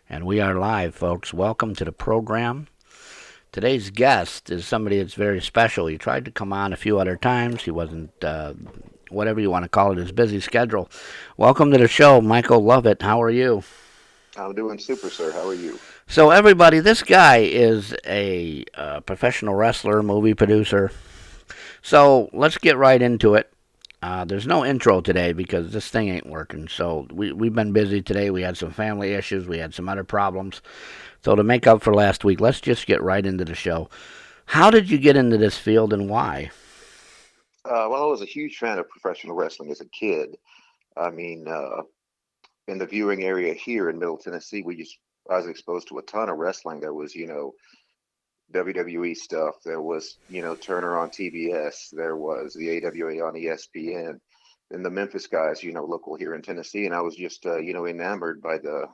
And we are live, folks. Welcome to the program. Today's guest is somebody that's very special. He tried to come on a few other times. He wasn't, whatever you want to call it, his busy schedule. Welcome to the show, Michael Lovett. How are you? I'm doing super, sir. How are you? So, everybody, this guy is a professional wrestler, movie producer. So, let's get right into it. There's no intro today because this thing ain't working. So, we've been busy today. We had some family issues, we had some other problems. So to make up for last week, let's just get right into the show. How did you get into this field and why? Well, I was a huge fan of professional wrestling as a kid. I mean, in the viewing area here in Middle Tennessee, I was exposed to a ton of wrestling. There was, WWE stuff. There was, Turner on TBS. There was the AWA on ESPN, and the Memphis guys, local here in Tennessee. And I was just, enamored by the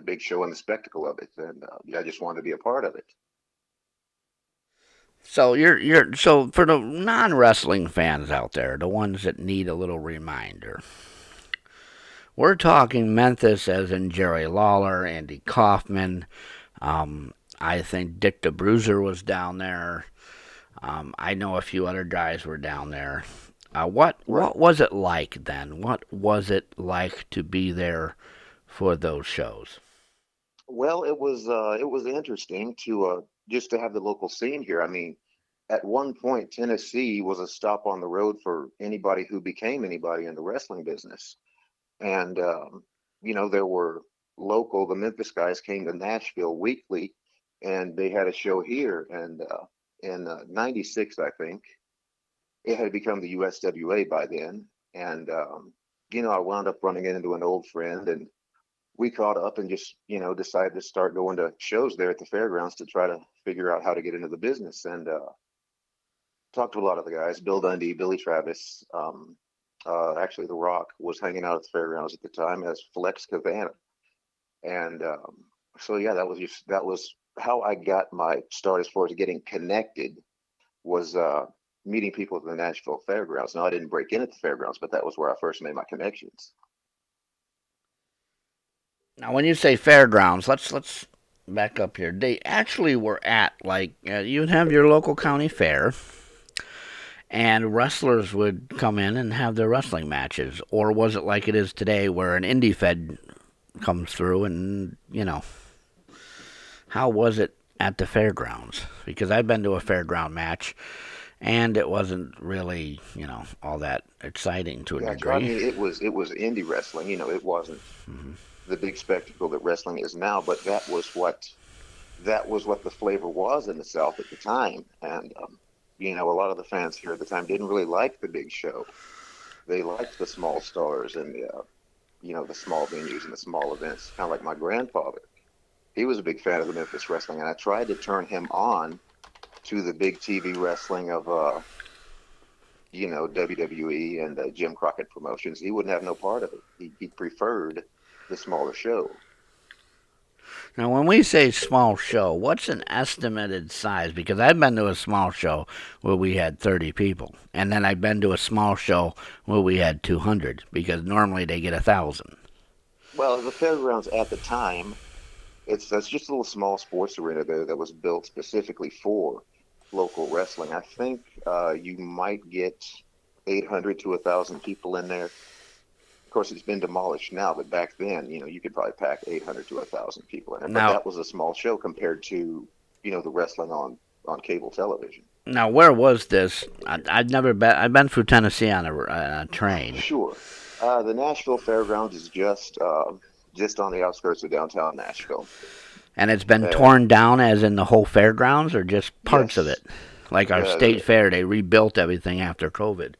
big show and the spectacle of it, and yeah, I just wanted to be a part of it. So so for the non wrestling fans out there, the ones that need a little reminder, we're talking Memphis as in Jerry Lawler, Andy Kaufman. I think Dick the Bruiser was down there. I know a few other guys were down there. Right. What was it like then? What was it like to be there for those shows? Well, it was interesting to just to have the local scene here. I mean, at one point, Tennessee was a stop on the road for anybody who became anybody in the wrestling business. And there were the Memphis guys came to Nashville weekly, and they had a show here. And in '96, I think it had become the USWA by then. And I wound up running into an old friend, and we caught up and just decided to start going to shows there at the fairgrounds to try to figure out how to get into the business. And talked to a lot of the guys: Bill Dundee, Billy Travis. Actually, The Rock was hanging out at the fairgrounds at the time as Flex Cavana. And so yeah, that was how I got my start as far as getting connected, was meeting people at the Nashville fairgrounds. Now, I didn't break in at the fairgrounds, but that was where I first made my connections. Now, when you say fairgrounds, let's back up here. They actually were at like you'd have your local county fair, and wrestlers would come in and have their wrestling matches, or was it like it is today, where an indie fed comes through and how was it at the fairgrounds? Because I've been to a fairground match, and it wasn't really all that exciting to a Gotcha. I degree. mean, it was indie wrestling. It wasn't Mm-hmm. the big spectacle that wrestling is now, but that was what the flavor was in the South at the time. And a lot of the fans here at the time didn't really like the big show. They liked the small stars and the small venues and the small events. Kind of like my grandfather. He was a big fan of the Memphis wrestling, and I tried to turn him on to the big TV wrestling of WWE and Jim Crockett Promotions. He wouldn't have no part of it. He preferred the smaller show. Now, when we say small show, what's an estimated size? Because I've been to a small show where we had 30 people, and then I've been to a small show where we had 200, because normally they get 1,000. Well, the fairgrounds at the time, that's just a little small sports arena there that was built specifically for local wrestling. I think you might get 800 to 1,000 people in there. Of course, it's been demolished now, but back then, you could probably pack 800 to 1,000 people in it. But Now, that was a small show compared to, the wrestling on cable television. now, where was this? I've never been. I've been through Tennessee on a train, Sure. The Nashville Fairgrounds is just on the outskirts of downtown Nashville. and it's been And torn down, as in the whole fairgrounds, or just parts of yes, it. Like our uh, state fair, they rebuilt everything after COVID.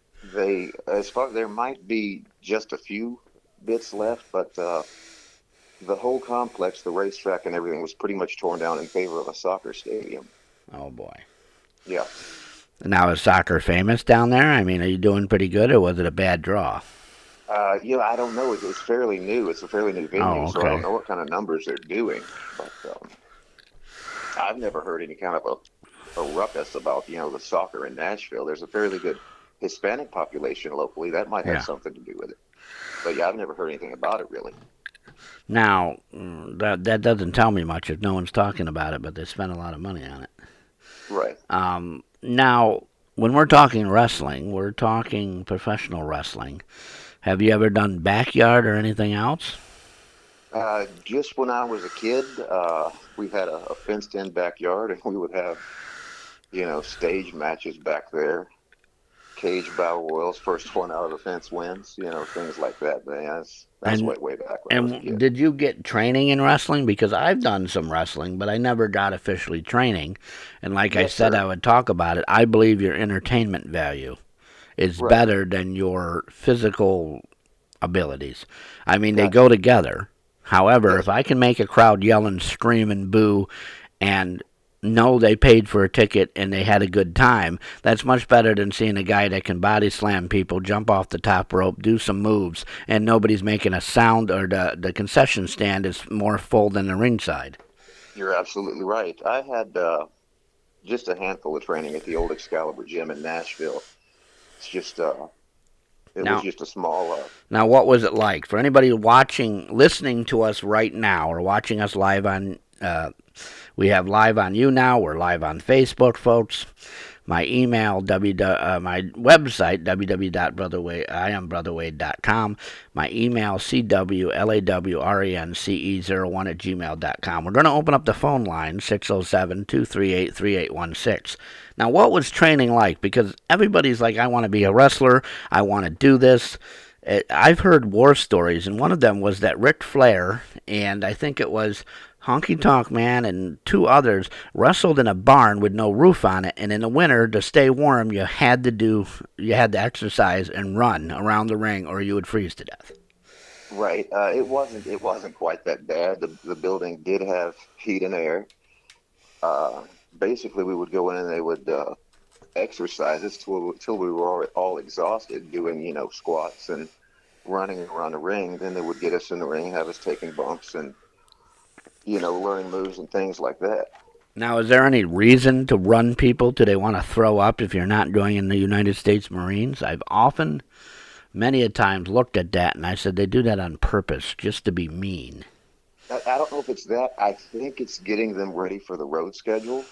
as far there might be just a few bits left, but the whole complex, the racetrack and everything was pretty much torn down in favor of a soccer stadium. Oh boy. Yeah. Now is soccer famous down there? I mean, are you doing pretty good, or was it a bad draw? I don't know. It's fairly new. It's a fairly new venue, Oh, so I don't okay. know what kind of numbers they're doing. But I've never heard any kind of a ruckus about, the soccer in Nashville. There's a fairly good Hispanic population locally. That might have Yeah. something to do with it. But yeah, I've never heard anything about it really. Now, that doesn't tell me much if no one's talking about it, but they spent a lot of money on it. Right. Now, when we're talking wrestling, we're talking professional wrestling. Have you ever done backyard or anything else? Just when I was a kid, we had a fenced-in backyard, and we would have, stage matches back there. Cage battle royals, first one out of the fence wins, things like that. But yeah, that's And way back when I was a and kid. did you get training in wrestling? Because I've done some wrestling, but I never got officially training. And like I Yes, said, sir. I would talk about it. I believe your entertainment value is Right. better than your physical abilities. I mean, they go Gotcha. together. However, if Yes. I can make a crowd yell and scream and boo and know they paid for a ticket and they had a good time, that's much better than seeing a guy that can body slam people, jump off the top rope, do some moves, and nobody's making a sound, or the concession stand is more full than the ringside. You're absolutely right. I had just a handful of training at the old Excalibur gym in Nashville. It's just it was Now, just a small now, what was it like for anybody watching, listening to us right now, or watching us live on? We have live on you now. We're live on Facebook, folks. My email, my website, www.brotherwade.com. My email, cwlawrence01@gmail.com. We're going to open up the phone line, 607-238-3816. Now, what was training like? Because everybody's like, I want to be a wrestler. I want to do this. I've heard war stories, and one of them was that Ric Flair, and I think it was Honky Tonk Man and two others, wrestled in a barn with no roof on it, and in the winter, to stay warm, you had to exercise and run around the ring, or you would freeze to death. right. It wasn't quite that bad. The building did have heat and air. Uh, Basically, we would go in and they would exercise us till we were all exhausted doing, squats and running around the ring. Then they would get us in the ring, have us taking bumps and, learning moves and things like that. Now, is there any reason to run people? Do they want to throw up if you're not joining the United States Marines? I've often, many a times, looked at that and I said they do that on purpose, just to be mean. I don't know if it's that. I think it's getting them ready for the road schedule.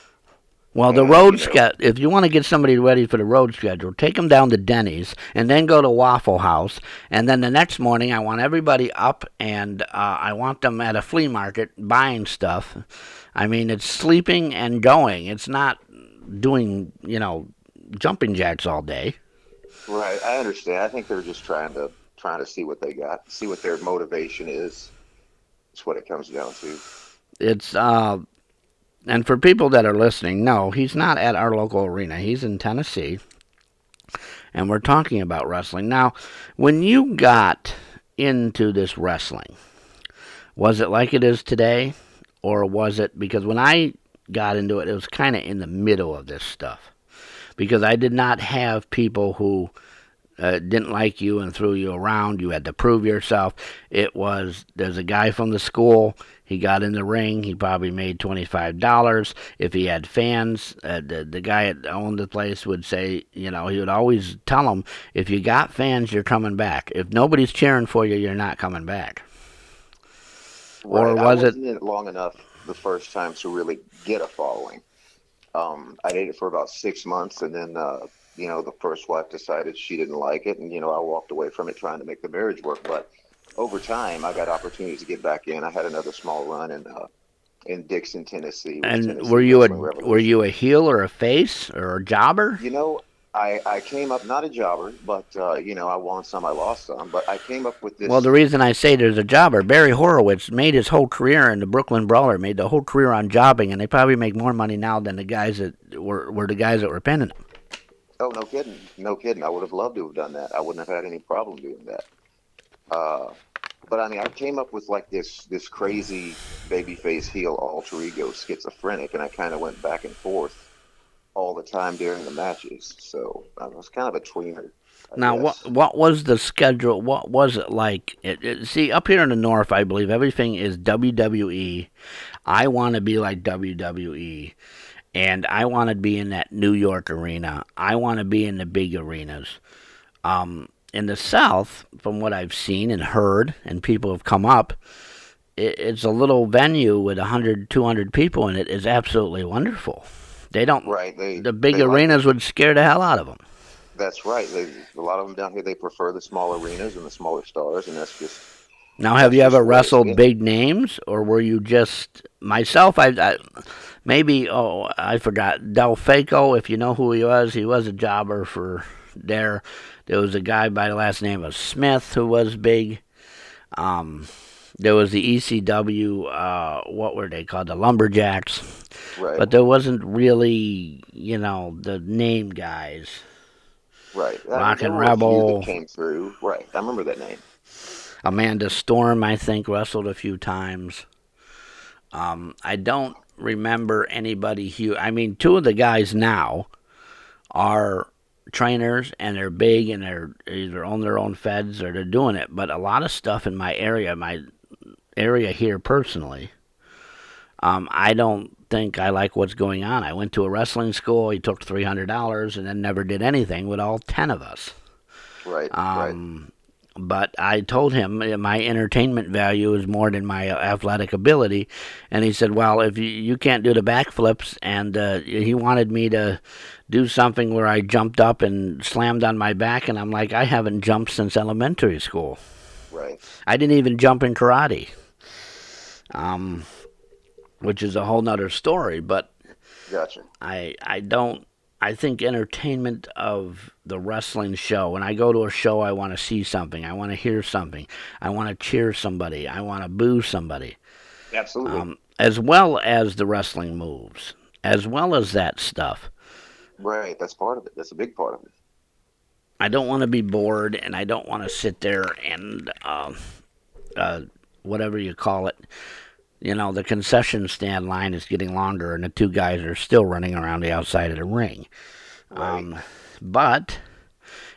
Well, the And, road schedule, if you want to get somebody ready for the road schedule, take them down to Denny's and then go to Waffle House. And then the next morning, I want everybody up and I want them at a flea market buying stuff. I mean, it's sleeping and going. It's not doing, jumping jacks all day. right, I understand. I think they're just trying to see what they got, see what their motivation is. That's what it comes down to. It's, and for people that are listening, no, he's not at our local arena. He's in Tennessee. And we're talking about wrestling. Now, when you got into this wrestling, was it like it is today? Or was it, because when I got into it, it was kind of in the middle of this stuff. Because I did not have people who didn't like you and threw you around. You had to prove yourself. There's a guy from the school. He got in the ring. He probably made $25. If he had fans, the guy that owned the place would say, he would always tell them, if you got fans, you're coming back. If nobody's cheering for you, you're not coming back. Or Right. I was it? wasn't in it long enough the first time to really get a following. I did it for about 6 months, and then the first wife decided she didn't like it, and I walked away from it trying to make the marriage work. But over time, I got opportunities to get back in. I had another small run in Dixon, Tennessee, with And Tennessee Wrestling were Revolution. you a heel or a face or a jobber? You know, I came up not a jobber, but I won some, I lost some, but I came up with Well, the this. reason I say there's a jobber, Barry Horowitz made his whole career in the Brooklyn Brawler, made the whole career on jobbing, and they probably make more money now than the guys that were the guys that were pinning him. Oh, no kidding, no kidding. I would have loved to have done that. I wouldn't have had any problem doing that. Uh, but I mean, I came up with like this crazy babyface heel alter ego schizophrenic, and I kind of went back and forth all the time during the matches. So I was kind of a tweener, I Now, guess. what was the schedule? What was it like? See, up here in the north, I believe everything is WWE. I want to be like WWE, and I want to be in that New York arena. I want to be in the big arenas. in the South, from what I've seen and heard, and people have come up, it's a little venue with 100, 200 people in it is absolutely wonderful. They don't. Right. The big They like it. arenas would scare the hell out of them. That's right. A lot of them down here, they prefer the small arenas and the smaller stars, and Now, have that's you just ever the way it's wrestled been. big names, or were you just myself? I maybe. Oh, I forgot Del Faco. If you know who he was a jobber for there. There was a guy by the last name of Smith who was big. Um, there was the ECW. What were they called? The Lumberjacks. Right. But there wasn't really, the name guys. Right. I mean, there Rockin' were a few that Rebel, came through. Right. I remember that name. Amanda Storm, I think, wrestled a few times. I don't remember anybody huge. I mean, two of the guys now are trainers and they're big and they're either on their own feds or they're doing it. But a lot of stuff in my area here personally, I don't think I like what's going on. I went to a wrestling school. He took $300 and then never did anything with all 10 of us. Right. Right. Um, but I told him my entertainment value is more than my athletic ability, and he said, "Well, if you can't do the backflips," and he wanted me to do something where I jumped up and slammed on my back, and I'm like, I haven't jumped since elementary school. Right. I didn't even jump in karate, um, which is a whole nother story. But Gotcha. I don't. I think entertainment of the wrestling show. When I go to a show, I want to see something. I want to hear something. I want to cheer somebody. I want to boo somebody. Absolutely. As well as the wrestling moves, as well as that stuff. Right. That's part of it. That's a big part of it. I don't want to be bored, and I don't want to sit there and uh, whatever you call it. The concession stand line is getting longer, and the two guys are still running around the outside of the ring. Right. But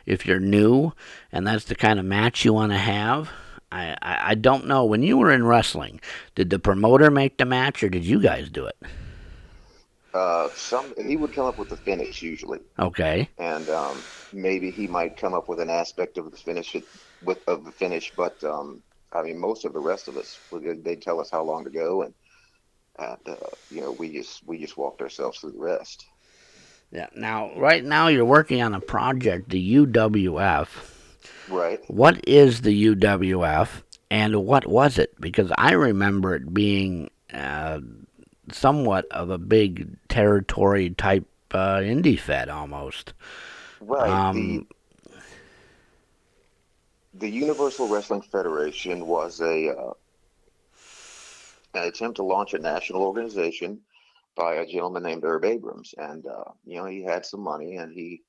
if you're new and that's the kind of match you want to have, I don't know. When you were in wrestling, did the promoter make the match or did you guys do it? Some he would come up with the finish usually, Okay. and maybe he might come up with an aspect of the finish, but I mean, most of the rest of us, they'd tell us how long to go, and we just walked ourselves through the rest. Yeah. Now, right now, you're working on a project, the UWF. Right. What is the UWF and what was it? Because I remember it being somewhat of a big territory type indie fed almost. Right. Um, The Universal Wrestling Federation was a an attempt to launch a national organization by a gentleman named Herb Abrams, and he had some money and he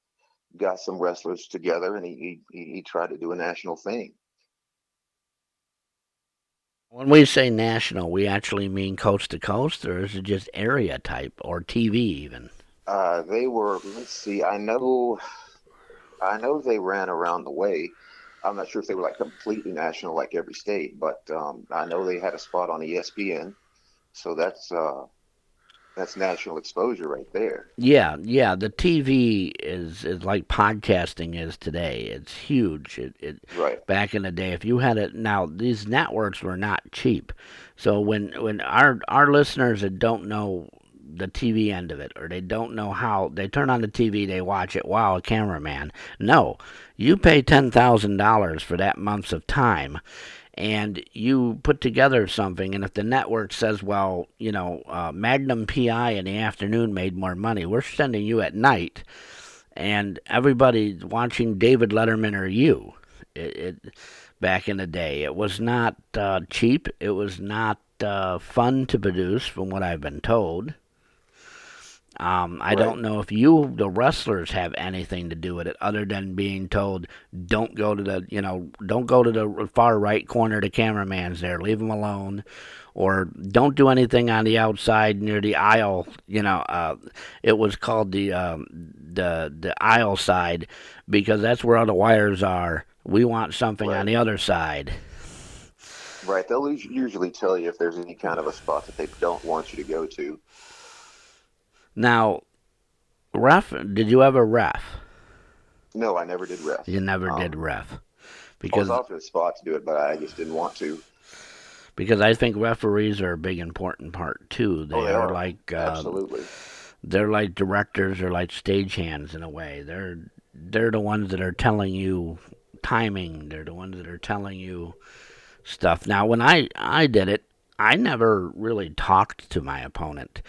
got some wrestlers together, and he tried to do a national thing. when we say national, we actually mean coast to coast, or is it just area type or TV even? They were, let's see, I know they ran around the way. I'm not sure if they were like completely national, like every state, but I know they had a spot on ESPN, so that's national exposure right there. Yeah, yeah. The TV is like podcasting is today. It's huge. Right, Back in the day, if you had it now, these networks were not cheap. So when our listeners that don't know the TV end of it, or they don't know how they turn on the TV, they watch it. Wow, a cameraman. No, you pay $10,000 for that months of time, and you put together something, and if the network says, well, Magnum PI in the afternoon made more money, we're sending you at night, and everybody's watching David Letterman or you. Back in the day, it was not cheap. It was not fun to produce, from what I've been told. I right. don't know if you, the wrestlers, have anything to do with it other than being told, don't go to the far right corner. The cameraman's there. Leave him alone, or don't do anything on the outside near the aisle. It was called the aisle side because that's where all the wires are. We want something on Right. the other side. Right. They'll usually tell you if there's any kind of a spot that they don't want you to go to. Now, ref, did you ever ref? No, I never did ref. You never did Um, ref I was because offered a spot to do it, but I just didn't want to. I think referees are a big important part too. Oh, They they are are. like Absolutely. they're like directors or like stagehands in a way. They're the ones that are telling you timing. They're the ones that are telling you stuff. Now, when I did it, I never really talked to my opponent,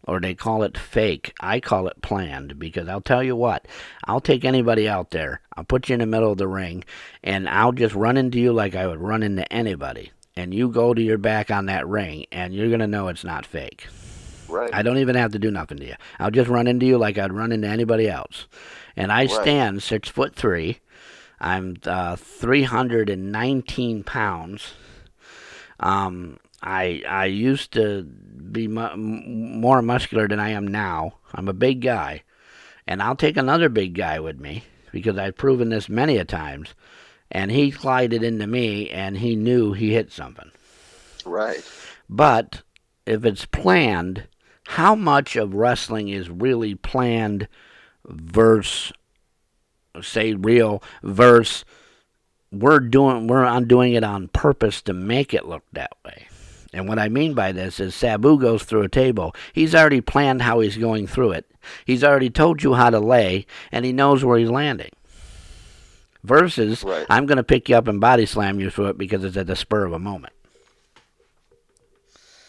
or they call it fake. I call it planned because I'll tell you what, I'll take anybody out there. I'll put you in the middle of the ring, and I'll just run into you like I would run into anybody. And you go to your back on that ring, and you're gonna know it's not fake. Right. I don't even have to do nothing to you. I'll just run into you like I'd run into anybody else. And I Right. stand 6'3". I'm 319 pounds. I used to be more muscular than I am now. I'm a big guy, and I'll take another big guy with me because I've proven this many a times. And he glided into me, and he knew he hit something. Right. But if it's planned, how much of wrestling is really planned versus say real versus we're undoing it on purpose to make it look that way. And what I mean by this is Sabu goes through a table. He's already planned how he's going through it. He's already told you how to lay, and he knows where he's landing. Versus, Right. I'm going to pick you up and body slam you through it because it's at the spur of a moment.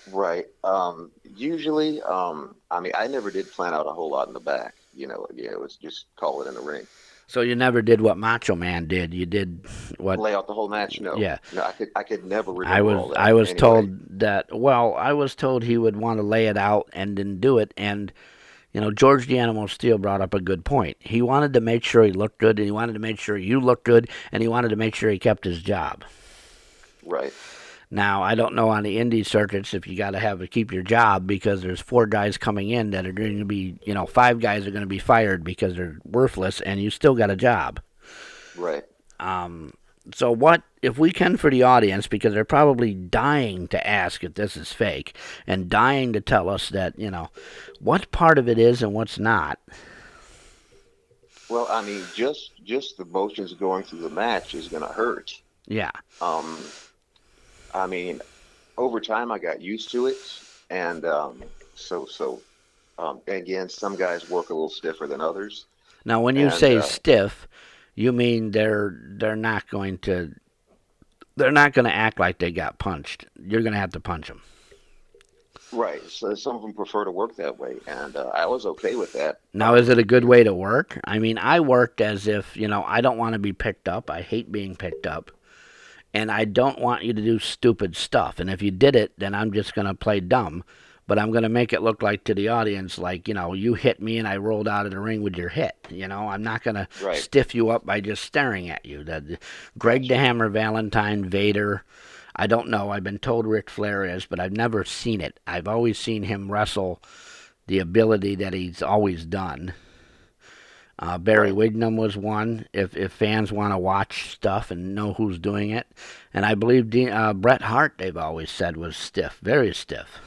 Right. Usually, I mean, I never did plan out a whole lot in the back. Yeah, it was just call it in the ring. So you never did what Macho Man did. You did what? Lay out the whole match? No, Yeah, no, I could never remember all I that. was Anyway, told that. Well, I was told he would want to lay it out and didn't do it. And George the Animal Steel brought up a good point. He wanted to make sure he looked good, and he wanted to make sure you looked good, and he wanted to make sure he kept his job. right, Now, I don't know on the indie circuits if you got to have to keep your job because there's four guys coming in that are going to be, five guys are going to be fired because they're worthless, and you still got a job. right. Um, so what if we can for the audience because they're probably dying to ask if this is fake and dying to tell us that what part of it is and what's not. Well, I mean, just the motions going through the match is gonna hurt. Yeah. Um, I mean, over time I got used to it, and again, some guys work a little stiffer than others, Now, when you and say stiff, you mean they're not going to act like they got punched. You're going to have to punch them. right. So some of them prefer to work that way, and I was okay with that. Now, is it a good way to work? I mean, I worked as if I don't want to be picked up. I hate being picked up. And I don't want you to do stupid stuff. And if you did it, then I'm just going to play dumb. But I'm going to make it look like to the audience, like, you hit me and I rolled out of the ring with your hit. I'm not going to Right. stiff you up by just staring at you. Greg the Gotcha. Hammer Valentine, Vader, I don't know. I've been told Ric Flair is, but I've never seen it. I've always seen him wrestle the ability that he's always done. Barry Right. Windham was one. If fans want to watch stuff and know who's doing it, and I believe Bret Hart, they've always said was stiff, very stiff.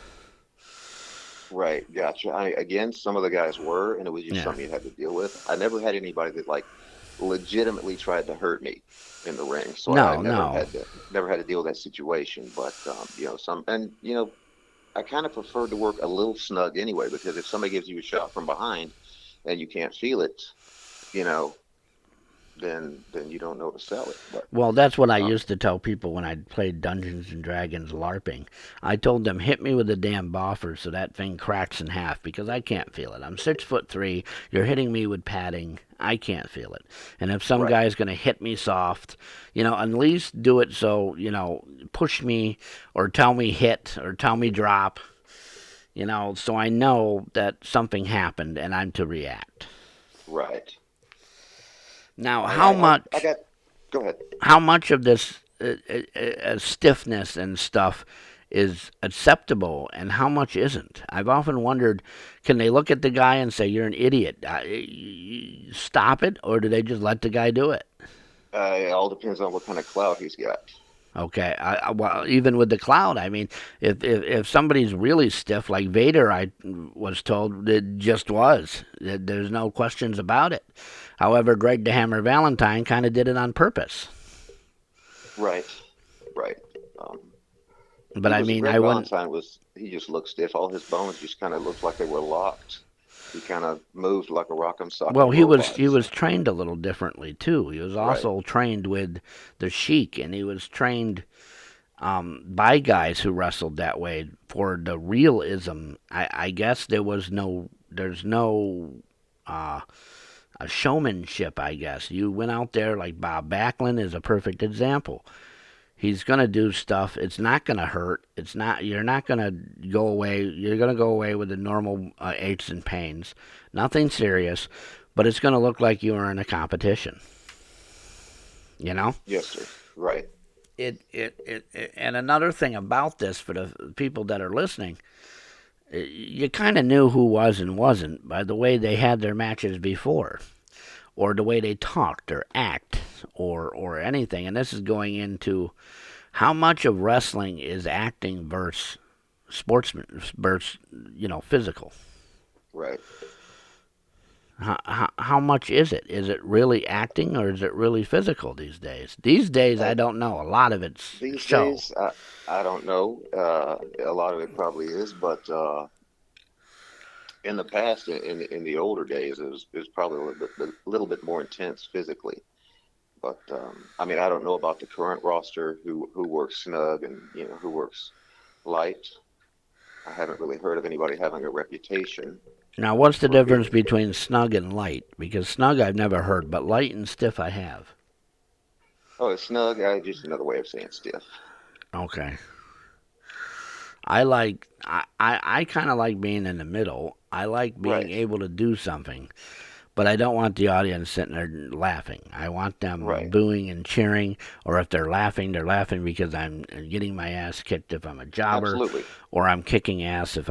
Right. Gotcha. Again, some of the guys were, and it was just Yeah. something you had to deal with. I never had anybody that like legitimately tried to hurt me in the ring, so I No, no. never had to deal with that situation. But some, and I kind of prefer to work a little snug anyway, because if somebody gives you a shot from behind and you can't feel it, you know, then you don't know to sell it. But Well, that's what I um, used to tell people when I played Dungeons and Dragons LARPing. I told them, hit me with a damn boffer so that thing cracks in half because I can't feel it. I'm 6'3". You're hitting me with padding. I can't feel it. And if some right, guy's going to hit me soft, at least do it so, push me or tell me hit or tell me drop, so I know that something happened and I'm to react. right. Now, I got. Go ahead. how much of this stiffness and stuff is acceptable and how much isn't? I've often wondered, can they look at the guy and say, you're an idiot, stop it, or do they just let the guy do it? It all depends on what kind of clout he's got. Okay, well, even with the cloud, I mean, if somebody's really stiff like Vader, I was told it just was. There's no questions about it. However, Greg the Hammer Valentine kind of did it on purpose. Right, right. Um, But he I was mean, Greg I wouldn't. Valentine was he just looked stiff. All his bones just kind of looked like they were locked. He kind of moved like a rock'em Well, sock'em he robot. was So trained a little differently too. He was right, also trained with the Sheik, and he was trained by guys who wrestled that way for the realism. I guess there's no uh, a showmanship. I guess you went out there like Bob Backlund is a perfect example. He's gonna do stuff. It's not gonna hurt. It's not. You're not gonna go away. You're gonna go away with the normal aches and pains. Nothing serious, but it's gonna look like you are in a competition. You know. yes, sir. Right, And another thing about this for the people that are listening, you kind of knew who was and wasn't by the way they had their matches before, or the way they talked or act, or anything. And this is going into how much of wrestling is acting versus sportsman versus physical. right. How much is it? Is it really acting or is it really physical these days? These days, I Uh, don't know. A lot of it's these show. days, I don't know. A lot of it probably is, but in the past, in the older days, it was probably a little bit more intense physically. But I mean, I don't know about the current roster who works snug and who works light. I haven't really heard of anybody having a reputation Now, what's the for difference being. between snug and light? Because snug I've never heard, but light and stiff I have. Oh, it's snug. Just another way of saying stiff. Okay. I kind of like being in the middle. I like being Right, able to do something, but I don't want the audience sitting there laughing. I want them right. booing and cheering, or if they're laughing because I'm getting my ass kicked if I'm a jobber, Absolutely, or I'm kicking ass if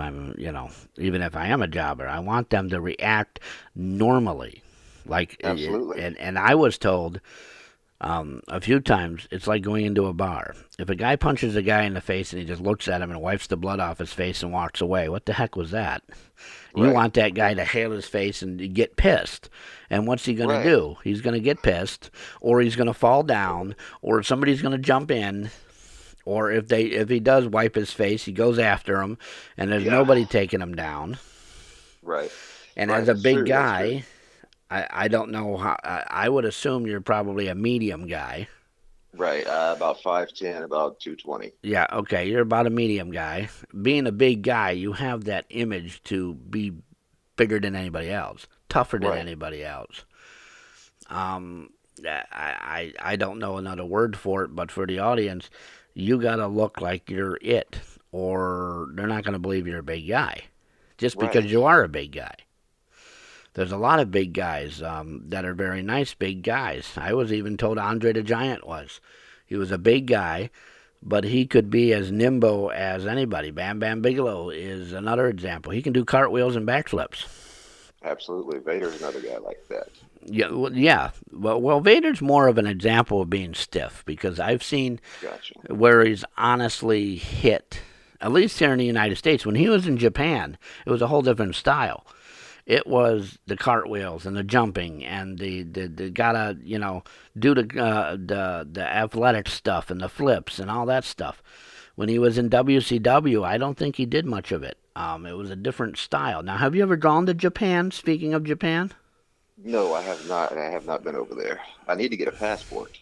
even if I am a jobber. I want them to react normally. Like, absolutely. and I was told a few times, it's like going into a bar. If a guy punches a guy in the face and he just looks at him and wipes the blood off his face and walks away, what the heck was that? You Right, want that guy to hail his face and get pissed. And what's he going to right. do? He's going to get pissed, or he's going to fall down, or somebody's going to jump in, or if he does wipe his face, he goes after him, and there's Yeah, nobody taking him down. right, And right. as a That's big true. That's true. guy, I don't know how. I would assume you're probably a medium guy. Right. About 5'10", about 220. Yeah, okay, you're about a medium guy. Being a big guy, you have that image to be bigger than anybody else, tougher than Right. anybody else. Um, I don't know another word for it, but for the audience, you gotta look like you're it, or they're not gonna believe you're a big guy, just because Right. you are a big guy. There's a lot of big guys that are very nice big guys. I was even told Andre the Giant was. He was a big guy, but he could be as nimble as anybody. Bam Bam Bigelow is another example. He can do cartwheels and backflips. Absolutely. Vader's another guy like that. Yeah. Well, Vader's more of an example of being stiff because I've seen Gotcha. where he's honestly hit. At least here in the United States, when he was in Japan, it was a whole different style. It was the cartwheels and the jumping and the gotta do the athletic stuff and the flips and all that stuff. When he was in WCW, I don't think he did much of it. It was a different style. Now, have you ever gone to Japan? Speaking of Japan, No, I have not. I have not been over there. I need to get a passport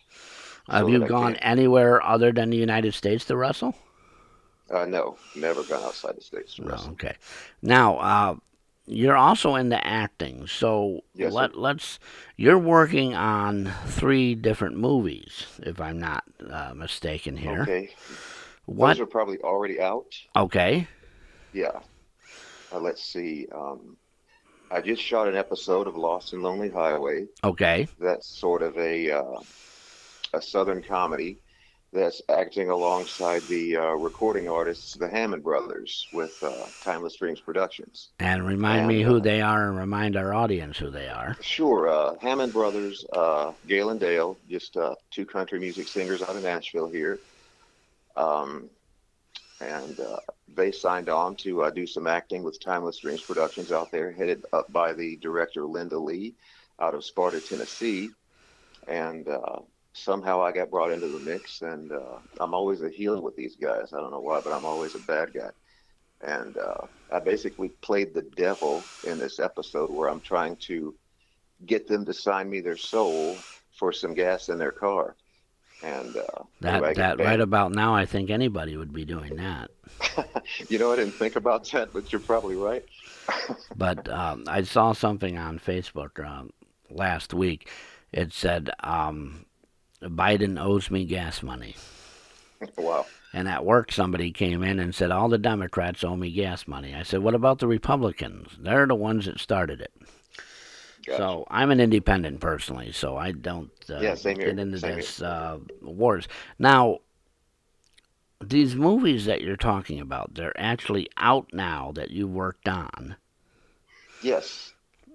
have so you that I gone can. anywhere other than the United States to wrestle? No, never gone outside the states to No. wrestle. Okay. Now, you're also into acting, so Yes, sir. let's. You're working on three different movies, if I'm not mistaken here. Okay. Those What? are probably already out. Okay. Yeah. Let's see. I just shot an episode of Lost and Lonely Highway. Okay. That's sort of a Southern comedy that's acting alongside the recording artists, the Hammond brothers, with Timeless Dreams Productions. And remind me And who they are, and remind our audience who they are. sure, Hammond brothers, Gail and Dale, just two country music singers out of Nashville here. Um, and they signed on to do some acting with Timeless Dreams Productions out there, headed up by the director Linda Lee. out of Sparta, Tennessee, and somehow I got brought into the mix. And I'm always a heel with these guys. I don't know why, but I'm always a bad guy. And I basically played the devil in this episode where I'm trying to get them to sign me their soul for some gas in their car. And anyway, I get That right banned. about now, I think anybody would be doing that. You know, I didn't think about that, but you're probably right. But I saw something on Facebook last week. It said Biden owes me gas money. Wow. And at work, somebody came in and said, all the Democrats owe me gas money. I said, what about the Republicans? They're the ones that started it. Gotcha. So I'm an independent personally, so I don't Yeah, same get here. into Same here. this wars. Now, these movies that you're talking about, they're actually out now that you worked on. Yes.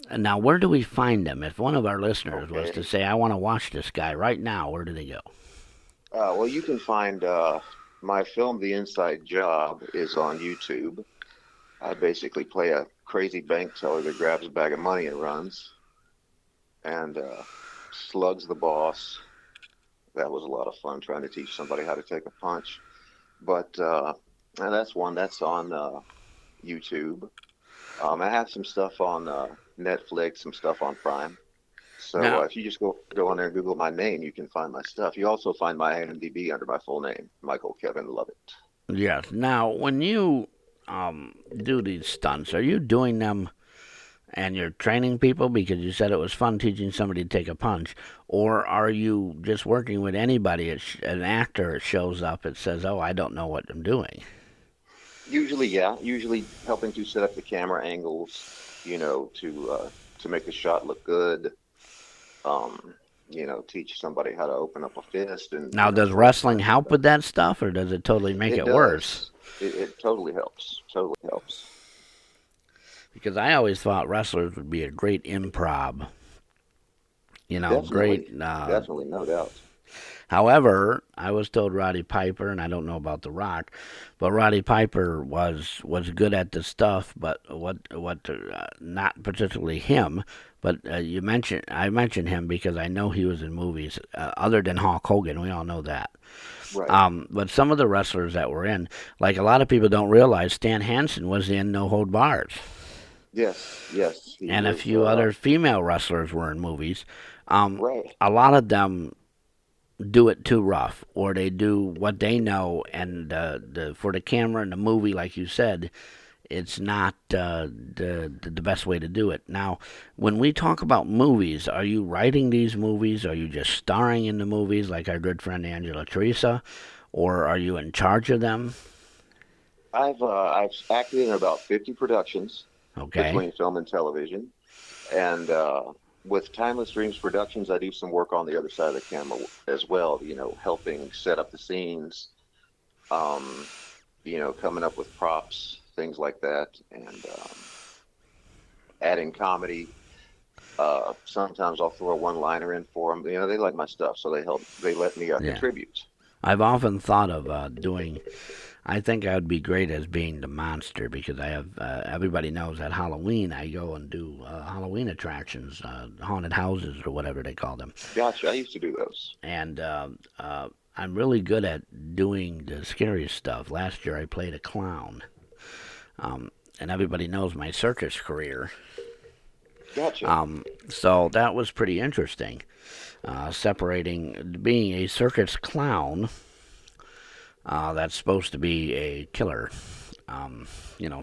And now, where do we find them? If one of our listeners was to Okay. say, I want to watch this guy right now, where do they go? Well, you can find my film, The Inside Job, is on YouTube. I basically play a crazy bank teller that grabs a bag of money and runs and slugs the boss. That was a lot of fun trying to teach somebody how to take a punch. But and that's one that's on YouTube. I have some stuff on Netflix, some stuff on Prime. So Now, if you just go on there and Google my name, you can find my stuff. You also find my IMDb under my full name, Michael Kevin Lovett. yes. Now, when you do these stunts, are you doing them and you're training people because you said it was fun teaching somebody to take a punch, or are you just working with anybody? An actor shows up, it says, "Oh, I don't know what I'm doing." Usually, yeah, usually helping to set up the camera angles, to make the shot look good. Um, teach somebody how to open up a fist and Now, does throw a wrestling punch and help stuff. with that stuff, or does it totally make It it worse? does. It totally helps. Totally helps. Because I always thought wrestlers would be a great improv. Great. Definitely, definitely, no doubt. However, I was told Roddy Piper, and I don't know about The Rock, but Roddy Piper was good at the stuff, but not particularly him. But I mentioned him because I know he was in movies other than Hulk Hogan. We all know that. Right. But some of the wrestlers that were in, like a lot of people don't realize, Stan Hansen was in No Hold Bars, Yes, yes, he and a was. few other female wrestlers were in movies. Right. A lot of them do it too rough, or they do what they know, and for the camera and the movie, like you said, it's not the best way to do it. Now, when we talk about movies, are you writing these movies? Are you just starring in the movies, like our good friend Angela Teresa, or are you in charge of them? I've acted in about 50 productions Okay. between film and television, and with Timeless Dreams Productions, I do some work on the other side of the camera as well. Helping set up the scenes, um, coming up with props, things like that, and adding comedy. Sometimes I'll throw a one-liner in for them. They like my stuff, so they help. They let me Yeah. contribute. I've often thought of doing. I think I would be great as being the monster because I have. Everybody knows at Halloween I go and do Halloween attractions, haunted houses or whatever they call them, Gotcha. I used to do those. and I'm really good at doing the scariest stuff. Last year I played a clown, um, and everybody knows my circus career. Gotcha. So that was pretty interesting. Separating being a circus clown that's supposed to be a killer.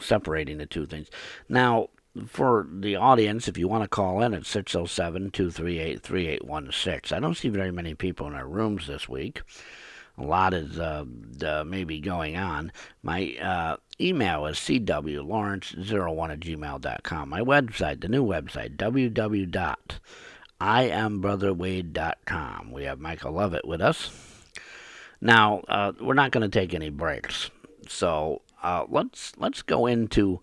Separating the two things. Now, for the audience, if you want to call in at 607-238-3816. I don't see very many people in our rooms this week. A lot is maybe going on. My email is cwlawrence01@gmail.com. My website, the new website, www.iambrotherwade.com. We have Michael Lovett with us. Now, we're not going to take any breaks. So let's go into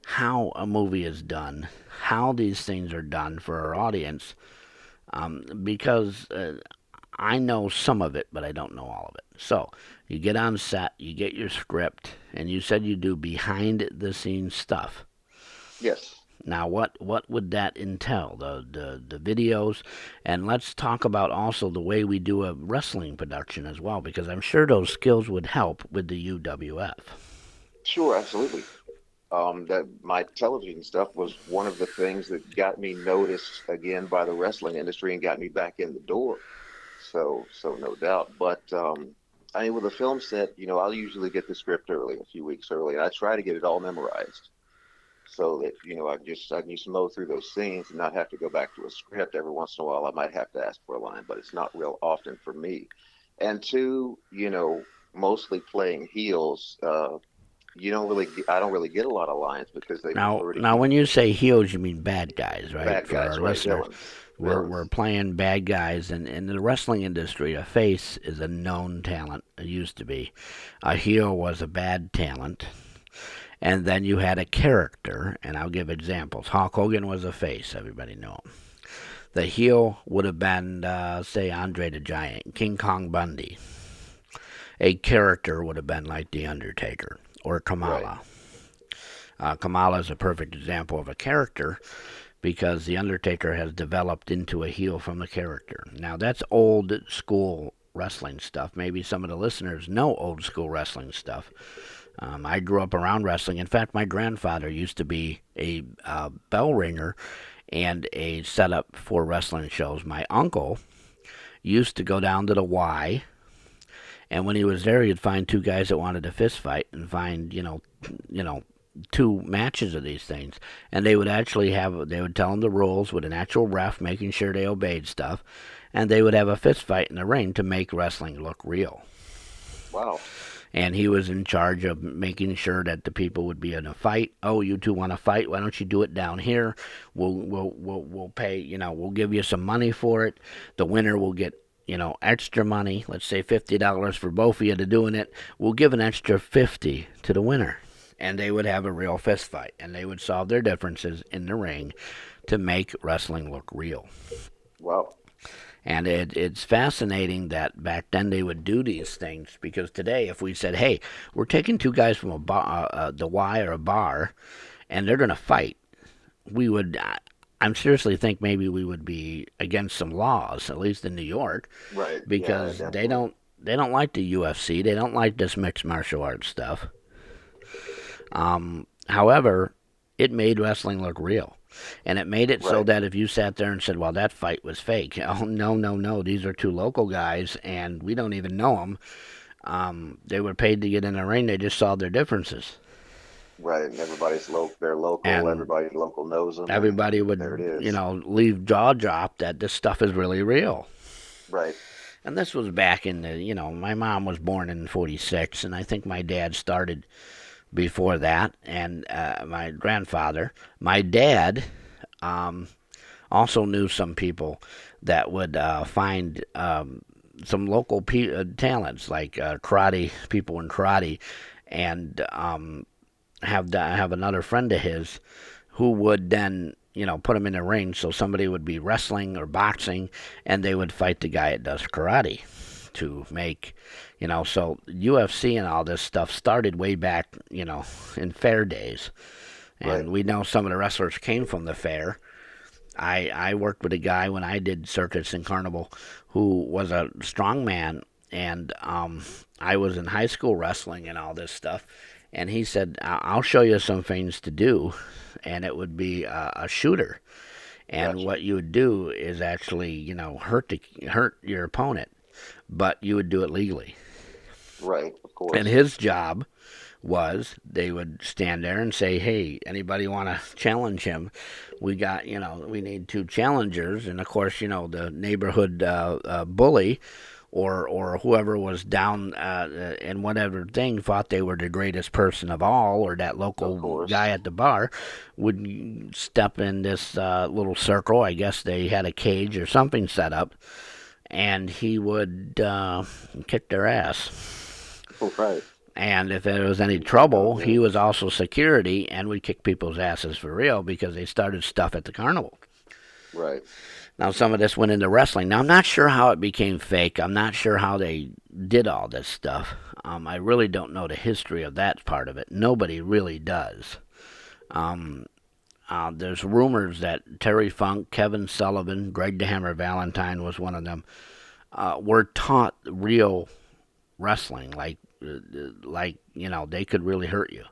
how a movie is done, how these things are done for our audience, because I know some of it, but I don't know all of it. So you get on set, you get your script, and you said you do behind the scenes stuff. Yes. Now, what would that entail? The videos, and let's talk about also the way we do a wrestling production as well, because I'm sure those skills would help with the UWF. Sure, absolutely. That my television stuff was one of the things that got me noticed again by the wrestling industry and got me back in the door. So no doubt. But I mean, with a film set, I'll usually get the script early, a few weeks early, and I try to get it all memorized so that I can just mow through those scenes and not have to go back to a script. Every once in a while I might have to ask for a line, but it's not real often for me. And two, mostly playing heels, I don't really get a lot of lines because they Now, prefer to now, keep when you say heels, you mean bad guys, right? bad For our guys, right? listeners, Villains. we're Villains. playing bad guys, and in the wrestling industry, a face is a known talent. It used to be. A heel was a bad talent, and then you had a character, and I'll give examples. Hulk Hogan was a face, everybody knew him. The heel would have been, say, Andre the Giant, King Kong Bundy. A character would have been like The Undertaker or Right. Kamala. Kamala is a perfect example of a character because The Undertaker has developed into a heel from a character. Now, that's old school wrestling stuff. Maybe some of the listeners know old school wrestling stuff. I grew up around wrestling. In fact, my grandfather used to be a bell ringer and a setup for wrestling shows. My uncle used to go down to the Y, and when he was there, he'd find two guys that wanted to fist fight and find you know, two matches of these things, and they would tell them the rules with an actual ref, making sure they obeyed stuff, and they would have a fist fight in the ring to make wrestling look real. Wow. And he was in charge of making sure that the people would be in a fight. Oh, you two want to fight? Why don't you do it down here? We'll pay. We'll give you some money for it. The winner will get extra money. Let's say $50 for both of you to doing it. We'll give an extra 50 to the winner, and they would have a real fist fight, and they would solve their differences in the ring to make wrestling look real. Wow. And it's fascinating that back then they would do these things because today, if we said, "Hey, we're taking two guys from a bar, the Y or a bar, and they're going to fight," we would. I'm seriously think maybe we would be against some laws, at least in New York, Right. Yeah, because definitely. they don't like the UFC. They don't like this mixed martial arts stuff. However, it made wrestling look real. And it made it so Right. that if you sat there and said, well, that fight was fake. Oh, no, no, no. These are two local guys, and we don't even know them. They were paid to get in the ring. They just saw their differences. Right. And they're local, And everybody local knows them, and everybody there it would, is. leave jaw dropped that this stuff is really real. Right. And this was back in my mom was born in 46, and I think my dad started before that, and my grandfather. My dad um, also knew some people that would find some local talents, like karate people in karate, and have another friend of his who would then put him in the ring. So somebody would be wrestling or boxing, and they would fight the guy that does karate to make, so UFC and all this stuff started way back, in fair days. Right. And we know some of the wrestlers came from the fair. I worked with a guy when I did circus and carnival who was a strong man, and I was in high school wrestling and all this stuff. And he said, "I'll show you some things to do," and it would be a shooter. And Gotcha. what you would do is actually, hurt your opponent, but you would do it legally. Right. Of And course. his job was they would stand there and say, "Hey, anybody want to challenge him? We need two challengers." And of course, the neighborhood bully or whoever was down in whatever thing thought they were the greatest person of all, or that Of local guy course. at the bar would step in this little circle. I guess they had a cage or something set up, and he would kick their ass. Right. And if there was any Keep them trouble, he coming was also security and would kick people's asses for real because they started stuff at the carnival. in. Right. Now, some of this went into wrestling. Now, I'm not sure how it became fake. I'm not sure how they did all this stuff. I really don't know the history of that part of it. Nobody really does. Um, there's rumors that Terry Funk, Kevin Sullivan, Greg the Hammer Valentine was one of them, were taught real wrestling, like they could really hurt you.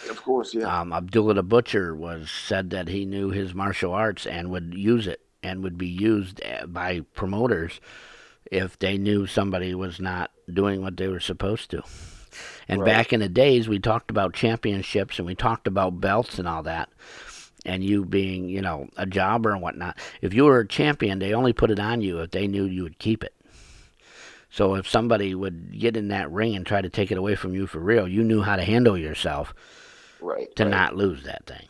Of course, yeah. Abdullah the Butcher was said that he knew his martial arts and would use it and would be used by promoters if they knew somebody was not doing what they were supposed to. And Right, back in the days, we talked about championships and we talked about belts and all that. And you being, a jobber and whatnot. If you were a champion, they only put it on you if they knew you would keep it. So if somebody would get in that ring and try to take it away from you for real, you knew how to handle yourself right, to right. not lose that thing.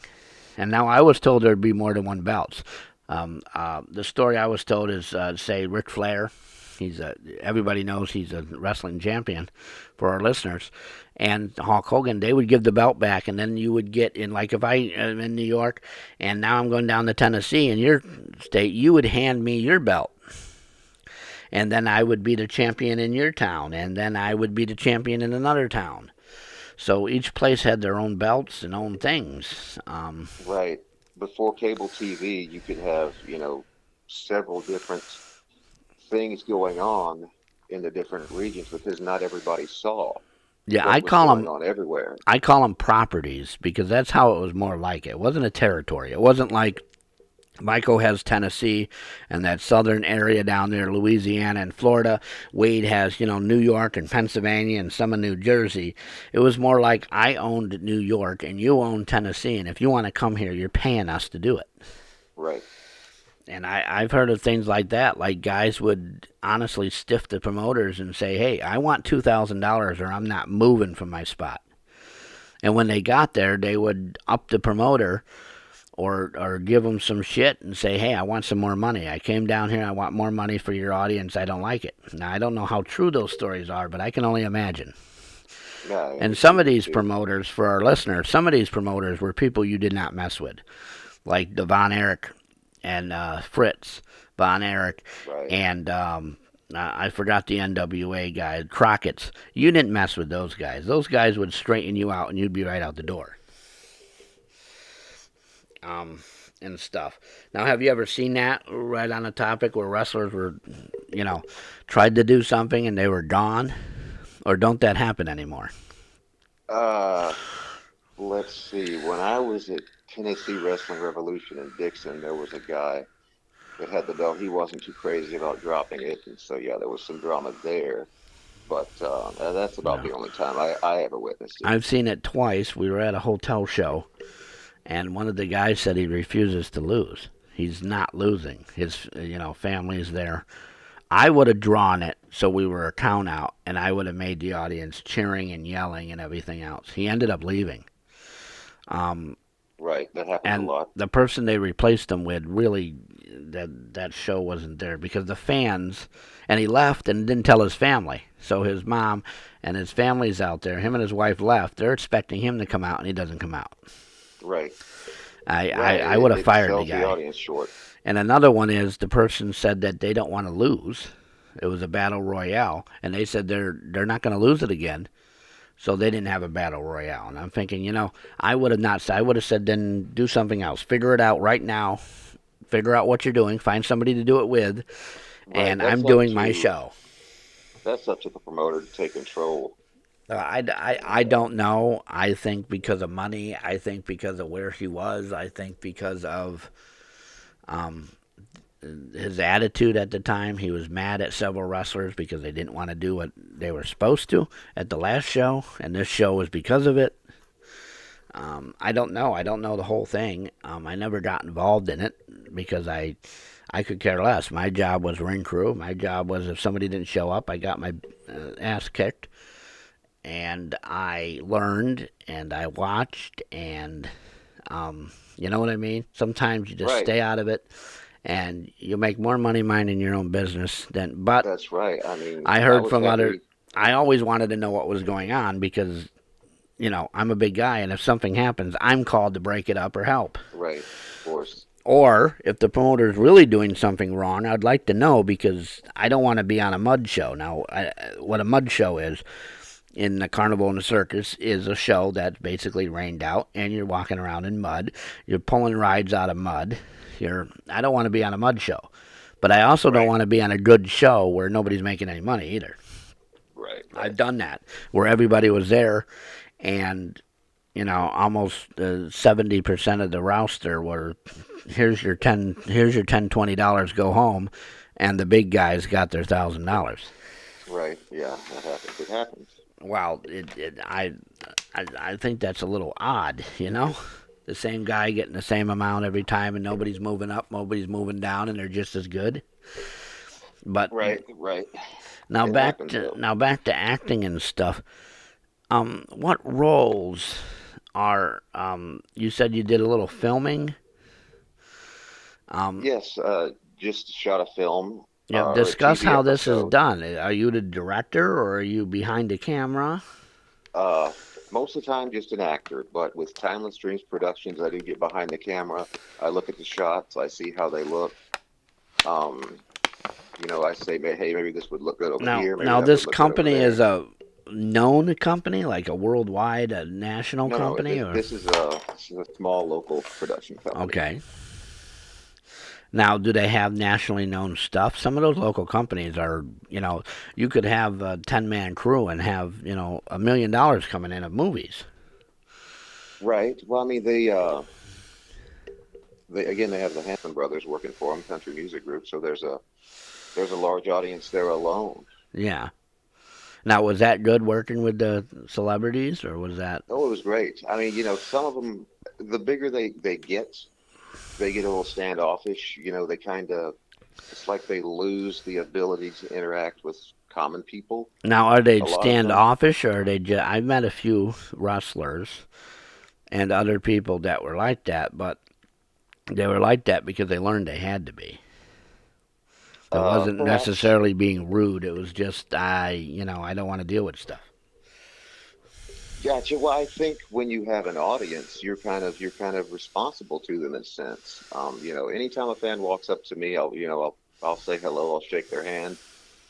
And now I was told there'd be more than one belts. The story I was told is, say, Ric Flair. Everybody knows he's a wrestling champion for our listeners. And Hulk Hogan, they would give the belt back, and then you would get in, like if I am in New York, and now I'm going down to Tennessee in your state, you would hand me your belt. And then I would be the champion in your town, and then I would be the champion in another town. So each place had their own belts and own things. Right. Before cable TV, you could have, several different things going on in the different regions because not everybody saw Yeah, what was going on everywhere. I call them properties because that's how it was more like. It wasn't a territory. It wasn't like Michael has Tennessee and that southern area down there, Louisiana and Florida. Wade has, New York and Pennsylvania and some of New Jersey. It was more like I owned New York and you own Tennessee, and if you want to come here, you're paying us to do it. Right. And I've heard of things like that. Like guys would honestly stiff the promoters and say, hey, I want $2,000 or I'm not moving from my spot. And when they got there, they would up the promoter or give them some shit and say, hey, I want some more money. I came down here. I want more money for your audience. I don't like it. Now, I don't know how true those stories are, but I can only imagine. Yeah, I And some of understand these too. promoters, for our listeners, some of these promoters were people you did not mess with, like the Von Erich and Fritz Von Erich Right. and I forgot the NWA guy, Crockett's. You didn't mess with those guys. Those guys would straighten you out, and you'd be right out the door. Um, and stuff. Now, have you ever seen that right on a topic where wrestlers were, you know, tried to do something and they were gone? Or don't that happen anymore? Uh, let's see. When I was at Tennessee Wrestling Revolution in Dixon, there was a guy that had the belt. He wasn't too crazy about dropping it, and so yeah, there was some drama there. But that's about No. the only time I ever witnessed it. I've seen it twice. We were at a hotel show, and one of the guys said he refuses to lose. He's not losing. His, family's there. I would have drawn it so we were a count out, and I would have made the audience cheering and yelling and everything else. He ended up leaving. Um, Right, that happens a and lot. the person they replaced him with really that show wasn't there because the fans, and he left and didn't tell his family. So his mom and his family's out there. Him and his wife left. They're expecting him to come out, and he doesn't come out. Right. I Yeah, I, I it, would have it fired the sells the guy. audience short. And another one is the person said that they don't want to lose. It was a battle royale, and they said they're not going to lose it again. So they didn't have a battle royale. And I'm thinking, I would have not. I would have said, then do something else. Figure it out right now. Figure out what you're doing. Find somebody to do it with. Right, And I'm doing my show. that's up to the promoter to take control. I don't know. I think because of money. I think because of where he was. I think because of um, his attitude at the time. He was mad at several wrestlers because they didn't want to do what they were supposed to at the last show, and this show was because of it. I don't know. I don't know the whole thing. I never got involved in it because I could care less. My job was ring crew. My job was if somebody didn't show up, I got my ass kicked, and I learned and I watched and you know what I mean. Sometimes you just Right, stay out of it and you make more money minding your own business than. But that's right. I mean, I I heard was from other. happy. I always wanted to know what was going on because I'm a big guy, and if something happens, I'm called to break it up or help. Right, of course. Or if the promoter's really doing something wrong, I'd like to know because I don't want to be on a mud show. Now, what a mud show is, in the carnival and the circus is a show that's basically rained out and you're walking around in mud. You're pulling rides out of mud. I don't want to be on a mud show, but I also don't Right, want to be on a good show where nobody's making any money either. right, I've right. done that where everybody was there and almost 70% of the roster were here's your $10, $20, go home, and the big guys got their $1,000. Right. Yeah, that happens. It happens. Well, I think that's a little odd, the same guy getting the same amount every time, and nobody's moving up, nobody's moving down, and they're just as good. But Right, right. now It back happens to though. acting and stuff. What roles are you said you did a little filming? Um, Yes, just shot a film or a Discuss TV how this is episode. done. Are you the director or are you behind the camera? Uh, Most of the time, just an actor, but with Timeless Dreams Productions, I do get behind the camera. I look at the shots, I see how they look. Um, I say, hey, maybe this would look good over Now, here, maybe that this would look good over company is there. a known company, like a worldwide, a national No, no, company, or this is a small local production company. okay. Now, do they have nationally known stuff? Some of those local companies are, you could have a 10-man crew and have, $1 million coming in of movies. Right. Well, I mean, they again, they have the Hanson brothers working for them, country music group. So there's a large audience there alone. Yeah. Now, was that good working with the celebrities, or was that? Oh, it was great. I mean, some of them, the bigger they get a little standoffish. They kind of, it's like they lose the ability to interact with common people. Now, are they A lot of them. standoffish, or are they just? I've met a few wrestlers and other people that were like that, but they were like that because they learned they had to be. It wasn't Perhaps. necessarily being rude. It was just I don't want to deal with stuff. Gotcha. Well, I think when you have an audience, you're kind of responsible to them in a sense. Anytime a fan walks up to me, I'll say hello, I'll shake their hand,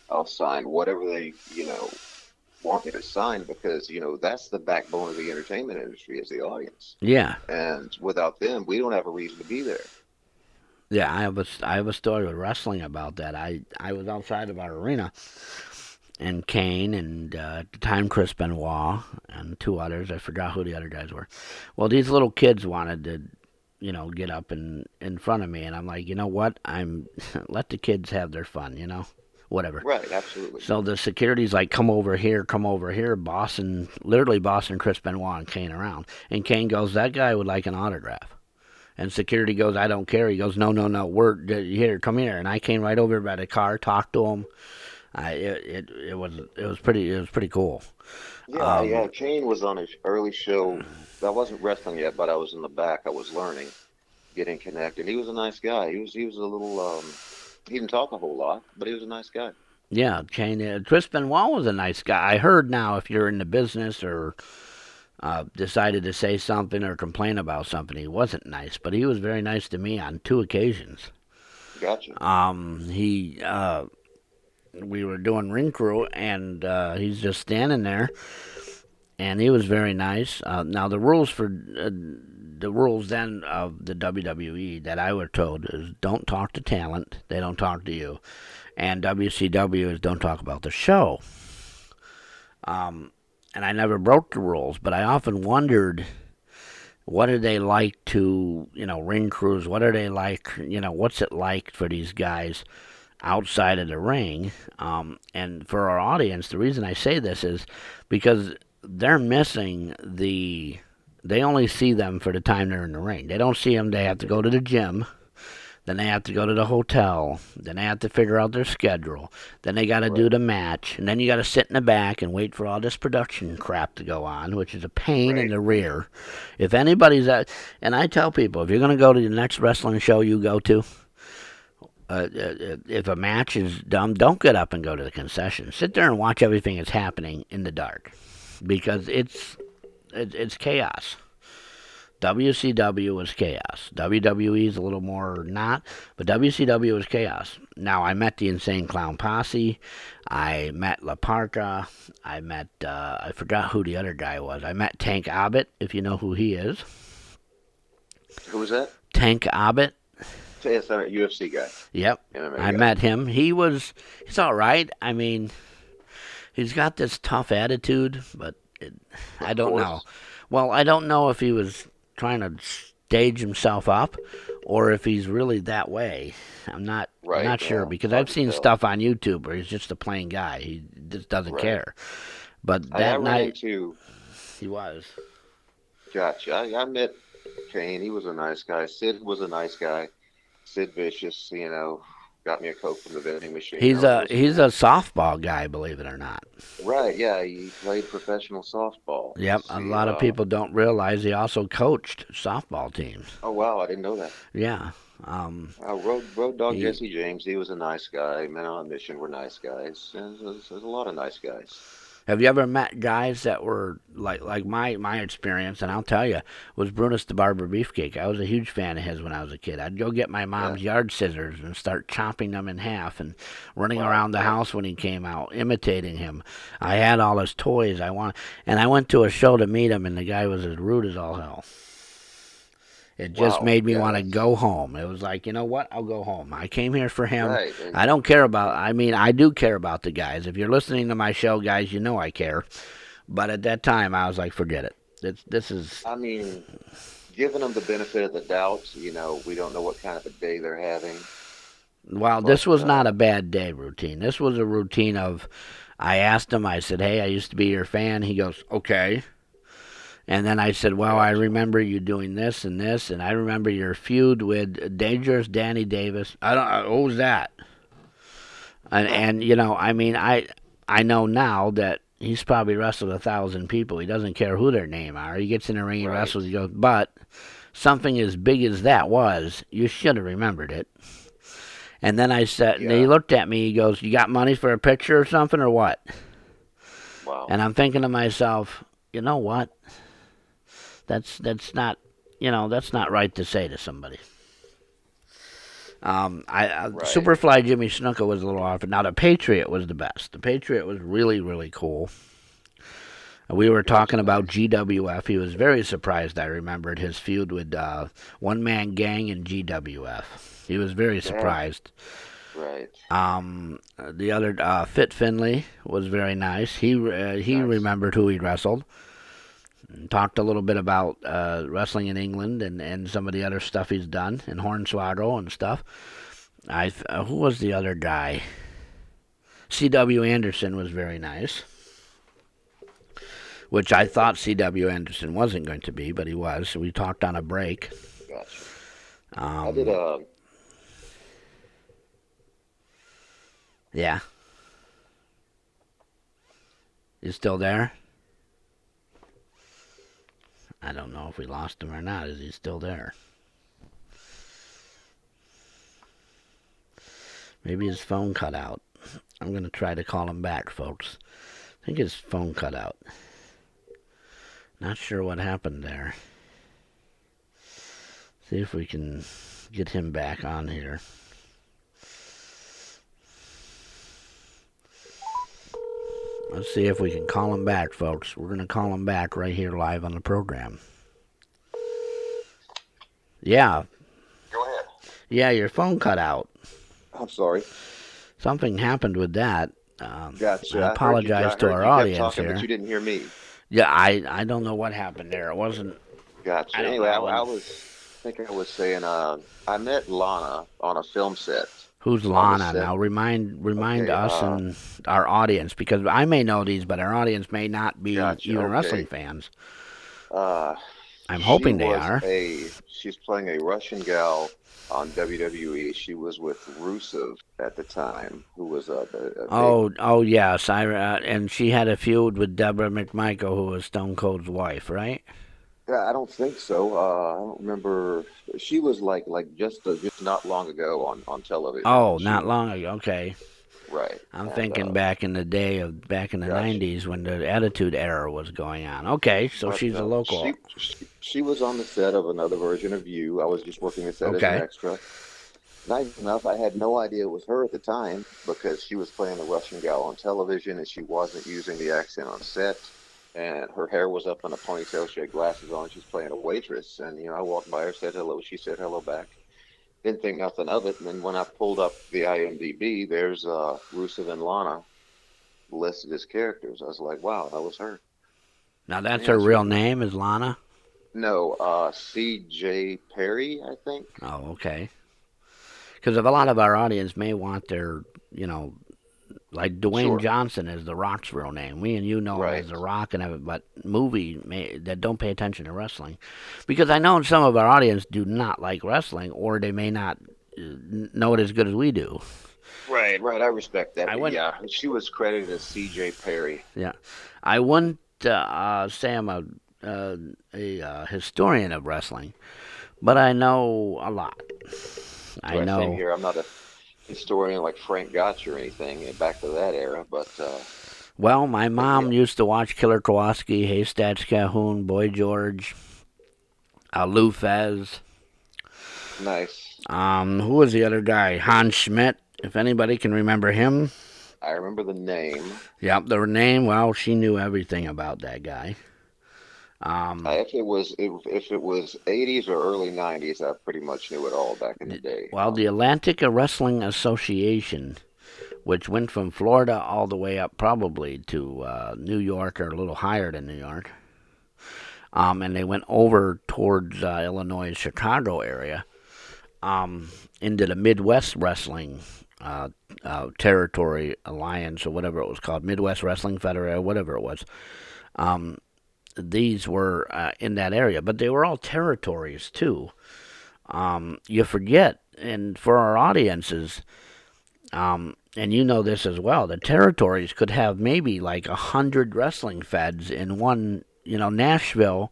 I'll sign whatever they, want me to sign because, that's the backbone of the entertainment industry is the audience. Yeah, And without them, we don't have a reason to be there. yeah. I have a story with wrestling about that. I was outside of our arena, and Kane and at the time Chris Benoit and two others. I forgot who the other guys were. Well, these little kids wanted to, get up in front of me, and I'm like, you know what? Let the kids have their fun, whatever. Right, absolutely. So the security's like, come over here, literally bossing Chris Benoit and Kane around. And Kane goes, that guy would like an autograph. And security goes, I don't care. He goes, no, no, no, here, come here. And I came right over by the car, talked to him. It was pretty cool. Yeah, yeah. Um, Kane was on his early show. I wasn't wrestling yet, but I was in the back. I was learning, getting connected. He was a nice guy. He was a little he didn't talk a whole lot, but he was a nice guy. yeah, Kane. Chris Benoit was a nice guy. I heard now if you're in the business or decided to say something or complain about something, he wasn't nice, but he was very nice to me on two occasions. Gotcha. He We were doing ring crew, and he's just standing there, and he was very nice. Now the rules then of the WWE that I was told is don't talk to talent, they don't talk to you, and WCW is don't talk about the show. And I never broke the rules, but I often wondered what are they like to ring crews? What are they like? What's it like for these guys outside of the ring? And for our audience, the reason I say this is because they're missing they only see them for the time they're in the ring. They don't see them. They have to go to the gym. Then they have to go to the hotel. Then they have to figure out their schedule. Then they got to do Right, the match. And then you got to sit in the back and wait for all this production crap to go on, which is a pain in right. the rear. If anybody's at, and I tell people, if you're going to go to the next wrestling show you go to, if a match is dumb, don't get up and go to the concession. Sit there and watch everything that's happening in the dark, because it's chaos. WCW is chaos. WWE is a little more not, but WCW is chaos. Now, I met the Insane Clown Posse. I met La Parka. I forgot who the other guy was. I met Tank Abbott, if you know who he is. Who was that? Tank Abbott. It's a UFC guy, Yep. MMA I guy. met him. He's all right. I mean, he's got this tough attitude, but I Of don't know. course. Well, I don't know if he was trying to stage himself up or if he's really that way. I'm Right. not sure Yeah. because Hard I've to seen tell. stuff on YouTube where he's just a plain guy. He just doesn't Right. care. But I that ran night into. he was. Gotcha. I met Kane. He was a nice guy. Sid was a nice guy. Sid Vicious, got me a Coke from the vending machine. It was He's a cool. softball guy, believe it or not. Right. Yeah. He played professional softball. Yep, Let's a see. lot of people don't realize he also coached softball teams. Oh wow, I didn't know that. Yeah. Um, Road Dog he Jesse James, he was a nice guy. Men on a Mission were nice guys. There's a lot of nice guys. Have you ever met guys that were like my experience? And I'll tell you, was Brutus the Barber Beefcake. I was a huge fan of his when I was a kid. I'd go get my Yeah. mom's yard scissors and start chopping them in half and running Wow. around the Yeah. house when he came out, imitating him. I had all his toys. And I went to a show to meet him, and the guy was as rude as all hell. It just Wow. made me Yeah. want to That's go home. It was like, you know what? I'll go home. I came here for him. right. I don't care about, I mean, I do care about the guys. If you're listening to my show, guys, you know I care. But at that time, I was like, forget it. This is, I mean, giving them the benefit of the doubt. We don't know what kind of a day they're having, well, this but was not a bad day routine. This was a routine of, I asked him, I said, hey, I used to be your fan. He goes, okay. And then I said, well, I gotcha. remember you doing this and this, and I remember your feud with Dangerous Danny Davis. I don't, what was that? Huh. And I mean, I know now that he's probably wrestled 1,000 people. He doesn't care who their name are. He gets in the ring, he Right. wrestles, he goes, but something as big as that was, you should have remembered it. And then I said, and he Yeah. looked at me, he goes, you got money for a picture or something or what? Wow. And I'm thinking to myself, you know what? That's not, that's not right to say to somebody. Right. Superfly Jimmy Snuka was a little off. Now the Patriot was the best. The Patriot was really really cool. We were He was talking about nice. GWF. He was very surprised. I remembered his feud with One Man Gang and GWF. He was very Yeah. surprised. Right. The other Fit Finley was very nice. He Nice. remembered who he wrestled. Talked a little bit about wrestling in England and some of the other stuff he's done in Hornswoggle and stuff. Who was the other guy? C.W. Anderson was very nice, which I thought C.W. Anderson wasn't going to be, but he was. So we talked on a break. Gotcha. I did Um, yeah, he's still there. I don't know if we lost him or not. Is he still there? Maybe his phone cut out. I'm going to try to call him back, folks. I think his phone cut out. Not sure what happened there. See if we can get him back on here. Let's see if we can call him back, folks. We're going to call him back right here live on the program. Yeah, go ahead. yeah, your phone cut out. I'm sorry. Something happened with that. Gotcha. I I heard you. apologize I to heard our you kept audience talking, but here. you didn't hear me. Yeah, I don't know what happened there. It wasn't. I Gotcha. don't Anyway, know. I think I was saying, I met Lana on a film set. Who's On the Lana? set. Now remind Okay. us and our audience because I may know these, but our audience may not be Gotcha. even wrestling Okay. fans. Uh, I'm she hoping they was are. she's playing a Russian gal on WWE. She was with Rusev at the time, who was a big. Oh yes, and she had a feud with Deborah McMichael, who was Stone Cold's wife, right? Yeah, I don't think so. I don't remember. She was like just not long ago on television. Oh, She not was long ago. Okay, right, I'm and thinking back in the day of back in the gotcha. '90s when the Attitude Era was going on. Okay, so But she's a local. she was on the set of another version of You. I was just working the set as an Okay, extra, Nice enough. I had no idea it was her at the time because she was playing the Russian gal on television and she wasn't using the accent on set. And her hair was up in a ponytail. She had glasses on. She's playing a waitress. And, I walked by her, said hello. She said hello back. Didn't think nothing of it. And then when I pulled up the IMDb, there's Rusev and Lana listed as characters. I was like, wow, that was her. Now that's Yeah, her that's real really name is Lana. no, C.J. Perry, I think. Oh, okay. Because a lot of our audience may want their, you know, like Dwayne Sure. Johnson is The Rock's real name. We and you know him as Right. The Rock, and but that don't pay attention to wrestling, because I know some of our audience do not like wrestling, or they may not know it as good as we do. Right, right. I respect that. I But wouldn't, yeah, she was credited as C.J. Perry. yeah, I wouldn't say I'm a historian of wrestling, but I know a lot. I Right, same know. here. I'm not a historian like Frank Gotch or anything back to that era, Well, my but yeah, mom used to watch Killer Kowalski, Haystacks Calhoun, Boy George, Lou Fez. nice. Who was the other guy? Hans Schmidt, if anybody can remember him. I remember the name. Yep, the name. Well, she knew everything about that guy. Um, If it was 80s or early 90s, I pretty much knew it all back in the the, day. well, the Atlantic Wrestling Association, which went from Florida all the way up probably to New York or a little higher than New York, and they went over towards Illinois, Chicago area, into the Midwest Wrestling Territory Alliance or whatever it was called, Midwest Wrestling Federation, whatever it was. Um, these were in that area, but they were all territories too. You forget, and for our audiences, and you know this as well, the territories could have maybe like 100 wrestling feds in one. Nashville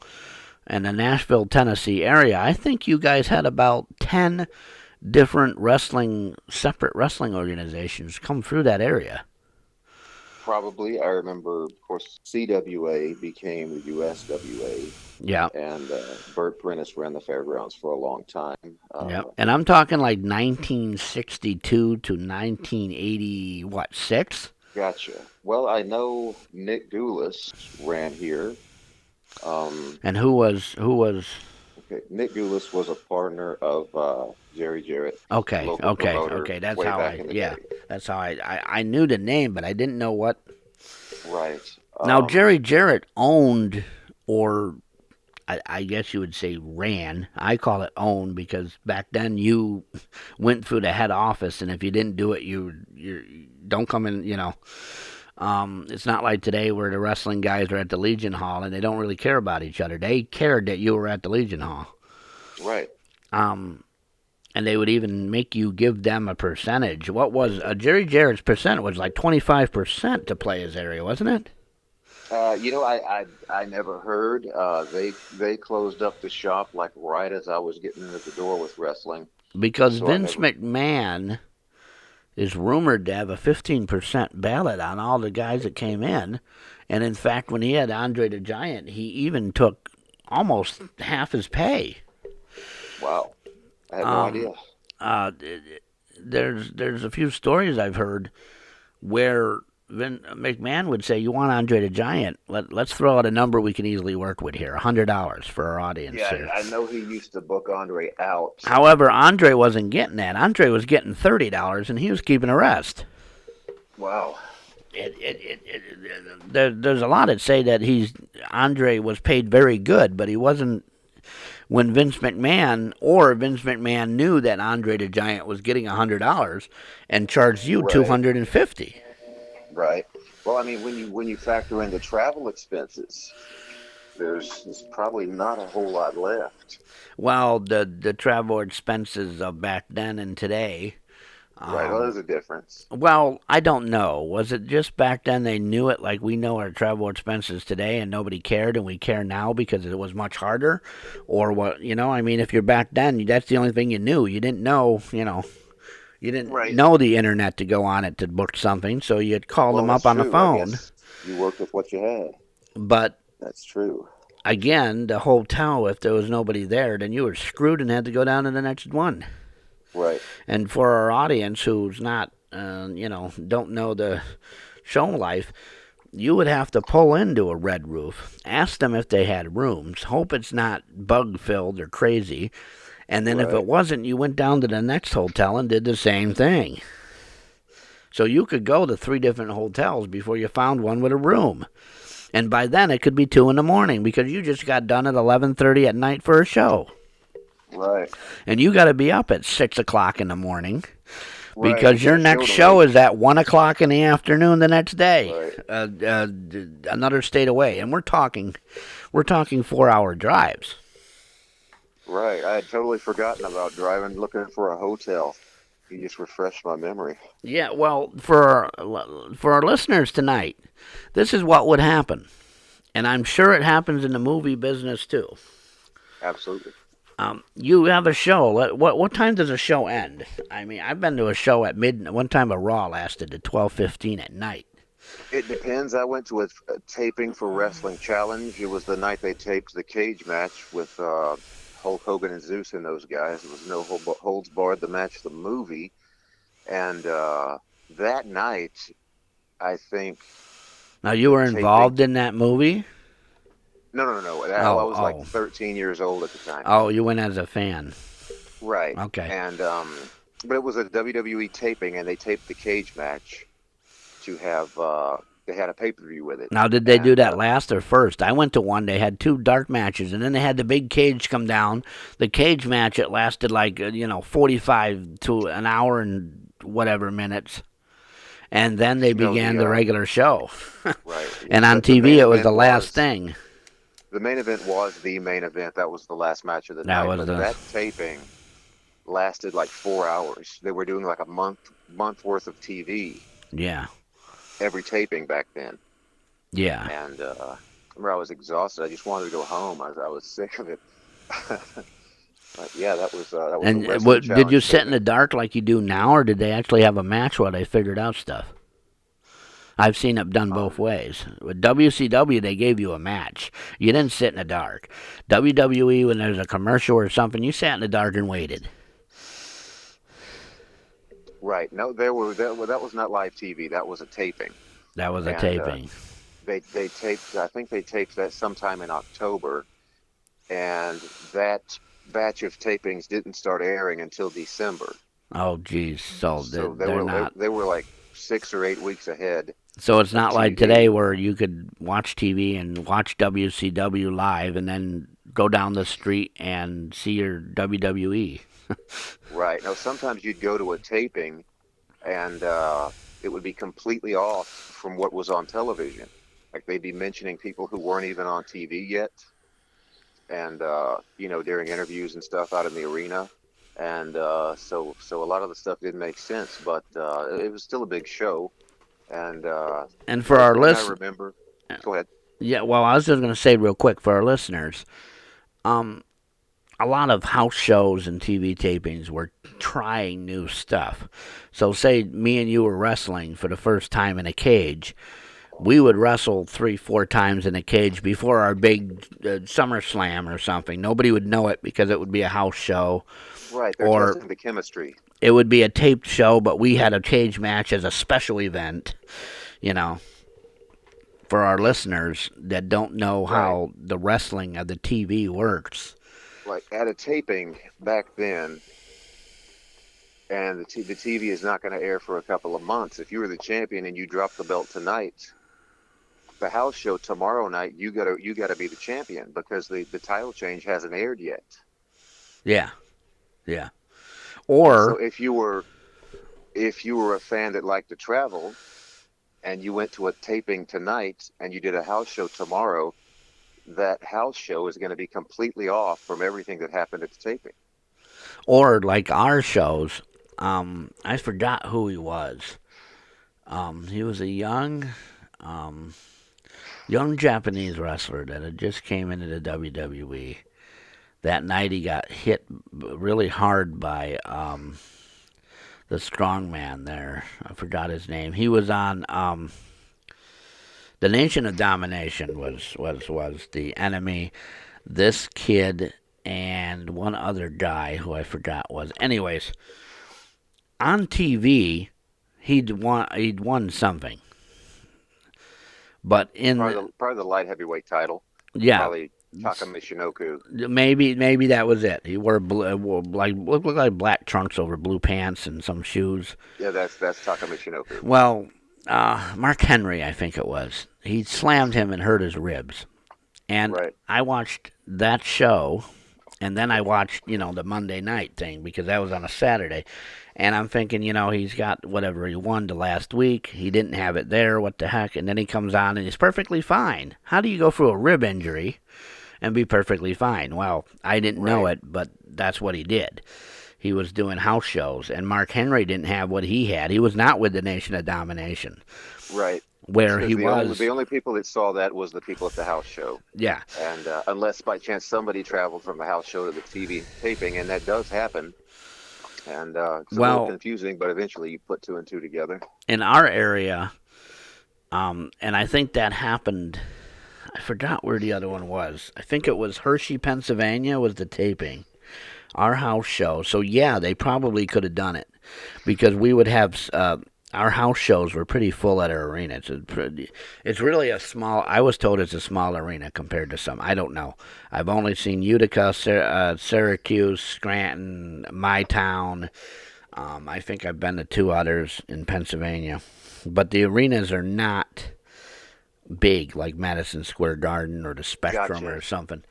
and the Nashville, Tennessee area. I think you guys had about 10 different separate wrestling organizations come through that area. Probably. I remember, of course, CWA became the USWA, Yeah, and Burt Prentice ran the fairgrounds for a long time. yeah. And I'm talking like 1962 to 1980, what, six? Gotcha. Well, I know Nick Gulas ran here. Um, And who was okay, Nick Gulas was a partner of Jerry Jarrett, okay, local okay, promoter okay. That's way how back I in the yeah. day. That's how I knew the name, but I didn't know what. Right. Now Jerry Jarrett owned, or I guess you would say ran. I call it owned because back then you went through the head office, and if you didn't do it, you don't come in. It's not like today where the wrestling guys are at the Legion Hall and they don't really care about each other. They cared that you were at the Legion Hall. Right. Um, and they would even make you give them a percentage. What was Jerry Jarrett's percent was like 25% to play his area, wasn't it? I never heard. They closed up the shop like right as I was getting into the door with wrestling, Because so I Vince never. McMahon is rumored to have a 15% ballot on all the guys that came in. And in fact, when he had Andre the Giant, he even took almost half his pay. Wow, I had no Um, idea. uh, there's a few stories I've heard where McMahon would say, "You want Andre the Giant? Let's throw out a number we can easily work with here, $100 for our audience Yeah, here." I know he used to book Andre out. However, Andre wasn't getting that. Andre was getting $30, and he was keeping the rest. Wow. There's a lot that say that Andre was paid very good, but he wasn't when Vince McMahon knew that Andre the Giant was getting $100 and charged you Right. 250. Right. Well, I mean, when you factor in the travel expenses, there's probably not a whole lot left. Well, the travel expenses of back then and today. Right. Well, Um, there's a difference. well, I don't know. Was it just back then they knew it like we know our travel expenses today and nobody cared and we care now because it was much harder? Or what, I mean, if you're back then, that's the only thing you knew. You didn't know, you didn't Right. know the internet to go on it to book something, so you'd call Well, them that's up on the true. I phone. guess you worked with what you had. But That's true. again, the hotel, if there was nobody there, then you were screwed and had to go down to the next one. Right. And for our audience who's not, don't know the show life, you would have to pull into a red roof, ask them if they had rooms, hope it's not bug filled or crazy, and then if it Right. wasn't, you went down to the next hotel and did the same thing. So you could go to three different hotels before you found one with a room. And by then it could be 2 in the morning because you just got done at 11:30 at night for a show. Right. And you got to be up at 6 o'clock in the morning Right. To because get your a show next to show like. is at 1 o'clock in the afternoon the next day, Right. another state away, and we're talking 4 hour drives. Right. I had totally forgotten about driving, looking for a hotel. You just refreshed my memory. Yeah, well, for our listeners tonight, this is what would happen, and I'm sure it happens in the movie business too. Absolutely. You have a show. What time does a show end? I mean, I've been to a show at midnight. One time a Raw lasted to 12:15 at night. It depends. I went to a taping for Wrestling Challenge. It was the night they taped the cage match with Hulk Hogan and Zeus and those guys. It was no holds barred, the match, the movie. And that night, I think Now you the were taping. involved in that movie. No, no, no, no. I Oh, was like oh, 13 years old at the time. oh! You went as a fan. Right. Okay. And but it was a WWE taping, and they taped the cage match to have. They had a pay-per-view with it, Now, did they do and that last or first? I went to one. They had two dark matches, and then they had the big cage come down. The cage match it lasted like 45 to an hour and whatever minutes, and then they began the the regular show. right. And on The main TV, it was the event last was thing. the main event was the main event. That was the last match of the That night. was But the that taping lasted like 4 hours. They were doing like a month worth of TV yeah, every taping back then. yeah. And I remember I was exhausted. I just wanted to go home. I was sick of it. But yeah, that was a And wrestling what did you challenge sit in the taping. dark like you do now, or did they actually have a match where they figured out stuff? I've seen it done both Um, ways. With WCW, they gave you a match. You didn't sit in the dark. WWE, when there's a commercial or something, you sat in the dark and waited. right. No, that was not live TV. That was a taping. That was a And taping. they taped. I think they taped that sometime in October, and that batch of tapings didn't start airing until December. Oh, geez. So So they they're were not. they were like 6 or 8 weeks ahead So it's of not like TV. today where you could watch TV and watch WCW live and then go down the street and see your WWE. Right. Now, sometimes you'd go to a taping and it would be completely off from what was on television. Like they'd be mentioning people who weren't even on TV yet, and during interviews and stuff out in the arena. And so a lot of the stuff didn't make sense, but it was still a big show. And And for first our thing I list, remember, go ahead. yeah. Well, I was just gonna say real quick for our listeners. Um, a lot of house shows and TV tapings were trying new stuff. So, say me and you were wrestling for the first time in a cage. We would wrestle 3, 4 times in a cage before our big SummerSlam or something. Nobody would know it because it would be a house show, Right, they're or testing the chemistry. it would be a taped show, but we had a cage match as a special event, you know, for our listeners that don't know Right. how the wrestling of the TV works. Like at a taping back then, and the TV is not going to air for a couple of months. If you were the champion and you drop the belt tonight, the house show tomorrow night, you gotta be the champion because the title change hasn't aired yet. Yeah, yeah. And so Or, if you were a fan that liked to travel and you went to a taping tonight and you did a house show tomorrow, that house show is going to be completely off from everything that happened at the taping. or like our shows, I forgot who he was. He was a um, young Japanese wrestler that had just came into the WWE. That night he got hit really hard by the strongman there. I forgot his name. He was on the Nation of Domination was the enemy. This kid and one other guy who I forgot was. Anyways, on TV, he'd won something, but Probably the light heavyweight title. yeah, Probably Takamishinoku. maybe that was it. He wore like looked like black trunks over blue pants and some shoes. Yeah, that's Takamishinoku. Well, Mark Henry, I think it was. He slammed him and hurt his ribs. And Right. I watched that show, and then I watched, the Monday night thing because that was on a Saturday. And I'm thinking, he's got whatever he won the last week. He didn't have it there. What the heck? And then he comes on and he's perfectly fine. How do you go through a rib injury and be perfectly fine? Well, I didn't know Right. it, but that's what he did. He was doing house shows, and Mark Henry didn't have what he had. He was not with the Nation of Domination, Right. where Because he the was. only people that saw that was the people at the house show, Yeah. and unless by chance somebody traveled from the house show to the TV taping, and that does happen, and it's a little Well, confusing, but eventually you put two and two together. in our area, and I think that happened. I forgot where the other one was. I think it was Hershey, Pennsylvania, was the taping. Our house show. So yeah, they probably could have done it because we would have our house shows were pretty full at our arena. It's really a small. I was told it's a small arena compared to some. I don't know. I've only seen Utica, Syracuse, Scranton, my town. I think I've been to two others in Pennsylvania, but the arenas are not big like Madison Square Garden or the Spectrum Gotcha. or something.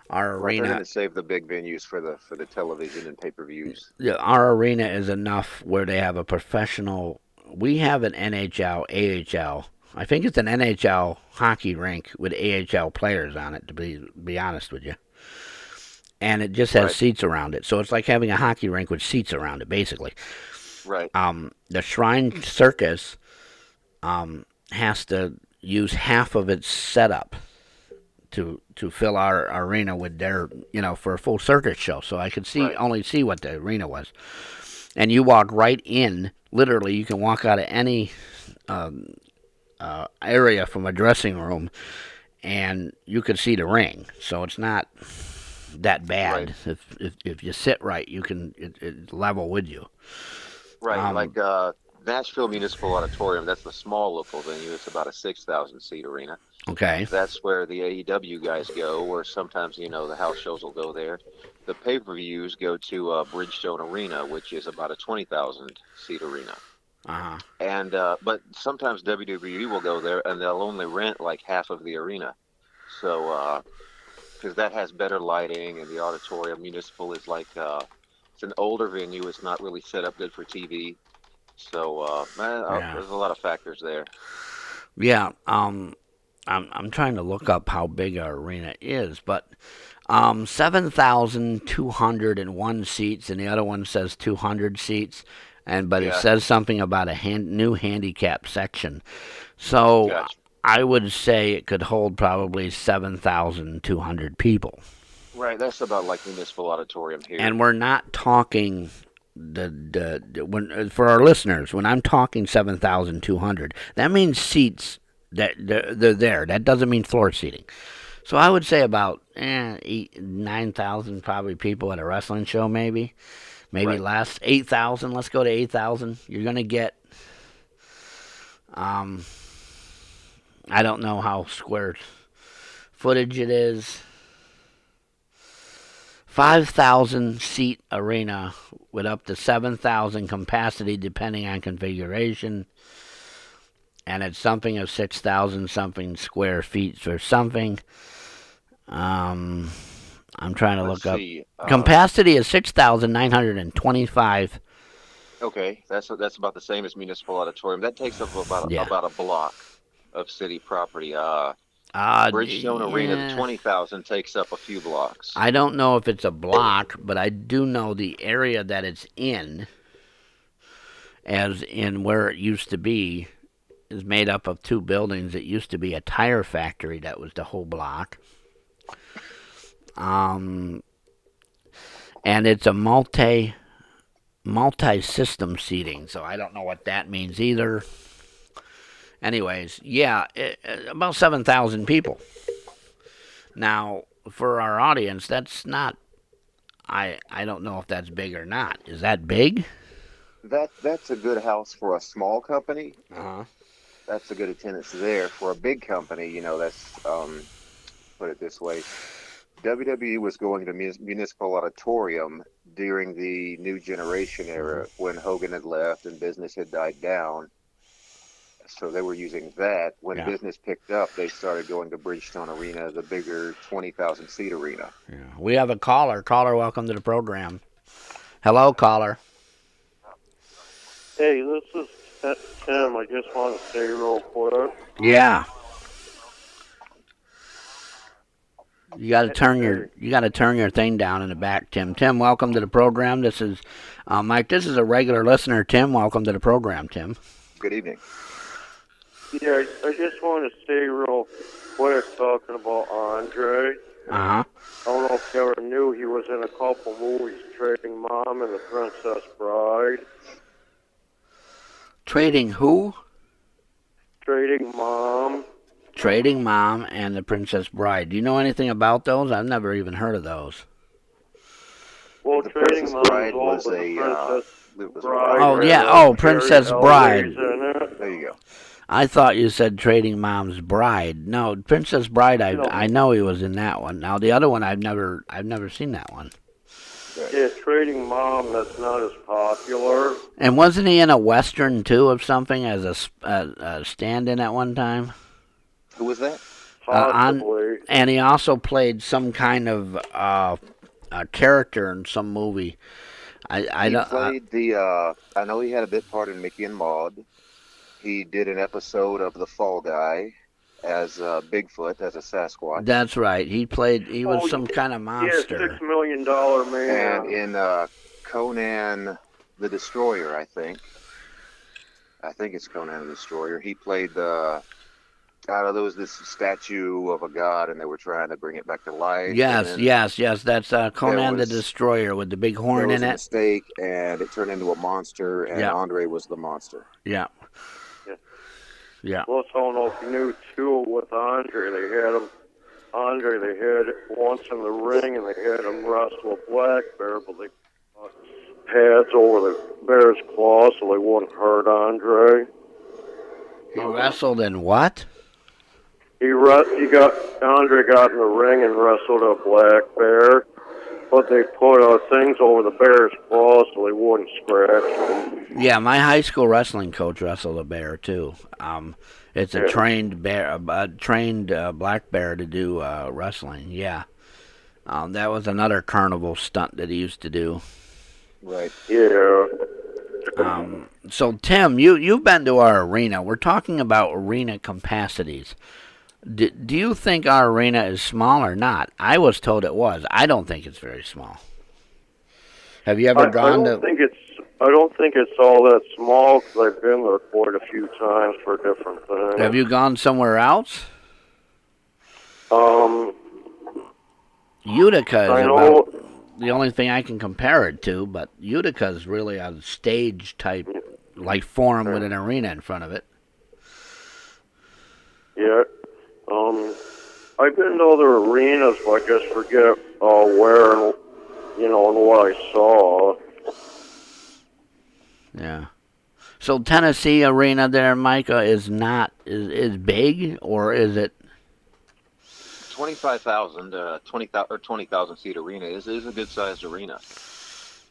Our Right, they're going arena to save the big venues for the television and pay-per-views. Yeah, our arena is enough where they have a professional. We have an NHL, AHL. I think it's an NHL hockey rink with AHL players on it. To be honest with you, and it just has Right. seats around it, so it's like having a hockey rink with seats around it, basically. Right. The Shrine Circus has to use half of its setup to fill our arena with their for a full circus show. So I could Right. only see what the arena was. And you walk right in. Literally, you can walk out of any area from a dressing room, and you could see the ring. So it's not that Right. bad. If you sit right, you can it level with you. Right. Um, Like Nashville Municipal Auditorium, that's the small local venue. It's about a 6,000 seat arena. okay. That's where the AEW guys go, or sometimes, the house shows will go there. The pay-per-views go to Bridgestone Arena, which is about a 20,000 seat arena. Uh huh. And but sometimes WWE will go there and they'll only rent like half of the arena. So because that has better lighting and the auditorium municipal is like it's an older venue. It's not really set up good for TV. So Yeah. there's a lot of factors there. Yeah. I'm trying to look up how big our arena is, but 7,201 seats, and the other one says 200 seats, but it Yeah, says something about a new handicap section. So gotcha. I would say it could hold probably 7,200 people, Right, that's about like municipal auditorium here. and we're not talking. When for our listeners, when I'm talking 7,200, that means seats that they're there. That doesn't mean floor seating. So I would say about 9,000 probably people at a wrestling show, maybe Right. less. 8,000. Let's go to 8,000. You're gonna get. Um, I don't know how square footage it is. 5,000 seat arena with up to 7,000 capacity depending on configuration, and it's something of 6,000 something square feet or something. Um, I'm trying to Let's look up. see. Capacity is 6,925. Okay, that's about the same as municipal auditorium. That takes up Yeah. about a block of city property. Bridgestone Arena, the Yeah. 20,000 takes up a few blocks. I don't know if it's a block, but I do know the area that it's in, as in where it used to be, is made up of two buildings. It used to be a tire factory that was the whole block. Um, and it's a multi system seating, so I don't know what that means either. Anyways, yeah, about 7,000 people. Now, for our audience, that's not. I don't know if that's big or not. Is that big? that's a good house for a small company. Uh-huh. That's a good attendance there. For a big company, that's put it this way. WWE was going to Municipal Auditorium during the New Generation Hmm. era when Hogan had left and business had died down. So they were using that. When Yeah. business picked up, they started going to Bridgestone Arena, the bigger 20,000 seat arena. Yeah. We have a caller. Caller, welcome to the program. Hello, caller. Hey, this is Tim. I just want to say real quick. Yeah. Hey, You got to turn your thing down in the back, Tim. Tim, welcome to the program. This is Mike. This is a regular listener, Tim. Welcome to the program, Tim. Good evening. yeah, I just want to say real quick talking about Andre. Uh huh. I don't know if you ever knew he was in a couple movies, Trading Mom and The Princess Bride. Trading who? Trading Mom. Trading Mom and the Princess Bride. Do you know anything about those? I've never even heard of those. Well, The Trading Princess Mom is Bride all was but The a Princess it was a Bride Oh rival. yeah. had Oh, Carrie Princess Elways Bride. in it. There you go. I thought you said Trading Mom's Bride. No, Princess Bride. I No, know he was in that one. Now the other one I've never seen that one. Right. yeah, Trading Mom, that's not as popular. And wasn't he in a western too of something as a stand-in at one time? Who was that? On Possibly. and he also played some kind of character in some movie. I He don't. played I know he had a bit part in Mickey and Maude. He did an episode of The Fall Guy as Bigfoot, as a Sasquatch. That's right. He played. He was Oh, some kind of yeah, monster. $6 million And man. in Conan the Destroyer, I think it's Conan the Destroyer. He played there was this statue of a god, and they were trying to bring it back to life, and Yes, then yes, yes. That's there Conan the was Destroyer with the big there horn was in a it. mistake, and it turned into a monster, and Yeah, Andre was the monster. yeah, Yeah. yeah. Plus, I don't know if you knew too with Andre, they had once in the ring, and they had him wrestle a black bear, but they put pads over the bear's claws so they wouldn't hurt Andre. He wrestled in what? Andre got in the ring and wrestled a black bear, but they put things over the bear's claws so they wouldn't scratch him. Yeah, my high school wrestling coach wrestled a bear too. It's a Yeah. trained bear, a trained black bear to do wrestling. Yeah, that was another carnival stunt that he used to do. Right. Yeah. So Tim, you've been to our arena. We're talking about arena capacities. Do you think our arena is small or not? I was told it was. I don't think it's very small. Have you ever I gone don't to? think it's all that small because I've been there quite a few times for different Have things. you gone somewhere else? Um, Utica is I about know. the only thing I can compare it to, but Utica is really a stage type, like forum with an arena in front of it. Yeah. I've been to other arenas, but I just forget where and and what I saw. Yeah. So Tennessee arena there, Micah, is not is big, or is it? 25,000, 20,000 seat arena is a good sized arena.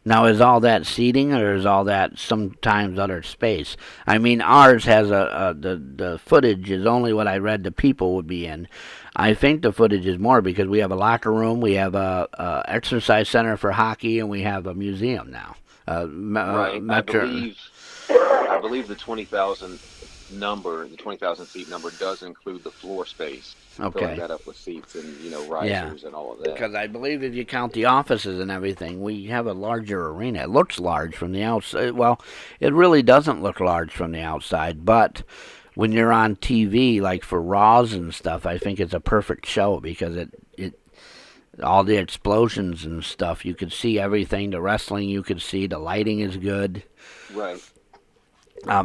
Now, is all that seating, or is all that sometimes other space? I mean, ours has the footage is only what I read the people would be in. I think the footage is more because we have a locker room, we have a exercise center for hockey, and we have a museum now. Right. Metro. I believe the 20,000 seat number does include the floor space, filling Okay. that up with seats and Yeah. risers and all of that. Because I believe if you count the offices and everything, we have a larger arena. It looks large from the outside. Well, it really doesn't look large from the outside, but when you're on TV, like for Raws and stuff, I think it's a perfect show because it all the explosions and stuff, you could see everything. The wrestling you could see. The lighting is good. Right.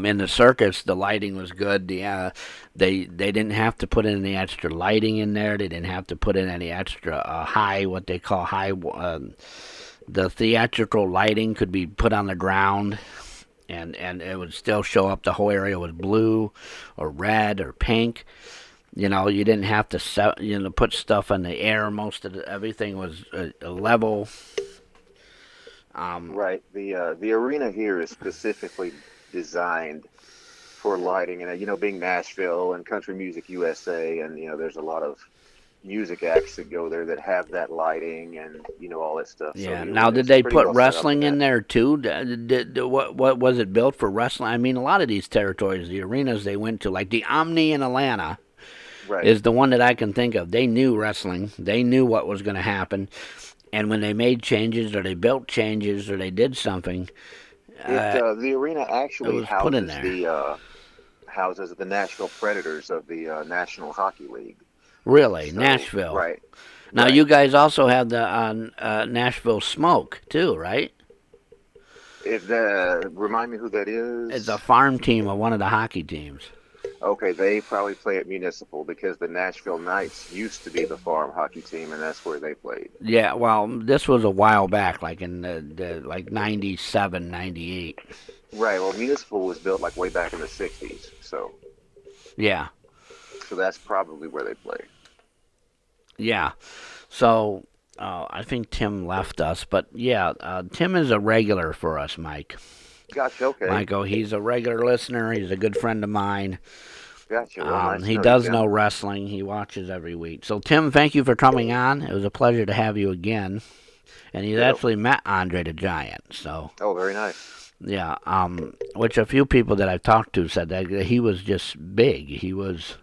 In the circus, the lighting was good. They didn't have to put in any extra lighting in there. They didn't have to put in any extra high, what they call high. The theatrical lighting could be put on the ground. and it would still show up. The whole area was blue, or red, or pink. You didn't have to put stuff in the air. Most of everything was a level. Um, Right. The arena here is specifically designed for lighting, and being Nashville and Country Music USA, and there's a lot of music acts that go there that have that lighting and all that stuff. So yeah. the Now, arena did is they pretty put well set up for wrestling in that. there too? What was it built for wrestling? I mean, a lot of these territories, the arenas they went to, like the Omni in Atlanta, Right. is the one that I can think of. They knew wrestling. They knew what was going to happen. And when they made changes or they built changes or they did something, It uh, the arena it actually was put in houses there. the Nashville Predators of the National Hockey League. Really, So Nashville. right, Now you right. guys also have the Nashville Smoke too, right? If remind me who that It's a is. farm team of one of the hockey teams. Okay, they probably play at Municipal because the Nashville Knights used to be the farm hockey team, and that's where they played. Yeah, well, this was a while back, like in the like 97, 98. Right. Well, Municipal was built like way back in the '60s, Yeah, so that's probably where they play. yeah. So I think Tim left us, but yeah, Tim is a regular for us, Mike. Gotcha. Okay. Michael, he's a regular listener. He's a good friend of mine. Gotcha. Well, nice to He know you, does know Tim. wrestling. He watches every week. So, Tim, thank you for coming on. It was a pleasure to have you again. And he's Ditto. actually met Andre the Giant. So, Oh, very nice. yeah. Which a few people that I've talked to said that he was just big. He was.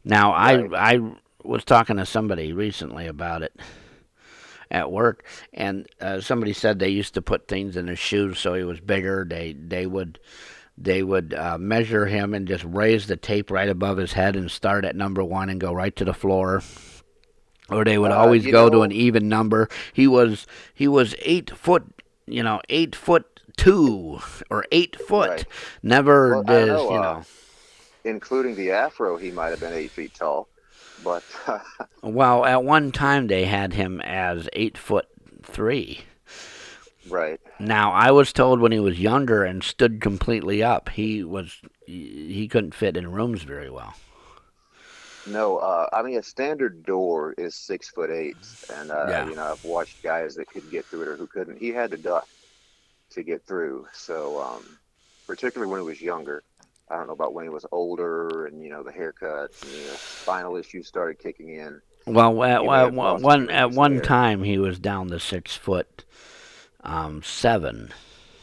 Now, Right. I was talking to somebody recently about it at work, and somebody said they used to put things in his shoes so he was bigger. They would measure him and just raise the tape right above his head and start at number one and go right to the floor. Or they would Uh, always you go to an know, even number. He was 8 foot, 8'2" or 8 foot. right. Never Well, I don't this, know. you know. Including the afro, he might have been 8 feet tall, but Well, at one time they had him as 8'3". right. Now I was told when he was younger and stood completely up, he couldn't fit in rooms very well. No, I mean a standard door is 6'8", and Yeah. I've watched guys that could get through it or who couldn't. He had to duck to get through. So, particularly when he was younger. I don't know about when he was older and the haircuts and spinal issues started kicking in. Well, He may have lost a few at inches one there. time he was down to 6 foot 7,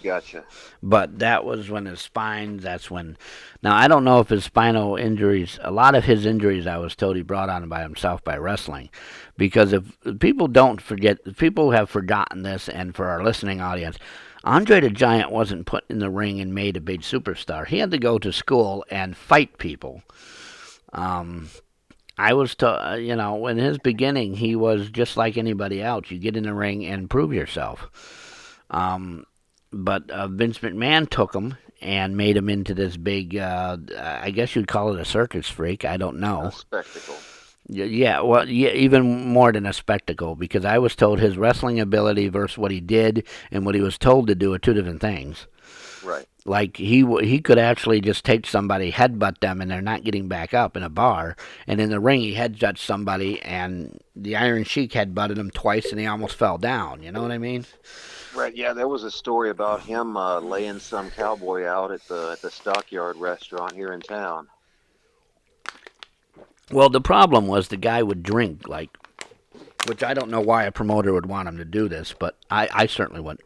Gotcha. but that was when his spine. That's when. Now I don't know if his spinal injuries. A lot of his injuries, I was told, he brought on by himself by wrestling, because if people don't forget, people have forgotten this, and for our listening audience. Andre the Giant wasn't put in the ring and made a big superstar. He had to go to school and fight people. Um, I was told, in his beginning, he was just like anybody else. You get in the ring and prove yourself. Um, but Vince McMahon took him and made him into this big, I guess you'd call it a circus freak. I don't A know. spectacle. Yeah, well, yeah, even more than a spectacle, because I was told his wrestling ability versus what he did and what he was told to do are two different things. Right. Like he could actually just take somebody, headbutt them, and they're not getting back up in a bar. And in the ring, he headbutted somebody, and the Iron Sheik headbutted him twice, and he almost fell down. You know what I mean? Right. Yeah, there was a story about him laying some cowboy out at the Stockyard restaurant here in town. Well, the problem was the guy would drink, like, which I don't know why a promoter would want him to do this, but I certainly would,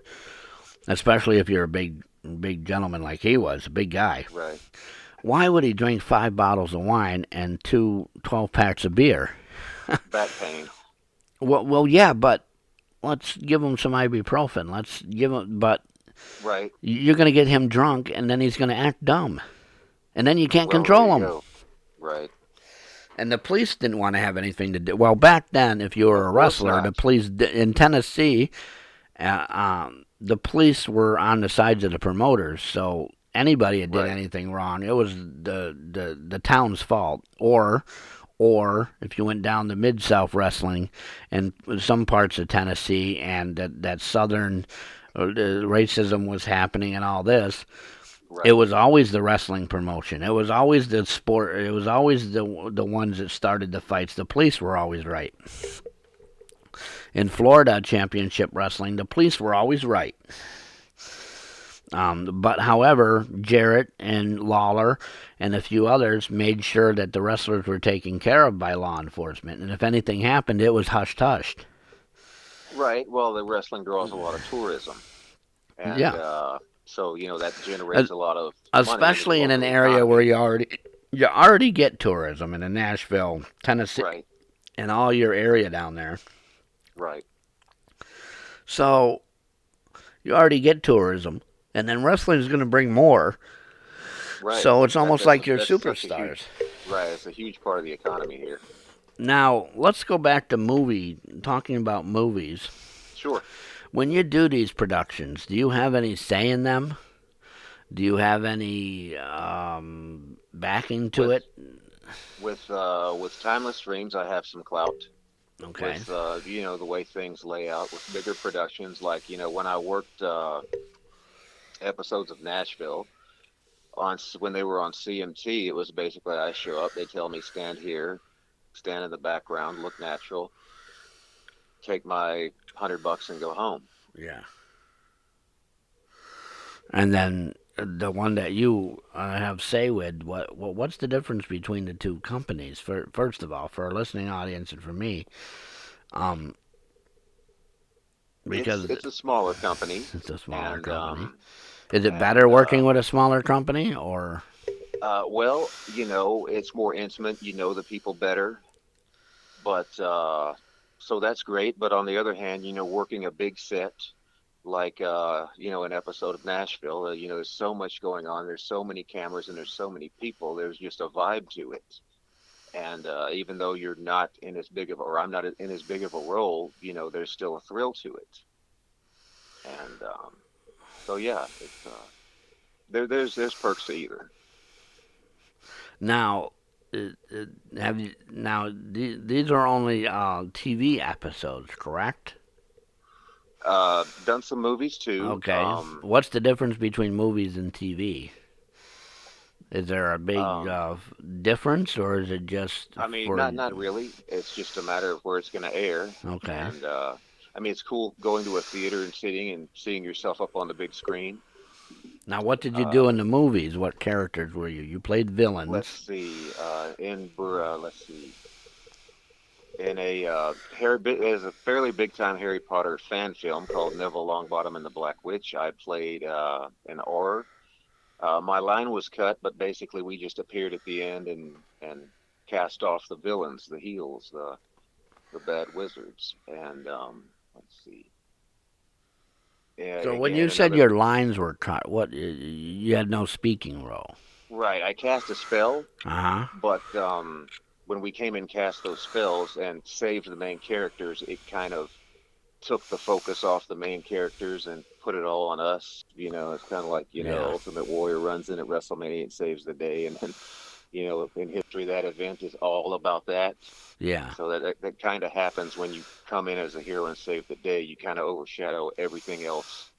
especially if you're a big gentleman like he was, a big guy. Right. Why would he drink 5 bottles of wine and 12 packs of beer? Back pain. Well, yeah, but let's give him some ibuprofen. Let's give him, but Right. you're going to get him drunk, and then he's going to act dumb, and then you can't Well, there control you him. go. Right. And the police didn't want to have anything to do. Well, back then, if you were Of a course wrestler, the not. police in Tennessee, the police were on the sides of the promoters. So anybody that did Right. anything wrong, it was the town's fault. Or if you went down to Mid South wrestling and some parts of Tennessee and that southern the racism was happening and all this, it Right. was always the wrestling promotion. It was always the sport. It was always the ones that started the fights. The police were always right. In Florida championship wrestling, the police were always right. But however, Jarrett and Lawler and a few others made sure that the wrestlers were taken care of by law enforcement, and if anything happened, it was hushed hushed. Right. Well, the wrestling draws a lot of tourism, and Yeah, so that Uh, generates a lot of money in the especially in an local area where economy. you already get tourism in Nashville, Tennessee, Right. and all your area down there. Right. So you already get tourism, and then wrestling is going to bring more. Right. So it's That almost that's like you're that's such a superstars. huge right. It's a huge part of the economy here. Now let's go back to talking about movies. Sure. When you do these productions, do you have any say in them? Do you have any backing to With it? with timeless streams, I have some clout. Okay. With the way things lay out with bigger productions, like when I worked episodes of Nashville when they were on CMT, it was basically I show up, they tell me stand here, stand in the background, look natural, take my $100 and go home. Yeah. And then the one that you have say with, what's the difference between the two companies? First of all, for our listening audience and for me, um, It's because it's a smaller company, it's a smaller and company. Is it better and working with a smaller company or? well, it's more intimate. You know the people better, but so that's great. But on the other hand, working a big set like an episode of Nashville, there's so much going on. There's so many cameras and there's so many people. There's just a vibe to it. And even though you're not in as big of a, or I'm not in as big of a role, there's still a thrill to it. And so yeah, it's there's perks to either. Now, have you now? These are only TV episodes, correct? Done some movies too. Okay. What's the difference between movies and TV? Is there a big Um, difference, or is it just I mean, for? not really. It's just a matter of where it's going to air, Okay. and I mean, it's cool going to a theater and sitting and seeing yourself up on the big screen. Now, what did you do Uh, in the movies? What characters were you? You played let's villains. see. Let's see. In a there's a fairly big time Harry Potter fan film called Neville Longbottom and the Black Witch. I played an Auror. My line was cut, but basically we just appeared at the end and cast off the villains, the heels, the bad wizards, and let's see. Yeah, So when you again, said another your lines were cut, what you had no speaking role? right. I cast a spell, Uh huh. but when we came and cast those spells and saved the main characters, it kind of took the focus off the main characters and put it all on us. It's kind of like Yeah. Ultimate Warrior runs in at WrestleMania and saves the day, and then in history that event is all about that. Yeah. So that kind of happens when you come in as a hero and save the day. You kind of overshadow everything else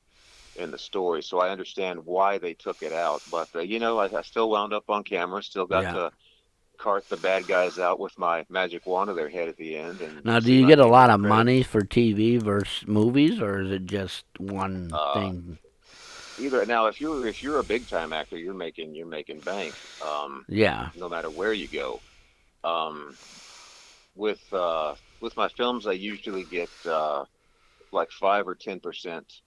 in the story. So I understand why they took it out, but I still wound up on camera, still got Yeah. to cart the bad guys out with my magic wand of their head at the end and Now, do see you my get a name on lot the of money credits. for TV versus movies, or is it just one Uh, thing? Either now, if you're a big time actor, you're making bank, Yeah. no matter where you go. Um, with my films, I usually get like 5 or 10%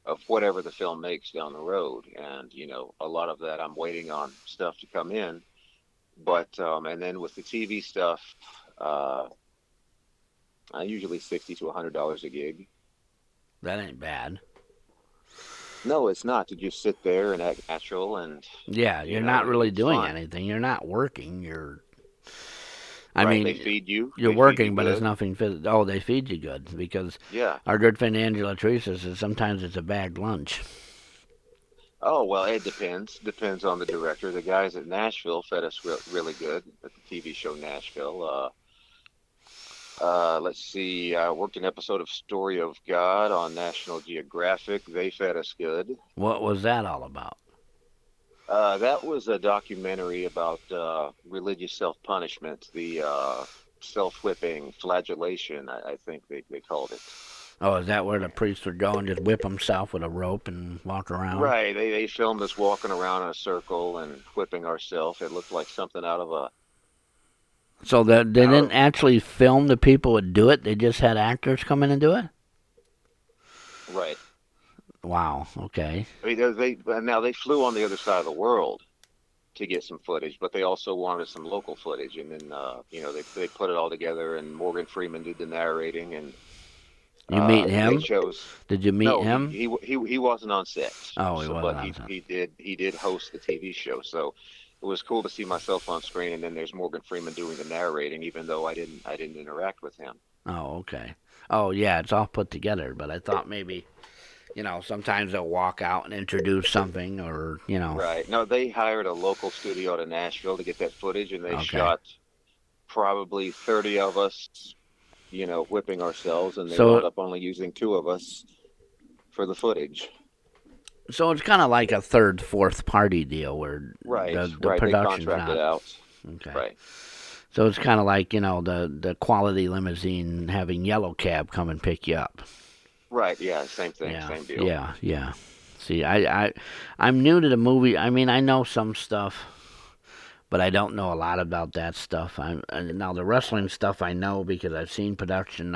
of whatever the film makes down the road, and a lot of that I'm waiting on stuff to come in. But and then with the TV stuff, uh, I usually $60 to $100 a gig. That ain't bad. No, it's not to just sit there and act natural, and Yeah, you're not really it's doing fun. anything. You're not working. I Right? They mean, feed you. you're They feed you working, but it's good. nothing physical. Oh, they feed you good because Yeah. our good friend Angela Teresa says sometimes it's a bagged lunch. Oh, well, it depends. Depends on the director. The guys at Nashville fed us really good at the TV show Nashville. Let's see. I worked an episode of Story of God on National Geographic. They fed us good. What was that all about? That was a documentary about religious self-punishment, the self-whipping, flagellation, I think they called it. Oh, is that where the priest would go and just whip himself with a rope and walk around? Right. They filmed us walking around in a circle and whipping ourselves. It looked like something So that they out didn't of actually film the people would do it. They just had actors come in and do it. right. Wow. Okay. I mean, now they flew on the other side of the world to get some footage, but they also wanted some local footage, and then they put it all together, and Morgan Freeman did the narrating, and You meet they him? chose. Did you meet No, him? he wasn't on set, Oh, he so wasn't but on set. he did host the TV show, so it was cool to see myself on screen, and then there's Morgan Freeman doing the narrating, even though I didn't interact with him. Oh, okay. Oh, yeah, it's all put together. But I thought maybe, sometimes they'll walk out and introduce something, or. Right. No, they hired a local studio out of Nashville to get that footage, and they Okay. shot probably 30 of us, whipping ourselves, and they wound So, up only using two of us for the footage. so it's kind of like a third, fourth party deal where Right, the right. They production's contracted not. out. Okay. Right, So it's kind of like the quality limousine having Yellow Cab come and pick you up. right. Yeah, same thing, Yeah, same deal. yeah, yeah. See, I'm new to the movie. I mean, I know some stuff, but I don't know a lot about that stuff. Now the wrestling stuff I know because I've seen production.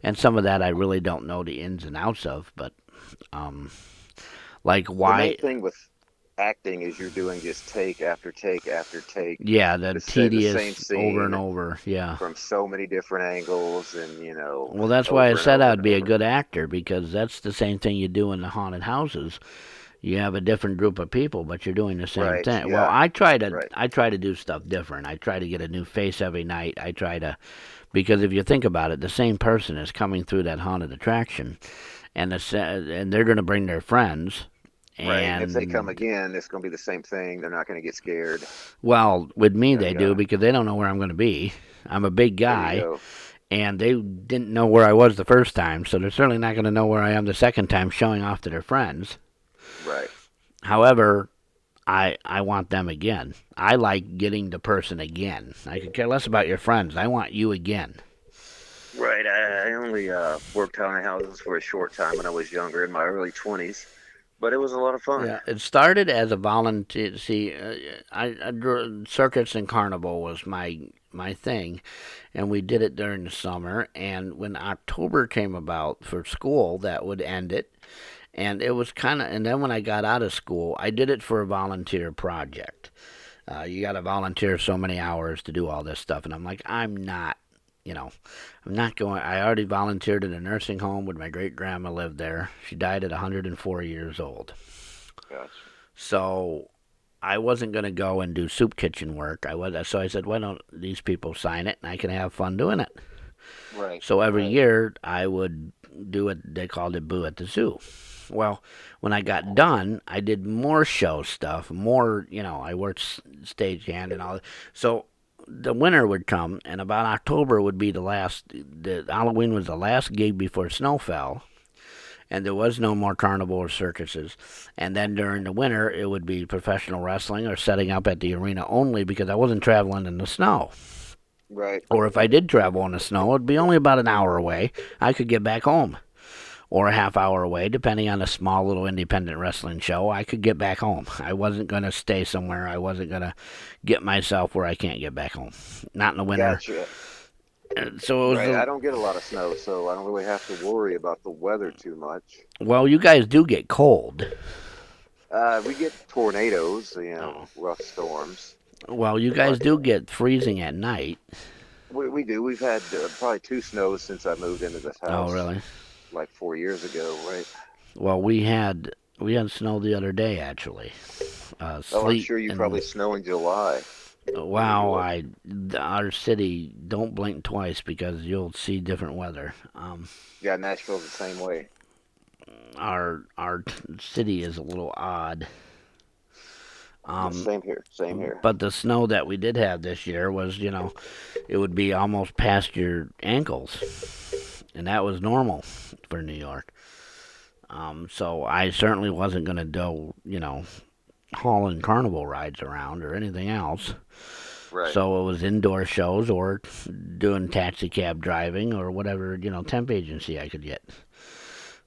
And some of that I really don't know the ins and outs of. But um, like The main why? thing with acting is you're doing just take after take after take, Yeah, the the same tedious over and scene over. Yeah. from so many different angles, and Well, that's why I over and said over I'd and be a over. good actor because that's the same thing you do in the haunted houses. You have a different group of people, but you're doing the same Right. thing. Well, Yeah. Right. I try to do stuff different. I try to get a new face every night. I try to because if you think about it, the same person is coming through that haunted attraction, and they're going to bring their friends. Right. And if they come And again, it's going to be the same thing. They're not going to get scared. well, with me You know, they you do gotta. because they don't know where I'm going to be. I'm a big There you guy, go. and they didn't know where I was the first time, so they're certainly not going to know where I am the second time showing off to their friends. Right. However, I want them again. I like getting the person again. I could care less about your friends. I want you again. Right. I only worked haunted houses for a short time when I was younger, in my early 20s, but it was a lot of fun. Yeah, it started as a volunteer. See, circus and carnival was my thing, and we did it during the summer. And when October came about for school, that would end it. And it was kind of, and then when I got out of school, I did it for a volunteer project. You got to volunteer so many hours to do all this stuff, and I'm like, you know, I'm not going. I already volunteered in a nursing home when my great grandma lived there. She died at 104 years old. Gotcha. So I wasn't going to go and do soup kitchen work. So I said, why don't these people sign it and I can have fun doing it? Right. So every Right. year I would do it. They called it Boo at the Zoo. Well, when I got done, I did more show stuff. More, I worked stagehand and all that. So the winter would come, and about October would be the last. The Halloween was the last gig before snow fell, and there was no more carnival or circuses. And then during the winter, it would be professional wrestling or setting up at the arena only because I wasn't traveling in the snow. Right. Or if I did travel in the snow, it'd be only about an hour away. I could get back home. Or a half hour away, depending on a small little independent wrestling show, I could get back home. I wasn't going to stay somewhere. I wasn't going to get myself where I can't get back home. Not in the winter. Gotcha. So it was Right. I don't get a lot of snow, so I don't really have to worry about the weather too much. well, you guys do get cold. We get tornadoes, Oh. rough storms, Well, you guys but do get freezing at night. we do. We've had probably two snows since I moved into this Oh, house, really? like 4 years ago, right? Well, we had snow the other day actually. Oh, I'm Sleet sure you and probably snow in July where you wow, are. our city don't blink twice because you'll see different weather. Yeah, Nashville's the same way. Our city is a little odd. Yes, Um, same here. Same here. but the snow that we did have this year was, it would be almost past your ankles, and that was normal for New York. So I certainly wasn't going to do, hauling carnival rides around or anything else. Right. So it was indoor shows or doing taxi cab driving or whatever, temp agency I could get.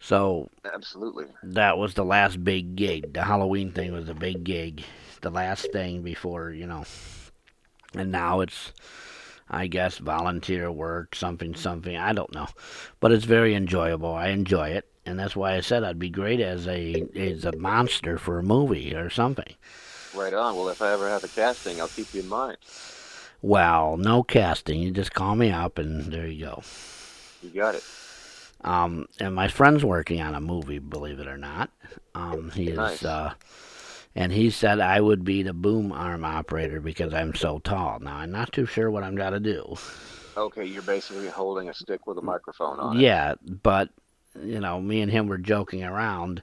So Absolutely. that was the last big gig. The Halloween thing was the big gig, the last thing before, and now it's, I guess, volunteer work, something, something. I don't know, but it's very enjoyable. I enjoy it, and that's why I said I'd be great as a monster for a movie or something. Right on. Well, if I ever have a casting, I'll keep you in mind. Well, no casting. You just call me up, and there you go. You got it. And my friend's working on a movie, believe it or not. He is, Nice. and he said I would be the boom arm operator because I'm so tall. Now I'm not too sure what I'm gonna do. Okay, you're basically holding a stick with a microphone on it. Yeah, but me and him were joking around.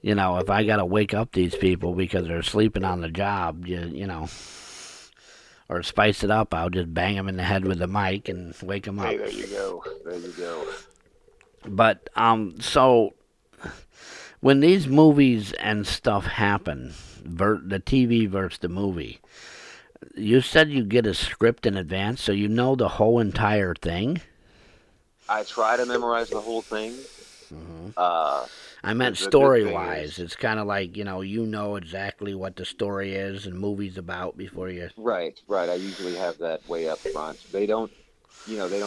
If I gotta wake up these people because they're sleeping on the job, or spice it up, I'll just bang them in the head with the mic and wake them up. Hey, there you go. There you go. But so when these movies and stuff happen, the TV versus the movie, you said you get a script in advance, so you know the whole entire thing. I try to memorize the whole thing. hmm Uh, I the, meant the good story thing wise. is, It's kind of like you know exactly what the story is and movie's about before you. right, right. I usually have that way up front. They don't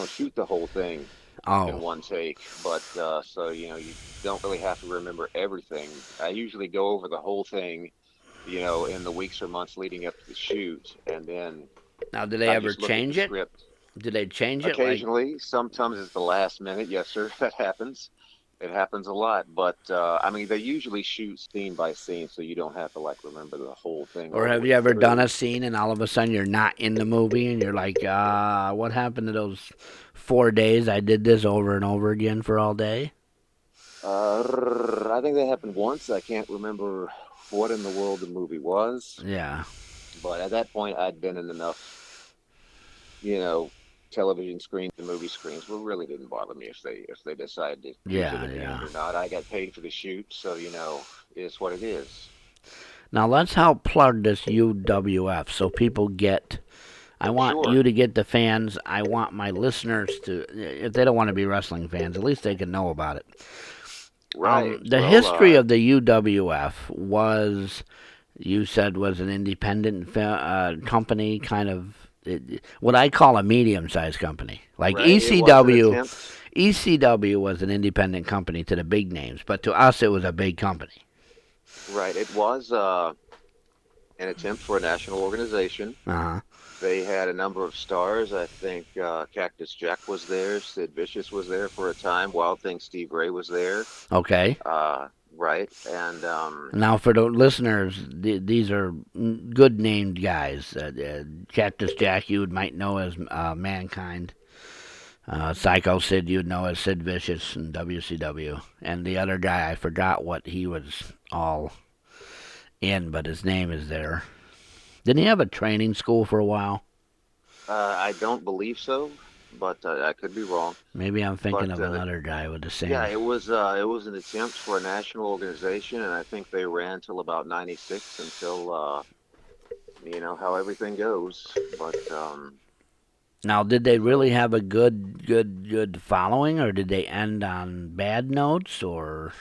shoot the whole thing in Oh, one take, but so you don't really have to remember everything. I usually go over the whole thing, in the weeks or months leading up to the shoot, and then now did they I ever just look at the change it? script. Did they change it? Like, Occasionally, sometimes it's the last minute. Yes, sir, that happens. It happens a lot, but I mean, they usually shoot scene by scene, so you don't have to like remember the whole thing or all the have way you ever done through. a scene and all of a sudden you're not in the movie and you're like, what happened to those 4 days I did this over and over again for all day? I think that happened once. I can't remember what in the world the movie was, Yeah, but at that point, I'd been in enough, you know, television screens and movie screens where it really didn't bother me if they decided to use it yeah, at the end yeah. or not. I got paid for the shoot, so it's what it is. Now let's help plug this UWF so people get. I want Sure. you to get the fans. I want my listeners to, if they don't want to be wrestling fans, at least they can know about it. Right. The Well, history of the UWF was, you said, was an independent company, kind of what I call a medium-sized company. Like right. It was an ECW, attempt. ECW was an independent company to the big names, but to us it was a big company. Right. It was an attempt for a national organization. Uh huh. They had a number of stars. I think Cactus Jack was there. Sid Vicious was there for a time. Wild Thing Steve Ray was there. Okay. Right. And Now, for the listeners, these are good named guys. Cactus Jack, you might know as Mankind. Psycho Sid, you'd know as Sid Vicious in WCW. And the other guy, I forgot what he was all in, but his name is there. Didn't he have a training school for a while? I don't believe so, but I could be wrong. Maybe I'm thinking But of another guy with the yeah, same. it was an attempt for a national organization, and I think they ran till about '96 until how everything goes. But Now, did they so really have a good following, or did they end on bad notes, or?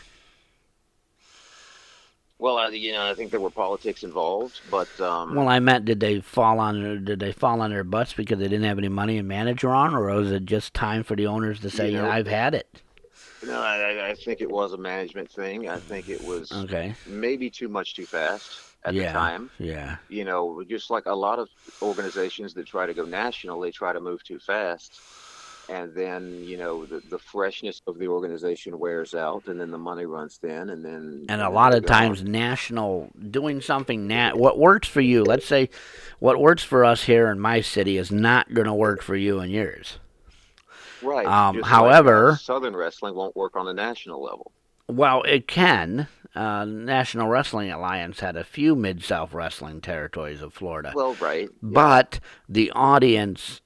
well, I think there were politics involved, but Well, I meant, did they fall on their butts because they didn't have any money and manage wrong, or was it just time for the owners to say, you know, I've had it? no, I think it was a management thing. I think it was Okay. maybe too much too fast at the Yeah. time. Yeah. Just like a lot of organizations that try to go national, they try to move too fast. And then, the freshness of the organization wears out, and then the money runs thin, And a and then lot they're of times, gone. national doing something what works for you. Let's say, what works for us here in my city is not going to work for you and yours. Right. Just like However, Southern wrestling won't work on the national level. Well, it can. National Wrestling Alliance had a few Mid South wrestling territories of Florida, Well, right. Yeah. but the audience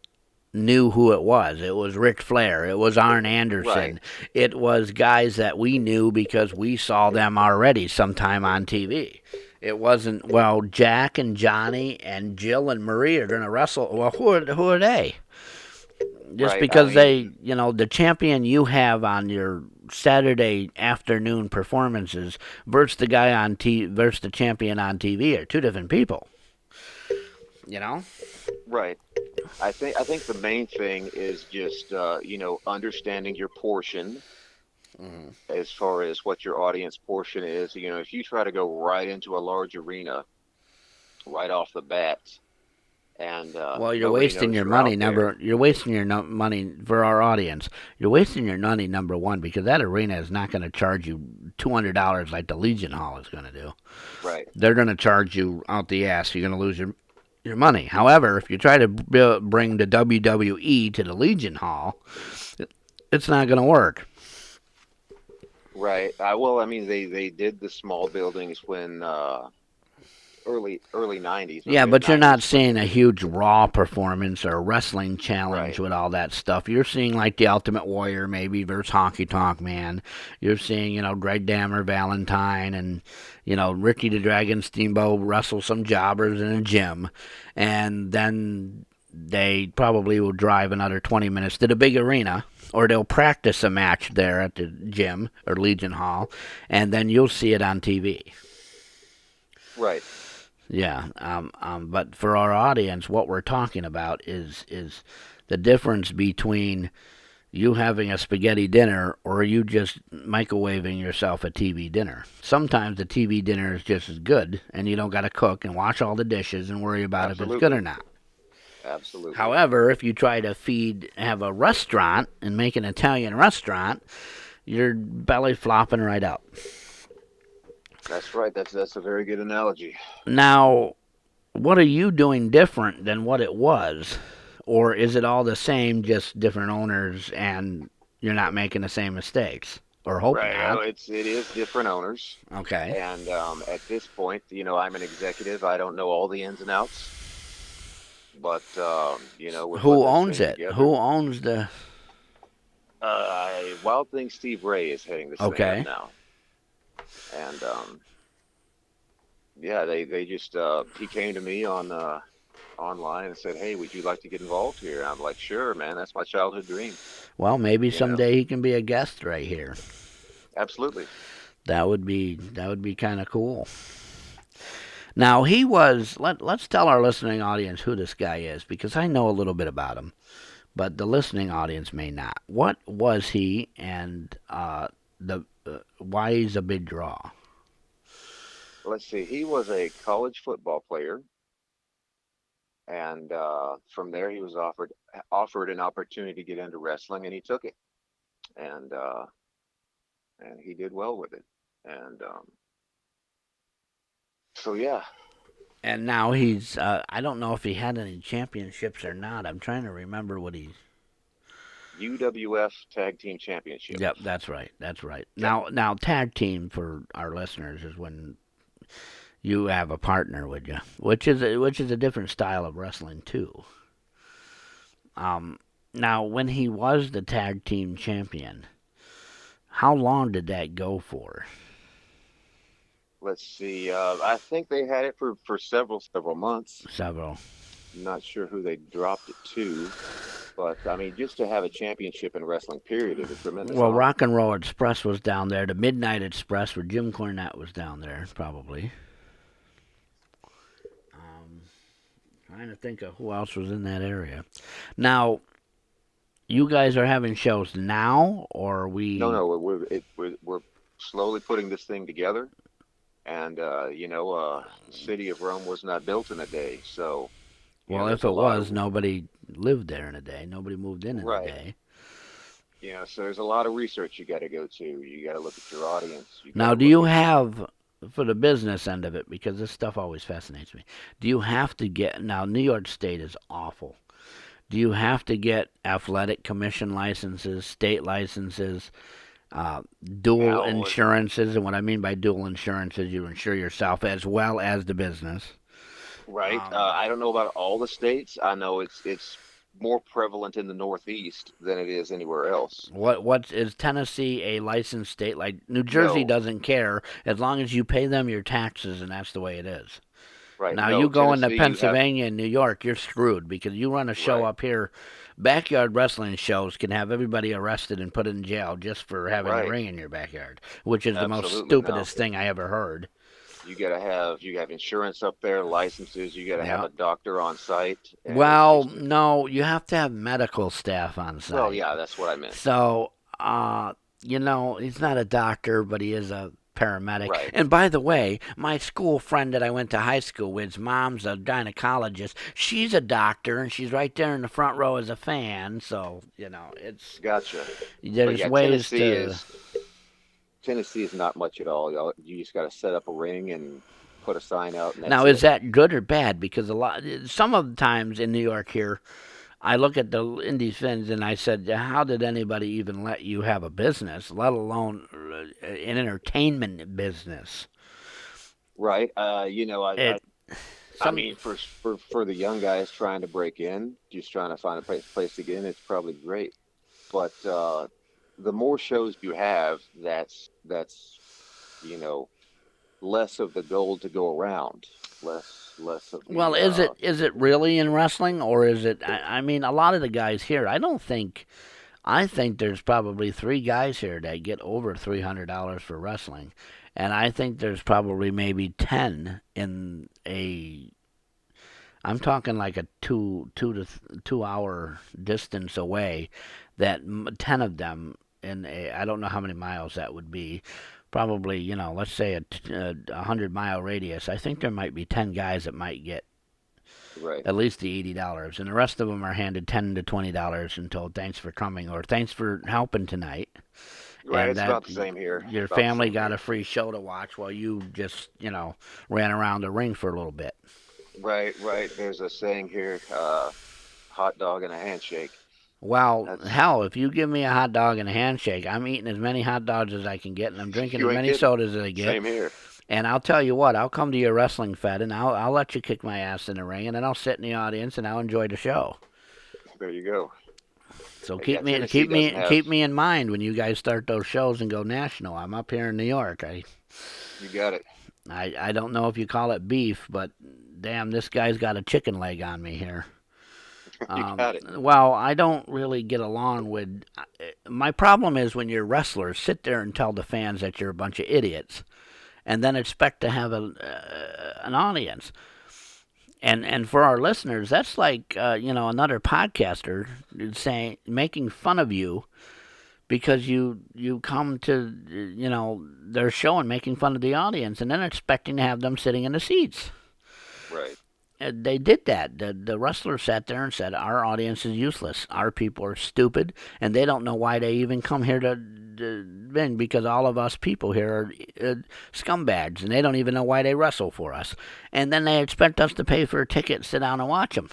knew who it was. It was Ric Flair. It was Arn Right. Anderson. It was guys that we knew because we saw them already sometime on TV. It wasn't, well, Jack and Johnny and Jill and Marie are going to wrestle. Well, who are they? Just Right. I because mean, they, the champion you have on your Saturday afternoon performances versus the guy on versus the champion on TV are two different people. You know? right. I think the main thing is just understanding your portion Mm-hmm. as far as what your audience portion is. If you try to go right into a large arena right off the bat and Well, you're nobody wasting knows your you're money. out there. Number, you're wasting your money for our audience. You're wasting your money. Number one, because that arena is not going to charge you $200 like the Legion Hall is going to do. Right. They're going to charge you out the ass. You're going to lose your money. However, if you try to bring the WWE to the Legion Hall, it's not going to work. Right. Well, I mean, they did the small buildings when early '90s or Yeah, mid but you're not '90s when. seeing a huge Raw performance or a wrestling challenge Right. with all that stuff. You're seeing like the Ultimate Warrior maybe versus Honky Tonk Man. You're seeing, Greg Dammer, Valentine, and, Ricky the Dragon Steamboat wrestle some jobbers in a gym. And then they probably will drive another 20 minutes to the big arena. Or they'll practice a match there at the gym or Legion Hall, and then you'll see it on TV. Right. Yeah, but for our audience, what we're talking about is the difference between you having a spaghetti dinner or you just microwaving yourself a TV dinner. Sometimes the TV dinner is just as good, and you don't got to cook and wash all the dishes and worry about if it's good Absolutely. or not. Absolutely. However, if you try to have a restaurant and make an Italian restaurant, you're belly flopping right out. That's right. That's a very good analogy. Now, what are you doing different than what it was? Or is it all the same, just different owners and you're not making the same mistakes? Or hope Right. Oh, not. it is different owners, Okay. and at this point, I'm an executive. I don't know all the ins and outs, but we're Who putting this owns thing it? together. Who owns the. Wild Thing Steve Ray is heading this thing up Okay. now, and yeah, they just he came to me on online and said, "Hey, would you like to get involved here?" And I'm like, "Sure, man. That's my childhood dream." Well, maybe You know, someday he can be a guest right here. absolutely. That would be kind of cool. Now he was. Let's tell our listening audience who this guy is because I know a little bit about him, but the listening audience may not. What was he, and the why he's a big draw? Let's see. He was a college football player, and from there he was offered an opportunity to get into wrestling, and he took it, and he did well with it, and so yeah, And now he's. I don't know if he had any championships or not. I'm trying to remember what he. UWF Tag Team Championship. Yep, that's right. That's right. Yep. Now, tag team for our listeners is when you have a partner with you, which is a different style of wrestling too. Now, when he was the tag team champion, how long did that go for? Let's see. I think they had it for several months. Several. Not sure who they dropped it to, but I mean, just to have a championship in wrestling, period, is a tremendous Well, honor. Rock and Roll Express was down there. The Midnight Express, where Jim Cornette was down there, probably. Um, Trying to think of who else was in that area. Now, you guys are having shows now, or No, we? no, we're slowly putting this thing together, and the city of Rome was not built in a day, so Well, if there's a it lot was, of nobody lived there in a day. Nobody moved in a right. day. So there's a lot of research you got to go to. You got to look at your audience. You got Now, to do look you at have, for the business end of it, because this stuff always fascinates me, do you have to get, now, New York State is awful. Do you have to get athletic commission licenses, state licenses, dual Now, insurances, and what I mean by dual insurance is you insure yourself as well as the business. Right. Um, I don't know about all the states. I know it's more prevalent in the Northeast than it is anywhere else. what is Tennessee a licensed state? Like New Jersey No. doesn't care as long as you pay them your taxes, and that's the way it is. Right. Now No. you go into Tennessee, you have Pennsylvania and New York, you're screwed because you run a show right. up here. Backyard wrestling shows can have everybody arrested and put in jail just for having a Right. ring in your backyard, which is the most Absolutely. No. stupidest thing I ever heard. You have insurance up there, licenses, you gotta have Yeah. a doctor on site, and it's Well, just no, you have to have medical staff on well, site. yeah, that's what I meant. So, he's not a doctor, but he is a paramedic. Right. And by the way, my school friend that I went to high school with, mom's a gynecologist. She's a doctor, and she's right there in the front row as a fan. So, it's Gotcha. But there's yeah, ways to. Tennessee is not much at all. You just gotta set up a ring and put a sign out, and that's Now, is it. that good or bad? Because some of the times in New York here, I look at the indie fins and I said, how did anybody even let you have a business, let alone an entertainment business? Right. It I some mean, for the young guys trying to break in, just trying to find a place to get in, it's probably great. But the more shows you have, that's you know less of the gold to go around, less of well, the is it really in wrestling or is it? I mean, a lot of the guys here, I don't think. I think there's probably three guys here that get over $300 for wrestling, and I think there's probably maybe 10 in a. I'm talking like a 2 hour distance away. That 10 of them in a. I don't know how many miles that would be. Probably, let's say a 100-mile radius. I think there might be 10 guys that might get right. at least the $80, and the rest of them are handed $10 to $20 and told thanks for coming or thanks for helping tonight, Right, and it's that about the same here. your About the family same got here. a free show to watch while you just ran around the ring for a little bit. Right, right. There's a saying here, hot dog and a handshake. Well, That's hell, if you give me a hot dog and a handshake, I'm eating as many hot dogs as I can get, and I'm drinking as you ain't many kidding. sodas as I get. Same here. And I'll tell you what, I'll come to your wrestling fed, and I'll let you kick my ass in the ring, and then I'll sit in the audience and I'll enjoy the show. There you go. So Yeah, keep me Tennessee keep doesn't me have. keep me in mind when you guys start those shows and go national. I'm up here in New York. You got it. I don't know if you call it beef, but damn, this guy's got a chicken leg on me here. You got it. Well, I don't really get along with. My problem is when your wrestlers sit there and tell the fans that you're a bunch of idiots, and then expect to have an audience. And for our listeners, that's like another podcaster saying making fun of you because you come to their show and making fun of the audience, and then expecting to have them sitting in the seats. Right. They did that. The wrestler sat there and said, "Our audience is useless. Our people are stupid, and they don't know why they even come here to win because all of us people here are scumbags, and they don't even know why they wrestle for us. And then they expect us to pay for a ticket, sit down, and watch them."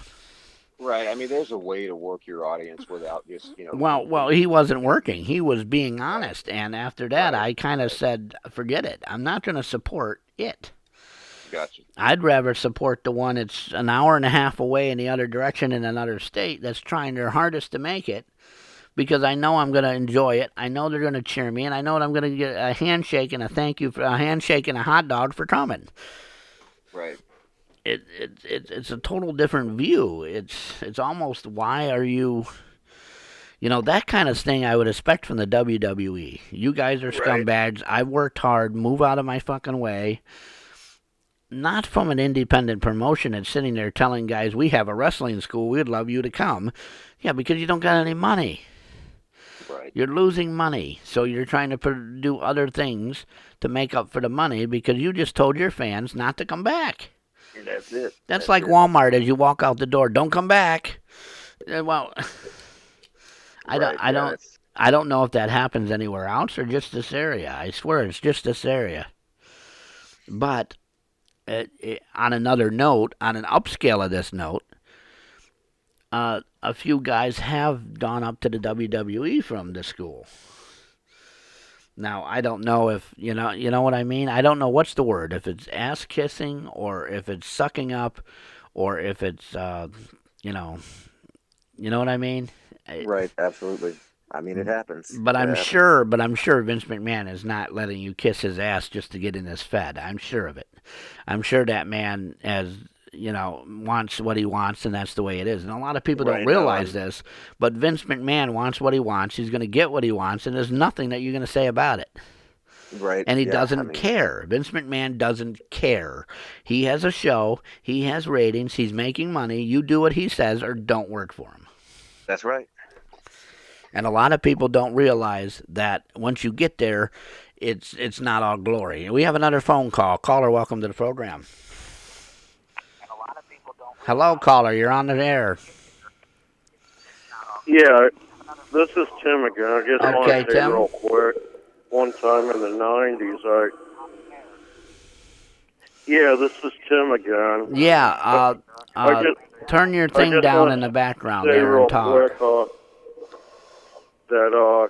Right. I mean, there's a way to work your audience without just, Well, he wasn't working. He was being right, honest, and after that, right, I kind of right. said, "Forget it. I'm not going to support it. Gotcha. I'd rather support the one that's an hour and a half away in the other direction in another state that's trying their hardest to make it because I know I'm going to enjoy it. I know they're going to cheer me, and I know that I'm going to get a handshake and a thank you for a handshake and a hot dog for coming." Right. It's a total different view. It's almost why are you that kind of thing I would expect from the WWE. You guys are Right. scumbags. I've worked hard. Move out of my fucking way. Not from an independent promotion that's sitting there telling guys, we have a wrestling school, we'd love you to come. Yeah, because you don't got any money. Right. You're losing money. So you're trying to do other things to make up for the money because you just told your fans not to come back. That's it. That's That's like it. Walmart as you walk out the door, don't come back. Well, I don't, Right. I Yeah. don't, I don't know if that happens anywhere else or just this area. I swear it's just this area. But on another note, on an upscale of this note, a few guys have gone up to the WWE from the school. Now I don't know if you know what I mean. I don't know what's the word. If it's ass kissing or if it's sucking up, or if it's you know you know what I mean. I- Right, absolutely. I mean, it happens. But It I'm happens. sure, but I'm sure Vince McMahon is not letting you kiss his ass just to get in his Fed. I'm sure of it. I'm sure that man has, wants what he wants, and that's the way it is. And a lot of people don't Right. No, realize I'm this, but Vince McMahon wants what he wants. He's going to get what he wants, and there's nothing that you're going to say about it. right. And he Yeah. I doesn't mean, care. Vince McMahon doesn't care. He has a show. He has ratings. He's making money. You do what he says, or don't work for him. that's right. And a lot of people don't realize that once you get there, it's not all glory. We have another phone call. Caller, welcome to the program. Hello, caller. You're on the air. Yeah, this is Tim again. I just want Okay, to say Tim. real quick. One time in the '90s, yeah, this is Tim again. Yeah. I just Turn your I thing just down want in the to background say there and real talk. quick that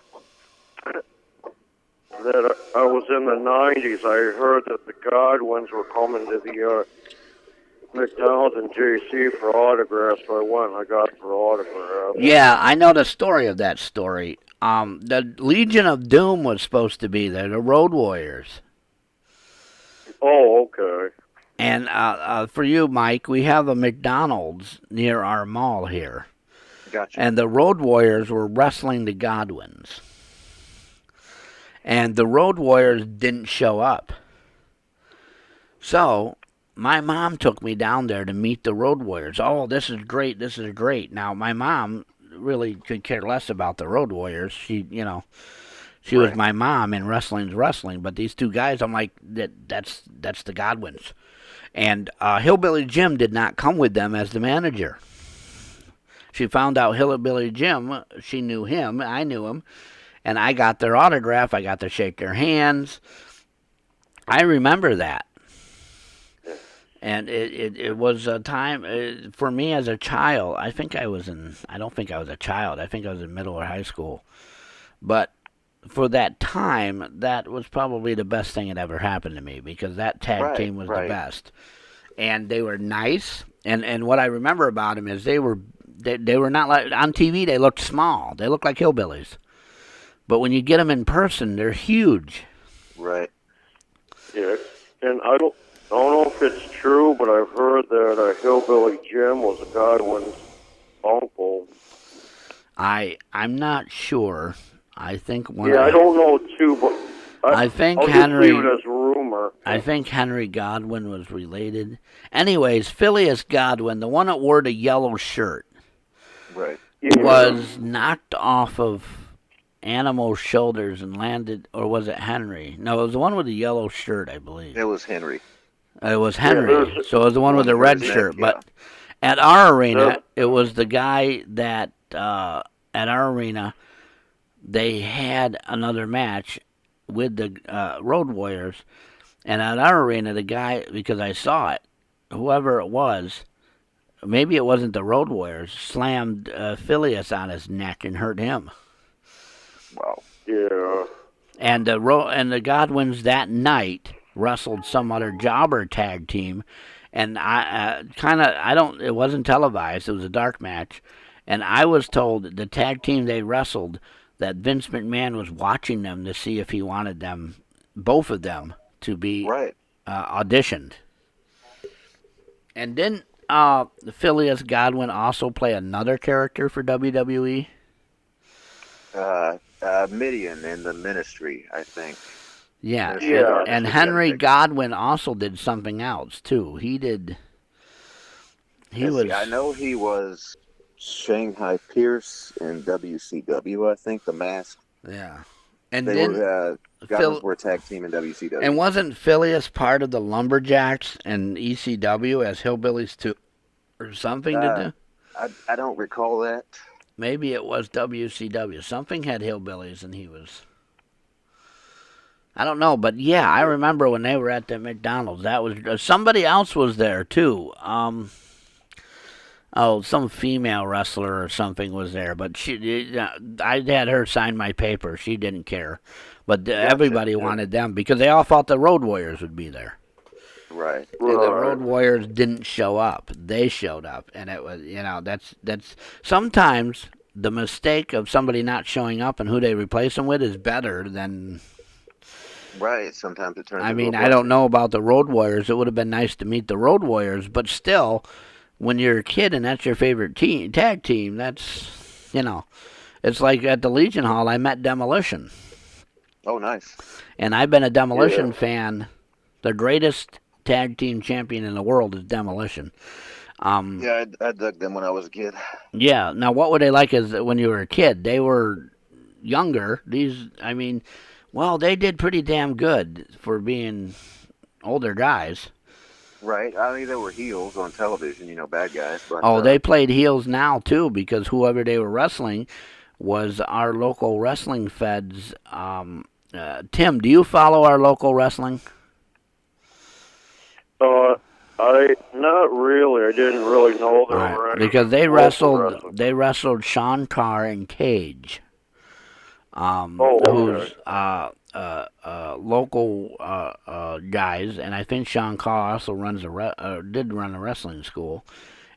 that I was in the '90s. I heard that the Godwins were coming to the McDonald's and JC for autographs. So I went and I got their autographs. Yeah, I know the story of that story. The Legion of Doom was supposed to be there, the Road Warriors. Oh, okay. And for you, Mike, we have a McDonald's near our mall here. Gotcha. And the Road Warriors were wrestling the Godwins. And the Road Warriors didn't show up. So my mom took me down there to meet the Road Warriors. Oh, this is great. This is great. Now, my mom really could care less about the Road Warriors. She was Right. my mom, and wrestling's wrestling. But these two guys, I'm like, that's the Godwins. And Hillbilly Jim did not come with them as the manager. She found out Hillbilly Jim, she knew him, I knew him, and I got their autograph. I got to shake their hands. I remember that. And it was a time for me as a child. I don't think I was a child. I think I was in middle or high school. But for that time, that was probably the best thing that ever happened to me, because that tag Right. team was the Right. best. And they were nice. And what I remember about them is they were not like on TV. They looked small. They looked like hillbillies. But when you get them in person, they're huge. Right. Yeah, and I don't know if it's true, but I've heard that Hillbilly Jim was a Godwin's uncle. I'm not sure. I think I don't know too, but I think I'll Henry. just leave it as rumor. I think Henry Godwin was related. Anyways, Phileas Godwin, the one that wore the yellow shirt, Right. was knocked off of Animal's shoulders and landed, or was it Henry? No, it was the one with the yellow shirt, I believe. It was Henry. It was Henry. there's- So it was the one with the One red his neck, shirt. yeah. But at our arena, Yeah. it was the guy that, at our arena, they had another match with the Road Warriors. And at our arena, the guy, because I saw it, whoever it was, maybe it wasn't the Road Warriors, slammed Phileas on his neck and hurt him. Wow. Yeah. And the Godwins that night wrestled some other jobber tag team, and it wasn't televised. It was a dark match, and I was told that the tag team they wrestled, that Vince McMahon was watching them to see if he wanted them, both of them, to be Right. auditioned. And didn't Phileas Godwin also play another character for WWE? Midian in the Ministry, I think. Yeah, Yeah. and Henry Godwin also did something else too. He Let's was. see, I know he was Shanghai Pierce in WCW. I think the Mask. Yeah, and They then were Godwins were a tag team in WCW. and wasn't Phileas part of the Lumberjacks and ECW as Hillbillies too, or something to do? I don't recall that. Maybe it was WCW. Something had hillbillies, and he was. I don't know, but yeah, I remember when they were at the McDonald's. That was somebody else was there too. Oh, some female wrestler or something was there, but I had her sign my paper. She didn't care, but Gotcha. everybody Yeah. wanted them because they all thought the Road Warriors would be there. Right. And the Right. Road Warriors didn't show up. They showed up, and it was that's sometimes the mistake of somebody not showing up and who they replace them with is better than. Right. Sometimes it turns I into a mean, I don't blessing. know about the Road Warriors. It would have been nice to meet the Road Warriors, but still, when you're a kid and that's your favorite team, tag team, it's like at the Legion Hall, I met Demolition. Oh, nice. And I've been a Yeah. Demolition fan. The greatest tag team champion in the world is Demolition. Um, Yeah, I dug them when I was a kid. yeah. Now, what were they like as when you were a kid? They were younger. I mean, well, they did pretty damn good for being older guys. Right. I mean, they were heels on television, bad guys, but Oh, they played heels now too because whoever they were wrestling was our local wrestling feds. Tim, do you follow our local wrestling? Uh, I not really. I didn't really know All there right, were any because they local wrestled wrestling. they wrestled Sean Carr and Cage, Oh, okay. who's local guys, and I think Sean Carr also did run a wrestling school.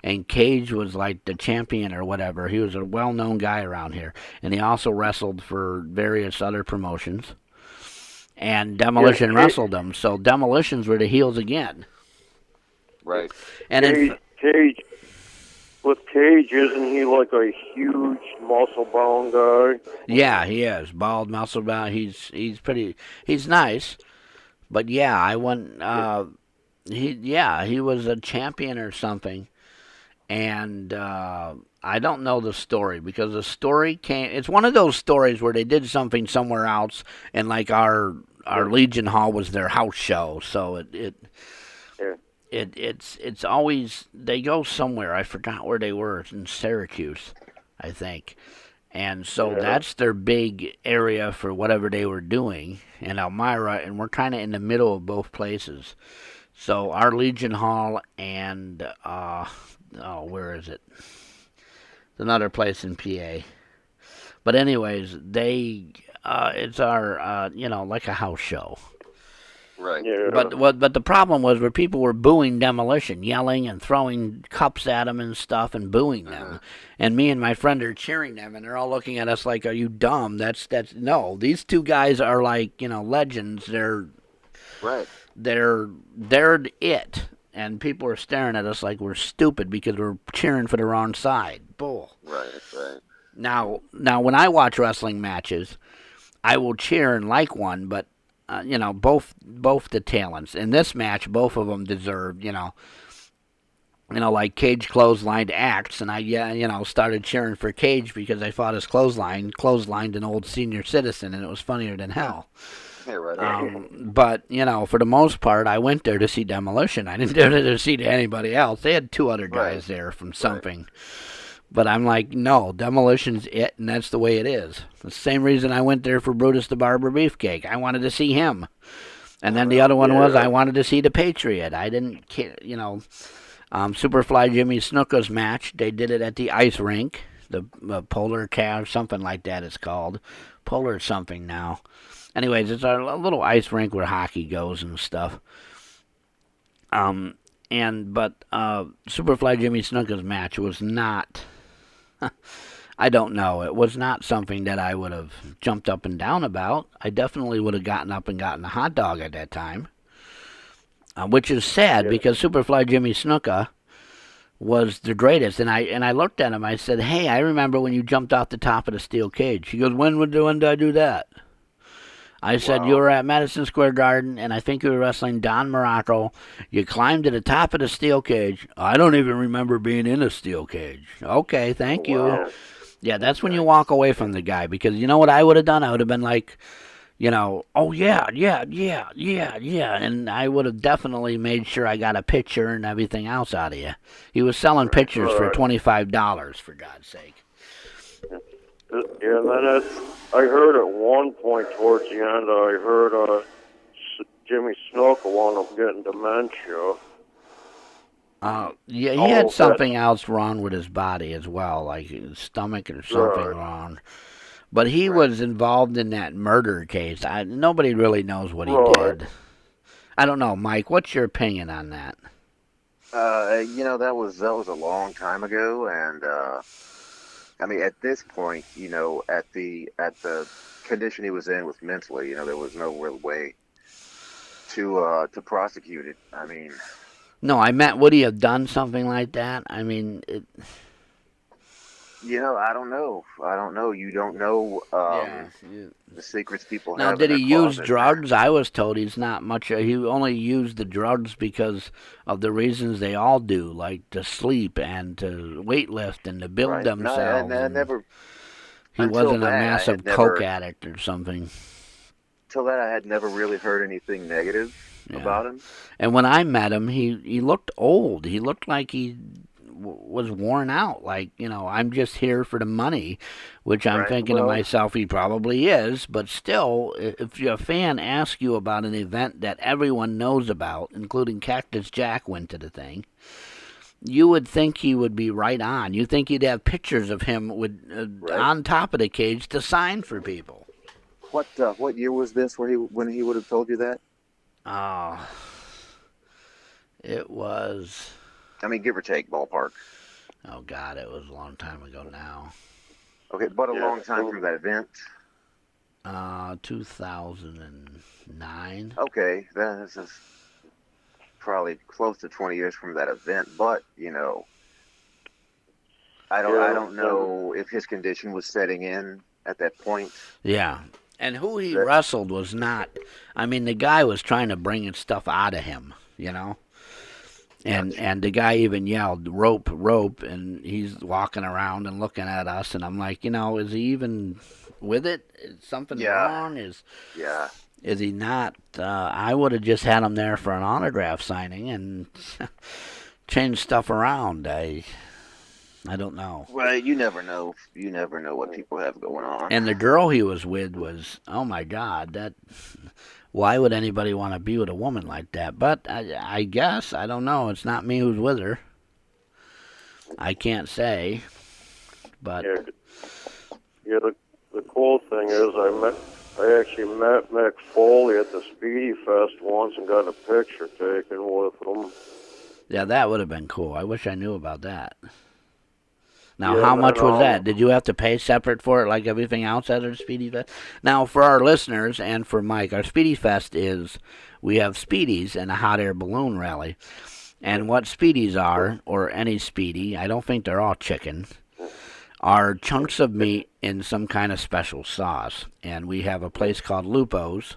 And Cage was like the champion or whatever. He was a well-known guy around here, and he also wrestled for various other promotions. And Yeah, Demolition wrestled them, so Demolitions were the heels again. right. And Cage. With Cage, isn't he like a huge muscle-bound guy? yeah, he is bald, muscle bound. He's pretty. He's nice, but yeah, I went. He was a champion or something, and I don't know the story because the story came. It's one of those stories where they did something somewhere else, and like our Yeah, Legion Hall was their house show, so yeah, it's always they go somewhere. I forgot where they were. It's in Syracuse, I think. And so yeah. that's their big area for whatever they were doing in Elmira, and we're kind of in the middle of both places. So our Legion Hall and where is it? It's another place in PA. But anyways, it's our like a house show. Right. Yeah. But the problem was where people were booing Demolition, yelling and throwing cups at them and stuff and booing Hmm. them. And me and my friend are cheering them, and they're all looking at us like, "Are you dumb?" That's no. These two guys are like legends. Right. They're it, and people are staring at us like we're stupid because we're cheering for the wrong side. Bull. Right. Right. Now, when I watch wrestling matches, I will cheer and like one, but both the talents in this match, both of them deserved. Like Cage clotheslined Axe, and I started cheering for Cage because I thought his clotheslined an old senior citizen, and it was funnier than hell. Yeah. Right. On. But for the most part, I went there to see Demolition. I didn't go there to see anybody else. They had two other Right. guys there from Right. something. But I'm like, no, Demolition's it, and that's the way it is. The same reason I went there for Brutus the Barber Beefcake. I wanted to see him. And then the other one was I Yeah. wanted to see the Patriot. I didn't care, Superfly Jimmy Snuka's match. They did it at the ice rink, the Polar Cow, something like that. It's called Polar something now. Anyways, it's a little ice rink where hockey goes and stuff. Um, but Superfly Jimmy Snuka's match was not. I don't know. It was not something that I would have jumped up and down about. I definitely would have gotten up and gotten a hot dog at that time, which is sad Yeah. because Superfly Jimmy Snuka was the greatest. And I looked at him. I said, "Hey, I remember when you jumped off the top of the steel cage." He goes, when did I do that?" I said, "You Wow. were at Madison Square Garden, and I think you were wrestling Don Morocco. You climbed to the top of the steel cage." "I don't even remember being in a steel cage." "Okay, Oh, thank you." wow. Yeah. Yeah, that's when you Okay. walk away from the guy because you know what I would have done? I would have been like, "Oh yeah, yeah, yeah, yeah, yeah," and I would have definitely made sure I got a picture and everything else out of you. He was selling Right. pictures for Right. $25, for God's sake. Yeah. And then I heard at one point towards the end, I heard Jimmy Snuka wound up getting dementia. Yeah, he all had of that. something else wrong with his body as well, like his stomach or something Right. wrong. But he Right. was involved in that murder case. Nobody really knows what he Right. did. I don't know, Mike. What's your opinion on that? That was a long time ago, and I mean, at this point, at the condition he was in with mentally, there was no real way to prosecute it. I mean, No, I meant would he have done something like that? I mean, I don't know. I don't know. You don't know yeah. the secrets people Now, have in did he their use closet, man. drugs? I was told he's not much. He only used the drugs because of the reasons they all do, like to sleep and to weight lift and to build Right? No, themselves. I And never he until wasn't a that I had massive coke never addict or something. till that I had never really heard anything negative Yeah. about him. And when I met him, he looked old. He looked like he was worn out. Like, I'm just here for the money, which I'm Right. thinking to Well, myself, he probably is. But still, if a fan asks you about an event that everyone knows about, including Cactus Jack went to the thing, you would think he would be right on. You think he'd have pictures of him right. on top of the cage to sign for people. What year was this where he when he would have told you that? Oh, it was. I mean, give or take, ballpark. Oh God, it was a long time ago now. Okay, but a Yeah. long time from that event. 2009. Okay, this is probably close to 20 years from that event. But I Yeah. don't know if his condition was setting in at that point. Yeah. And who he That wrestled was not. I mean, the guy was trying to bring stuff out of him, you know. And Gotcha. and the guy even yelled rope, rope, and he's walking around and looking at us, and I'm like, is he even with it? Is something Yeah, wrong? yeah. Is he not? I would have just had him there for an autograph signing and changed stuff around. I don't know. Well, you never know. You never know what people have going on. And the girl he was with was, oh my God, that. Why would anybody want to be with a woman like that? But I guess I don't know. It's not me who's with her. I can't say, but Yeah. Yeah. The cool thing is, I actually met Mick Foley at the Speedy Fest once and got a picture taken with him. yeah, that would have been cool. I wish I knew about that. Now, Yeah, how and then much was that? Did you have to pay separate for it, like everything else at a Speedy Fest? Now, for our listeners and for Mike, our Speedy Fest is we have Speedies and a hot air balloon rally. And what Speedies are, or any Speedy, I don't think they're all chicken, are chunks of meat in some kind of special sauce. And we have a place called Lupo's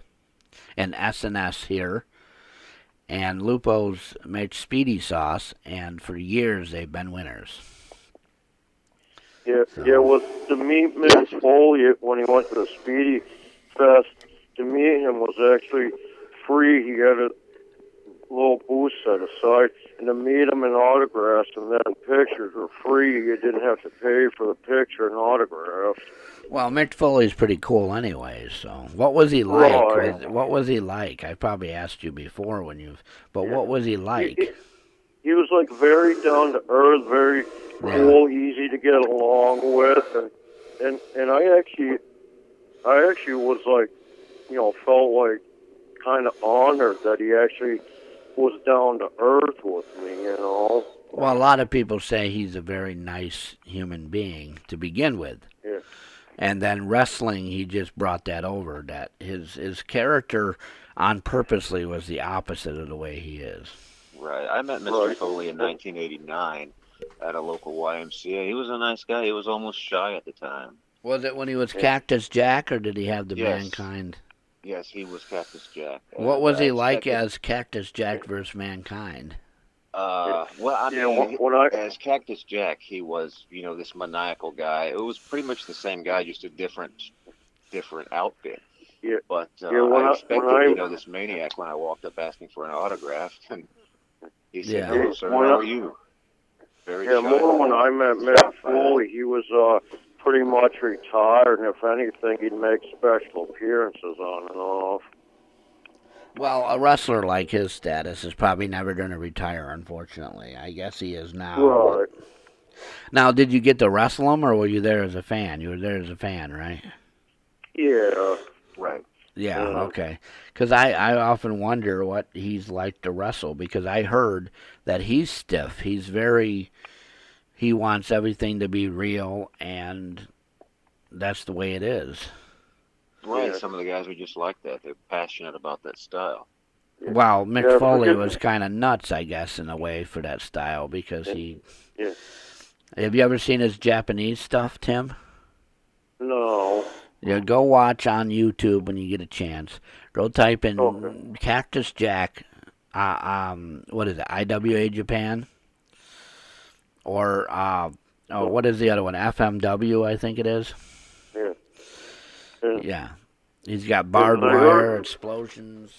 and S&S here. And Lupo's makes Speedy sauce, and for years they've been winners. Yeah, yeah. So, With to meet Mick Foley when he went to the Speedy Fest, to meet him was actually free. He had a little booth set aside, and to meet him and autographs and then pictures were free. You didn't have to pay for the picture and autograph. well, Mick Foley's pretty cool anyway. So, what was he like? Right. What was he like? I probably asked you before but Yeah. what was he like? He was like very down to earth, very Yeah. cool, easy to get along with, and I actually was like, felt like kind of honored that he actually was down to earth with me. Well, a lot of people say he's a very nice human being to begin with. Yeah. And then wrestling, he just brought that over. That his character on purposely was the opposite of the way he is. Right. I met Mr. Right. Foley in 1989 at a local YMCA. He was a nice guy. He was almost shy at the time. Was it when he was Yeah. Cactus Jack, or did he have the Yes. Mankind? Yes, he was Cactus Jack. What And was I he like expected, as Cactus Jack versus Mankind? well, I Yeah. mean, When I as Cactus Jack, he was, this maniacal guy. It was pretty much the same guy, just a different outfit. yeah But yeah I when expected, I this maniac when I walked up asking for an autograph, and he said, Yeah. "Hello, sir. when How I, are you?" Very yeah shy more when about I it. met Mick Foley, he was pretty much retired, and if anything, he'd make special appearances on and off. Well, a wrestler like his status is probably never going to retire, unfortunately. I guess he is now, but... Right. Now, did you get to wrestle him, or were you there as a fan? You were there as a fan, right? Yeah. Right. Yeah, Uh, okay. Because I often wonder what he's like to wrestle, because I heard that he's stiff. He's very... He wants everything to be real, and that's the way it is. Right. yeah. Some of the guys are just like that. They're passionate about that style. Yeah. Well, Mick Yeah. Foley Forget. was kind of nuts, I guess, in a way for that style because Yeah. he. Yeah. Have you ever seen his Japanese stuff, Tim? No. Yeah, go watch on YouTube when you get a chance. Go type Okay. in Cactus Jack. What is it? IWA Japan or Oh, what is the other one? FMW, I think it is. yeah. Yeah. Yeah, he's got Yeah. barbed I wire heard. explosions.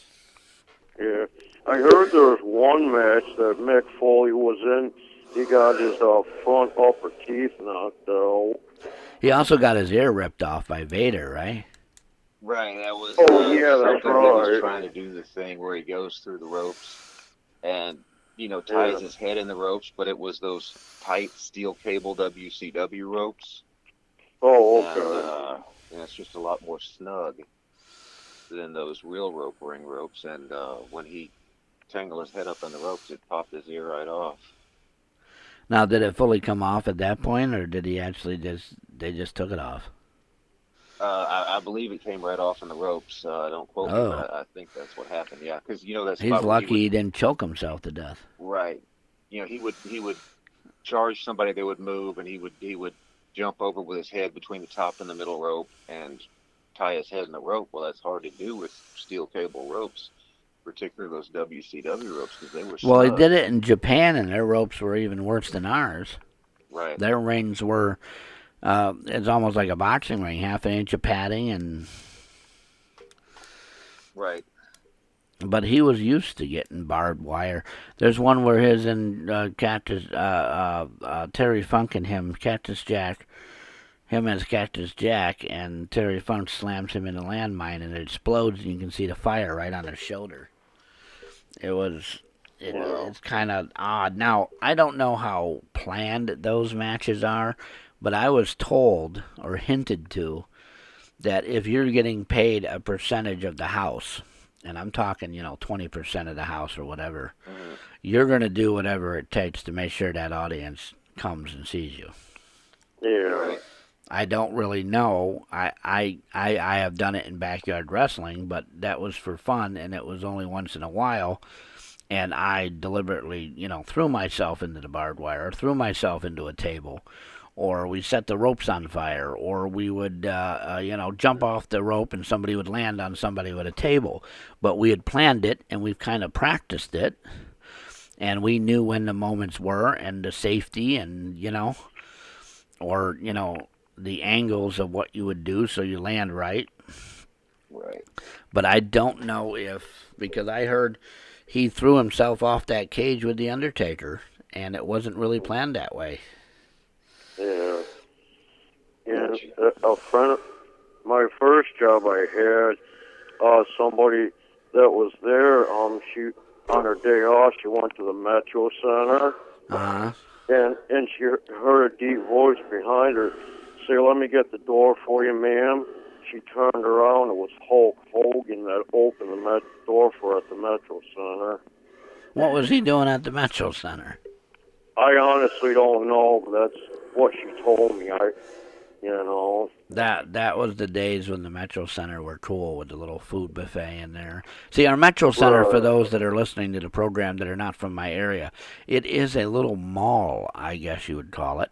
Yeah. I heard there was one match that Mick Foley was in. He got his front upper teeth knocked out. He also got his ear ripped off by Vader, right? Right. That was Oh yeah, that's something he was right. trying to do the thing where he goes through the ropes and Yeah. ties his head in the ropes, but it was those tight steel cable WCW ropes, Oh and okay. it's just a lot more snug than those real rope ring ropes. And when he tangled his head up in the ropes, it popped his ear right off. Now, did it fully come off at that point, or did he actually they just took it off? I believe it came right off in the ropes. Don't quote me, but Oh, I think that's what happened. Yeah, because that he's spot where he lucky would he didn't choke himself to death. right, he would charge somebody, they would move, and he would jump over with his head between the top and the middle rope and tie his head in the rope. Well, that's hard to do with steel cable ropes, particularly those WCW ropes because they were Well, he snug. did it in Japan, and their ropes were even worse than ours. Right, Their rings were, it's almost like a boxing ring, half an inch of padding, and right, but he was used to getting barbed wire. There's one where his and Cactus, Terry Funk and him, Cactus Jack, him as Cactus Jack, and Terry Funk slams him in a landmine, and it explodes, and you can see the fire right on his shoulder. It was Wow. it's kind of odd. Now, I don't know how planned those matches are, but I was told or hinted to that if you're getting paid a percentage of the house, and I'm talking, 20% of the house or whatever, hmm you're going to do whatever it takes to make sure that audience comes and sees you. Yeah. right, I don't really know. I have done it in backyard wrestling, but that was for fun, and it was only once in a while. And I deliberately, threw myself into the barbed wire, or threw myself into a table, or we set the ropes on fire, or we would, jump off the rope and somebody would land on somebody with a table. But we had planned it, and we've kind of practiced it, and we knew when the moments were, and the safety, and, or, the angles of what you would do so you land right. right. But I don't know if, because I heard he threw himself off that cage with the Undertaker, and it wasn't really planned that way. Yeah. And Gotcha. a friend, my first job I had, somebody that was there, she on her day off, she went to the Metro Center, Uh huh. and she heard a deep voice behind her say, "Let me get the door for you, ma'am." She turned around. It was Hulk Hogan that opened the door for her at the Metro Center. What was he doing at the Metro Center? I honestly don't know, but that's what she told me. You know. That was the days when the Metro Center were cool with the little food buffet in there. See, our Metro Center, for Right, those that are listening to the program that are not from my area, it is a little mall, I guess you would call it.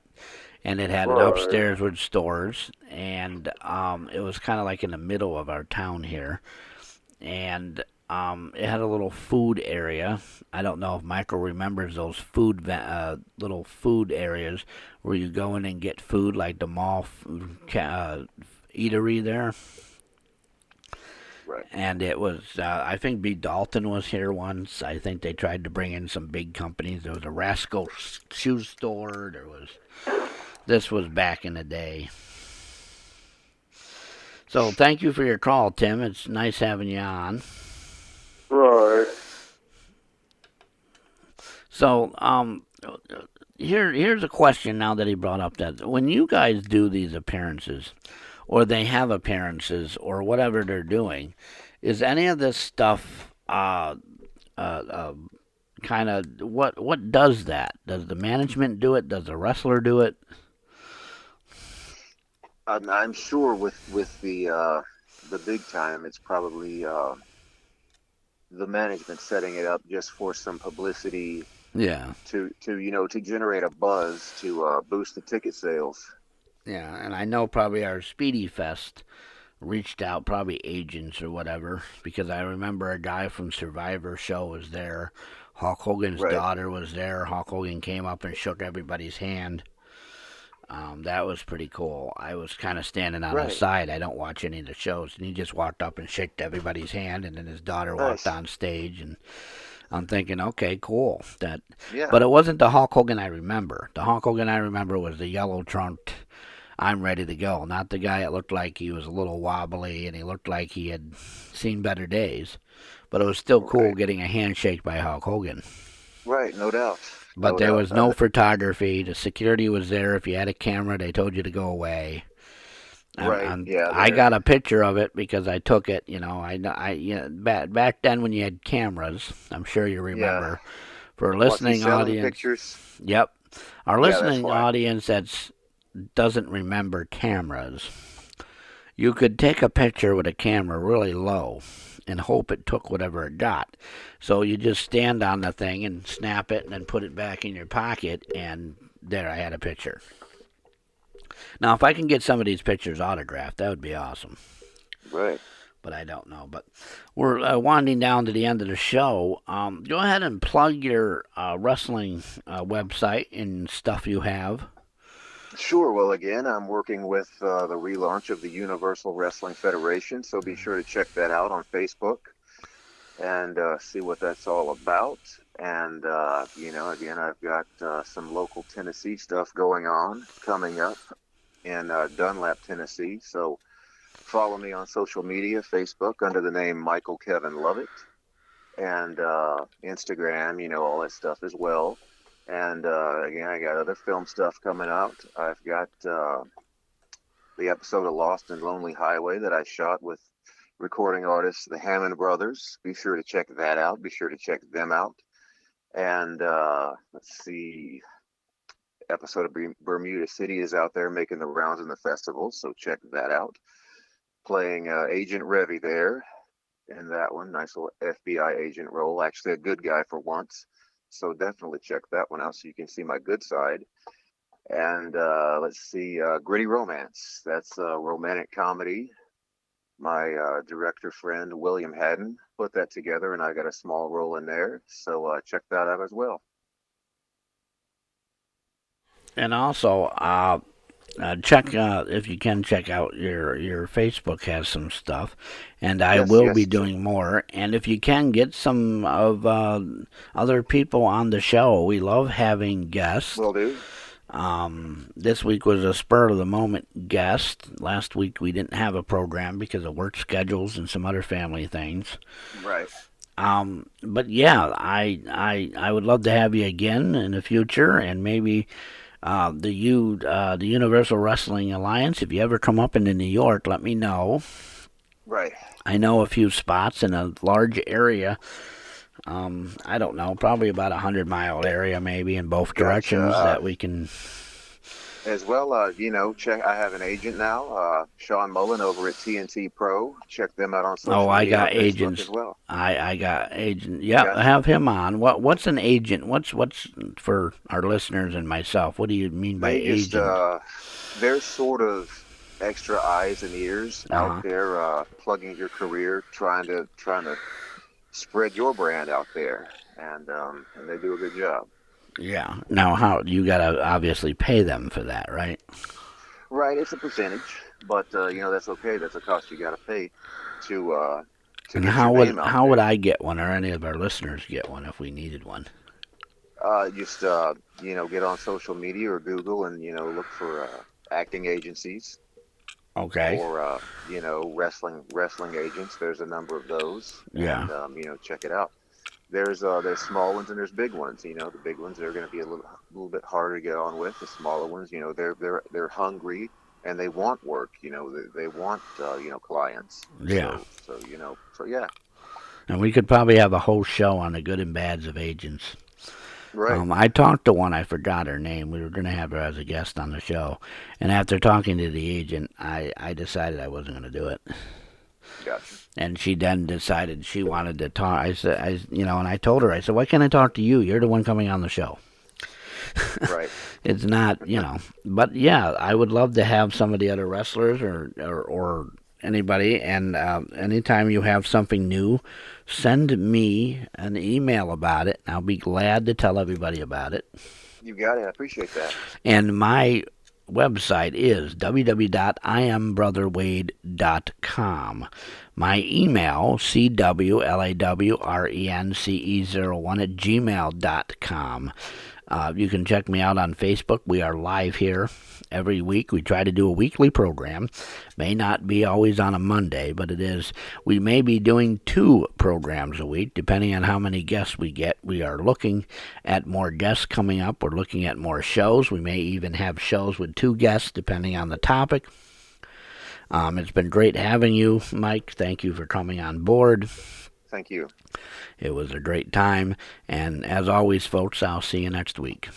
And it had an right, upstairs with stores, and it was kind of like in the middle of our town here. And it had a little food area. I don't know if Michael remembers those little food areas where you go in and get food, like the mall eatery there. Right. And it was, I think B. Dalton was here once. I think they tried to bring in some big companies. There was a Rascal shoe store. This was back in the day. So thank you for your call, Tim. It's nice having you on. right. So, here's a question now that he brought up that when you guys do these appearances, or they have appearances, or whatever they're doing, is any of this stuff uh, uh, kind of what does that? Does the management do it? Does the wrestler do it? I'm sure with the big time, it's probably the management setting it up just for some publicity Yeah, to to generate a buzz to boost the ticket sales. yeah, and I know probably our Speedy Fest reached out, probably agents or whatever, because I remember a guy from Survivor Show was there. Hulk Hogan's Right, daughter was there. Hulk Hogan came up and shook everybody's hand. That was pretty cool. I was kind of standing on the right, side. I don't watch any of the shows, and he just walked up and shook everybody's hand, and then his daughter walked nice. on stage, and I'm thinking, okay, cool. That, Yeah, but it wasn't the Hulk Hogan I remember. The Hulk Hogan I remember was the yellow trunked. I'm ready to go. Not the guy that looked like he was a little wobbly and he looked like he had seen better days. But it was still cool right, getting a handshake by Hulk Hogan. right. No doubt, But no there doubt. was no photography. The security was there. If you had a camera, they told you to go away. Right, yeah, I there. got a picture of it because I took it. Back then when you had cameras, I'm sure you Yeah. remember. For a Was he listening selling audience, pictures? yep, our Yeah, that's listening why. audience that doesn't remember cameras, you could take a picture with a camera really low and hope it took whatever it got. So you just stand on the thing and snap it and then put it back in your pocket, and there I had a picture. Now, if I can get some of these pictures autographed, that would be awesome. Right. But I don't know. But we're winding down to the end of the show. Go ahead and plug your wrestling website and stuff you have. Sure. Well, again, I'm working with the relaunch of the Universal Wrestling Federation, so be sure to check that out on Facebook and see what that's all about. And again, I've got some local Tennessee stuff going on coming up in Dunlap, Tennessee. So follow me on social media, Facebook under the name Michael Kevin Lovett, and Instagram, all that stuff as well. And again, I got other film stuff coming out. I've got the episode of Lost and Lonely Highway that I shot with recording artists, the Hammond Brothers. Be sure to check that out. Be sure to check them out. And let's see, episode of Bermuda City is out there making the rounds in the festivals, so check that out. Playing Agent Revy there in that one. Nice little FBI agent role. Actually, a good guy for once. So definitely check that one out so you can see my good side. And let's see, Gritty Romance. That's a romantic comedy. My director friend William Haddon put that together, and I got a small role in there. So check that out as well. And also, check if you can check out your Facebook has some stuff, and I Yes, will be yes, doing more. And if you can get some of other people on the show, we love having guests. will do. This week was a spur of the moment guest. Last week we didn't have a program because of work schedules and some other family things. Right. But yeah, I would love to have you again in the future, and maybe the Universal Wrestling Alliance. If you ever come up into New York, let me know. Right. I know a few spots in a large area. I don't know, probably about 100-mile area, maybe in both Gotcha. directions that we can. As well, check. I have an agent now, Sean Mullen over at TNT Pro. Check them out on Oh, social I media on got Facebook as agents. well. I got agent. Yeah, Gotcha. have him on. What's an agent? What's for our listeners and myself? What do you mean by They just agent? they're sort of extra eyes and ears Uh out huh. there, plugging your career, trying to spread your brand out there, and they do a good job. Yeah. Now, how you gotta obviously pay them for that, right? Right, it's a percentage, but that's okay. That's a cost you got to pay to uh, to And get your name out how would there. I get one, or any of our listeners get one if we needed one? Just get on social media or Google and look for acting agencies Okay. or wrestling agents. There's a number of those, Yeah. and check it out. There's small ones and there's big ones. The big ones are going to be a little bit harder to get on with. The smaller ones, they're hungry and they want work. They want clients. Yeah. So yeah, And we could probably have a whole show on the good and bads of agents. right. I talked to one, I forgot her name. We were going to have her as a guest on the show. And after talking to the agent, I decided I wasn't going to do it. Gotcha. And she then decided she wanted to talk. I said, and I told her, I said, why can't I talk to you? You're the one coming on the show. Right. It's not. But yeah, I would love to have some of the other wrestlers or anybody. And anytime you have something new, send me an email about it. I'll be glad to tell everybody about it. You got it. I appreciate that. And my website is www.iambrotherwade.com. My email, cwlawrence01@gmail.com. You can check me out on Facebook. We are live here every week. We try to do a weekly program. May not be always on a Monday, but it is. We may be doing 2 programs a week, depending on how many guests we get. We are looking at more guests coming up. We're looking at more shows. We may even have shows with 2 guests, depending on the topic. It's been great having you, Mike. Thank you for coming on board. Thank you. It was a great time. And as always, folks, I'll see you next week.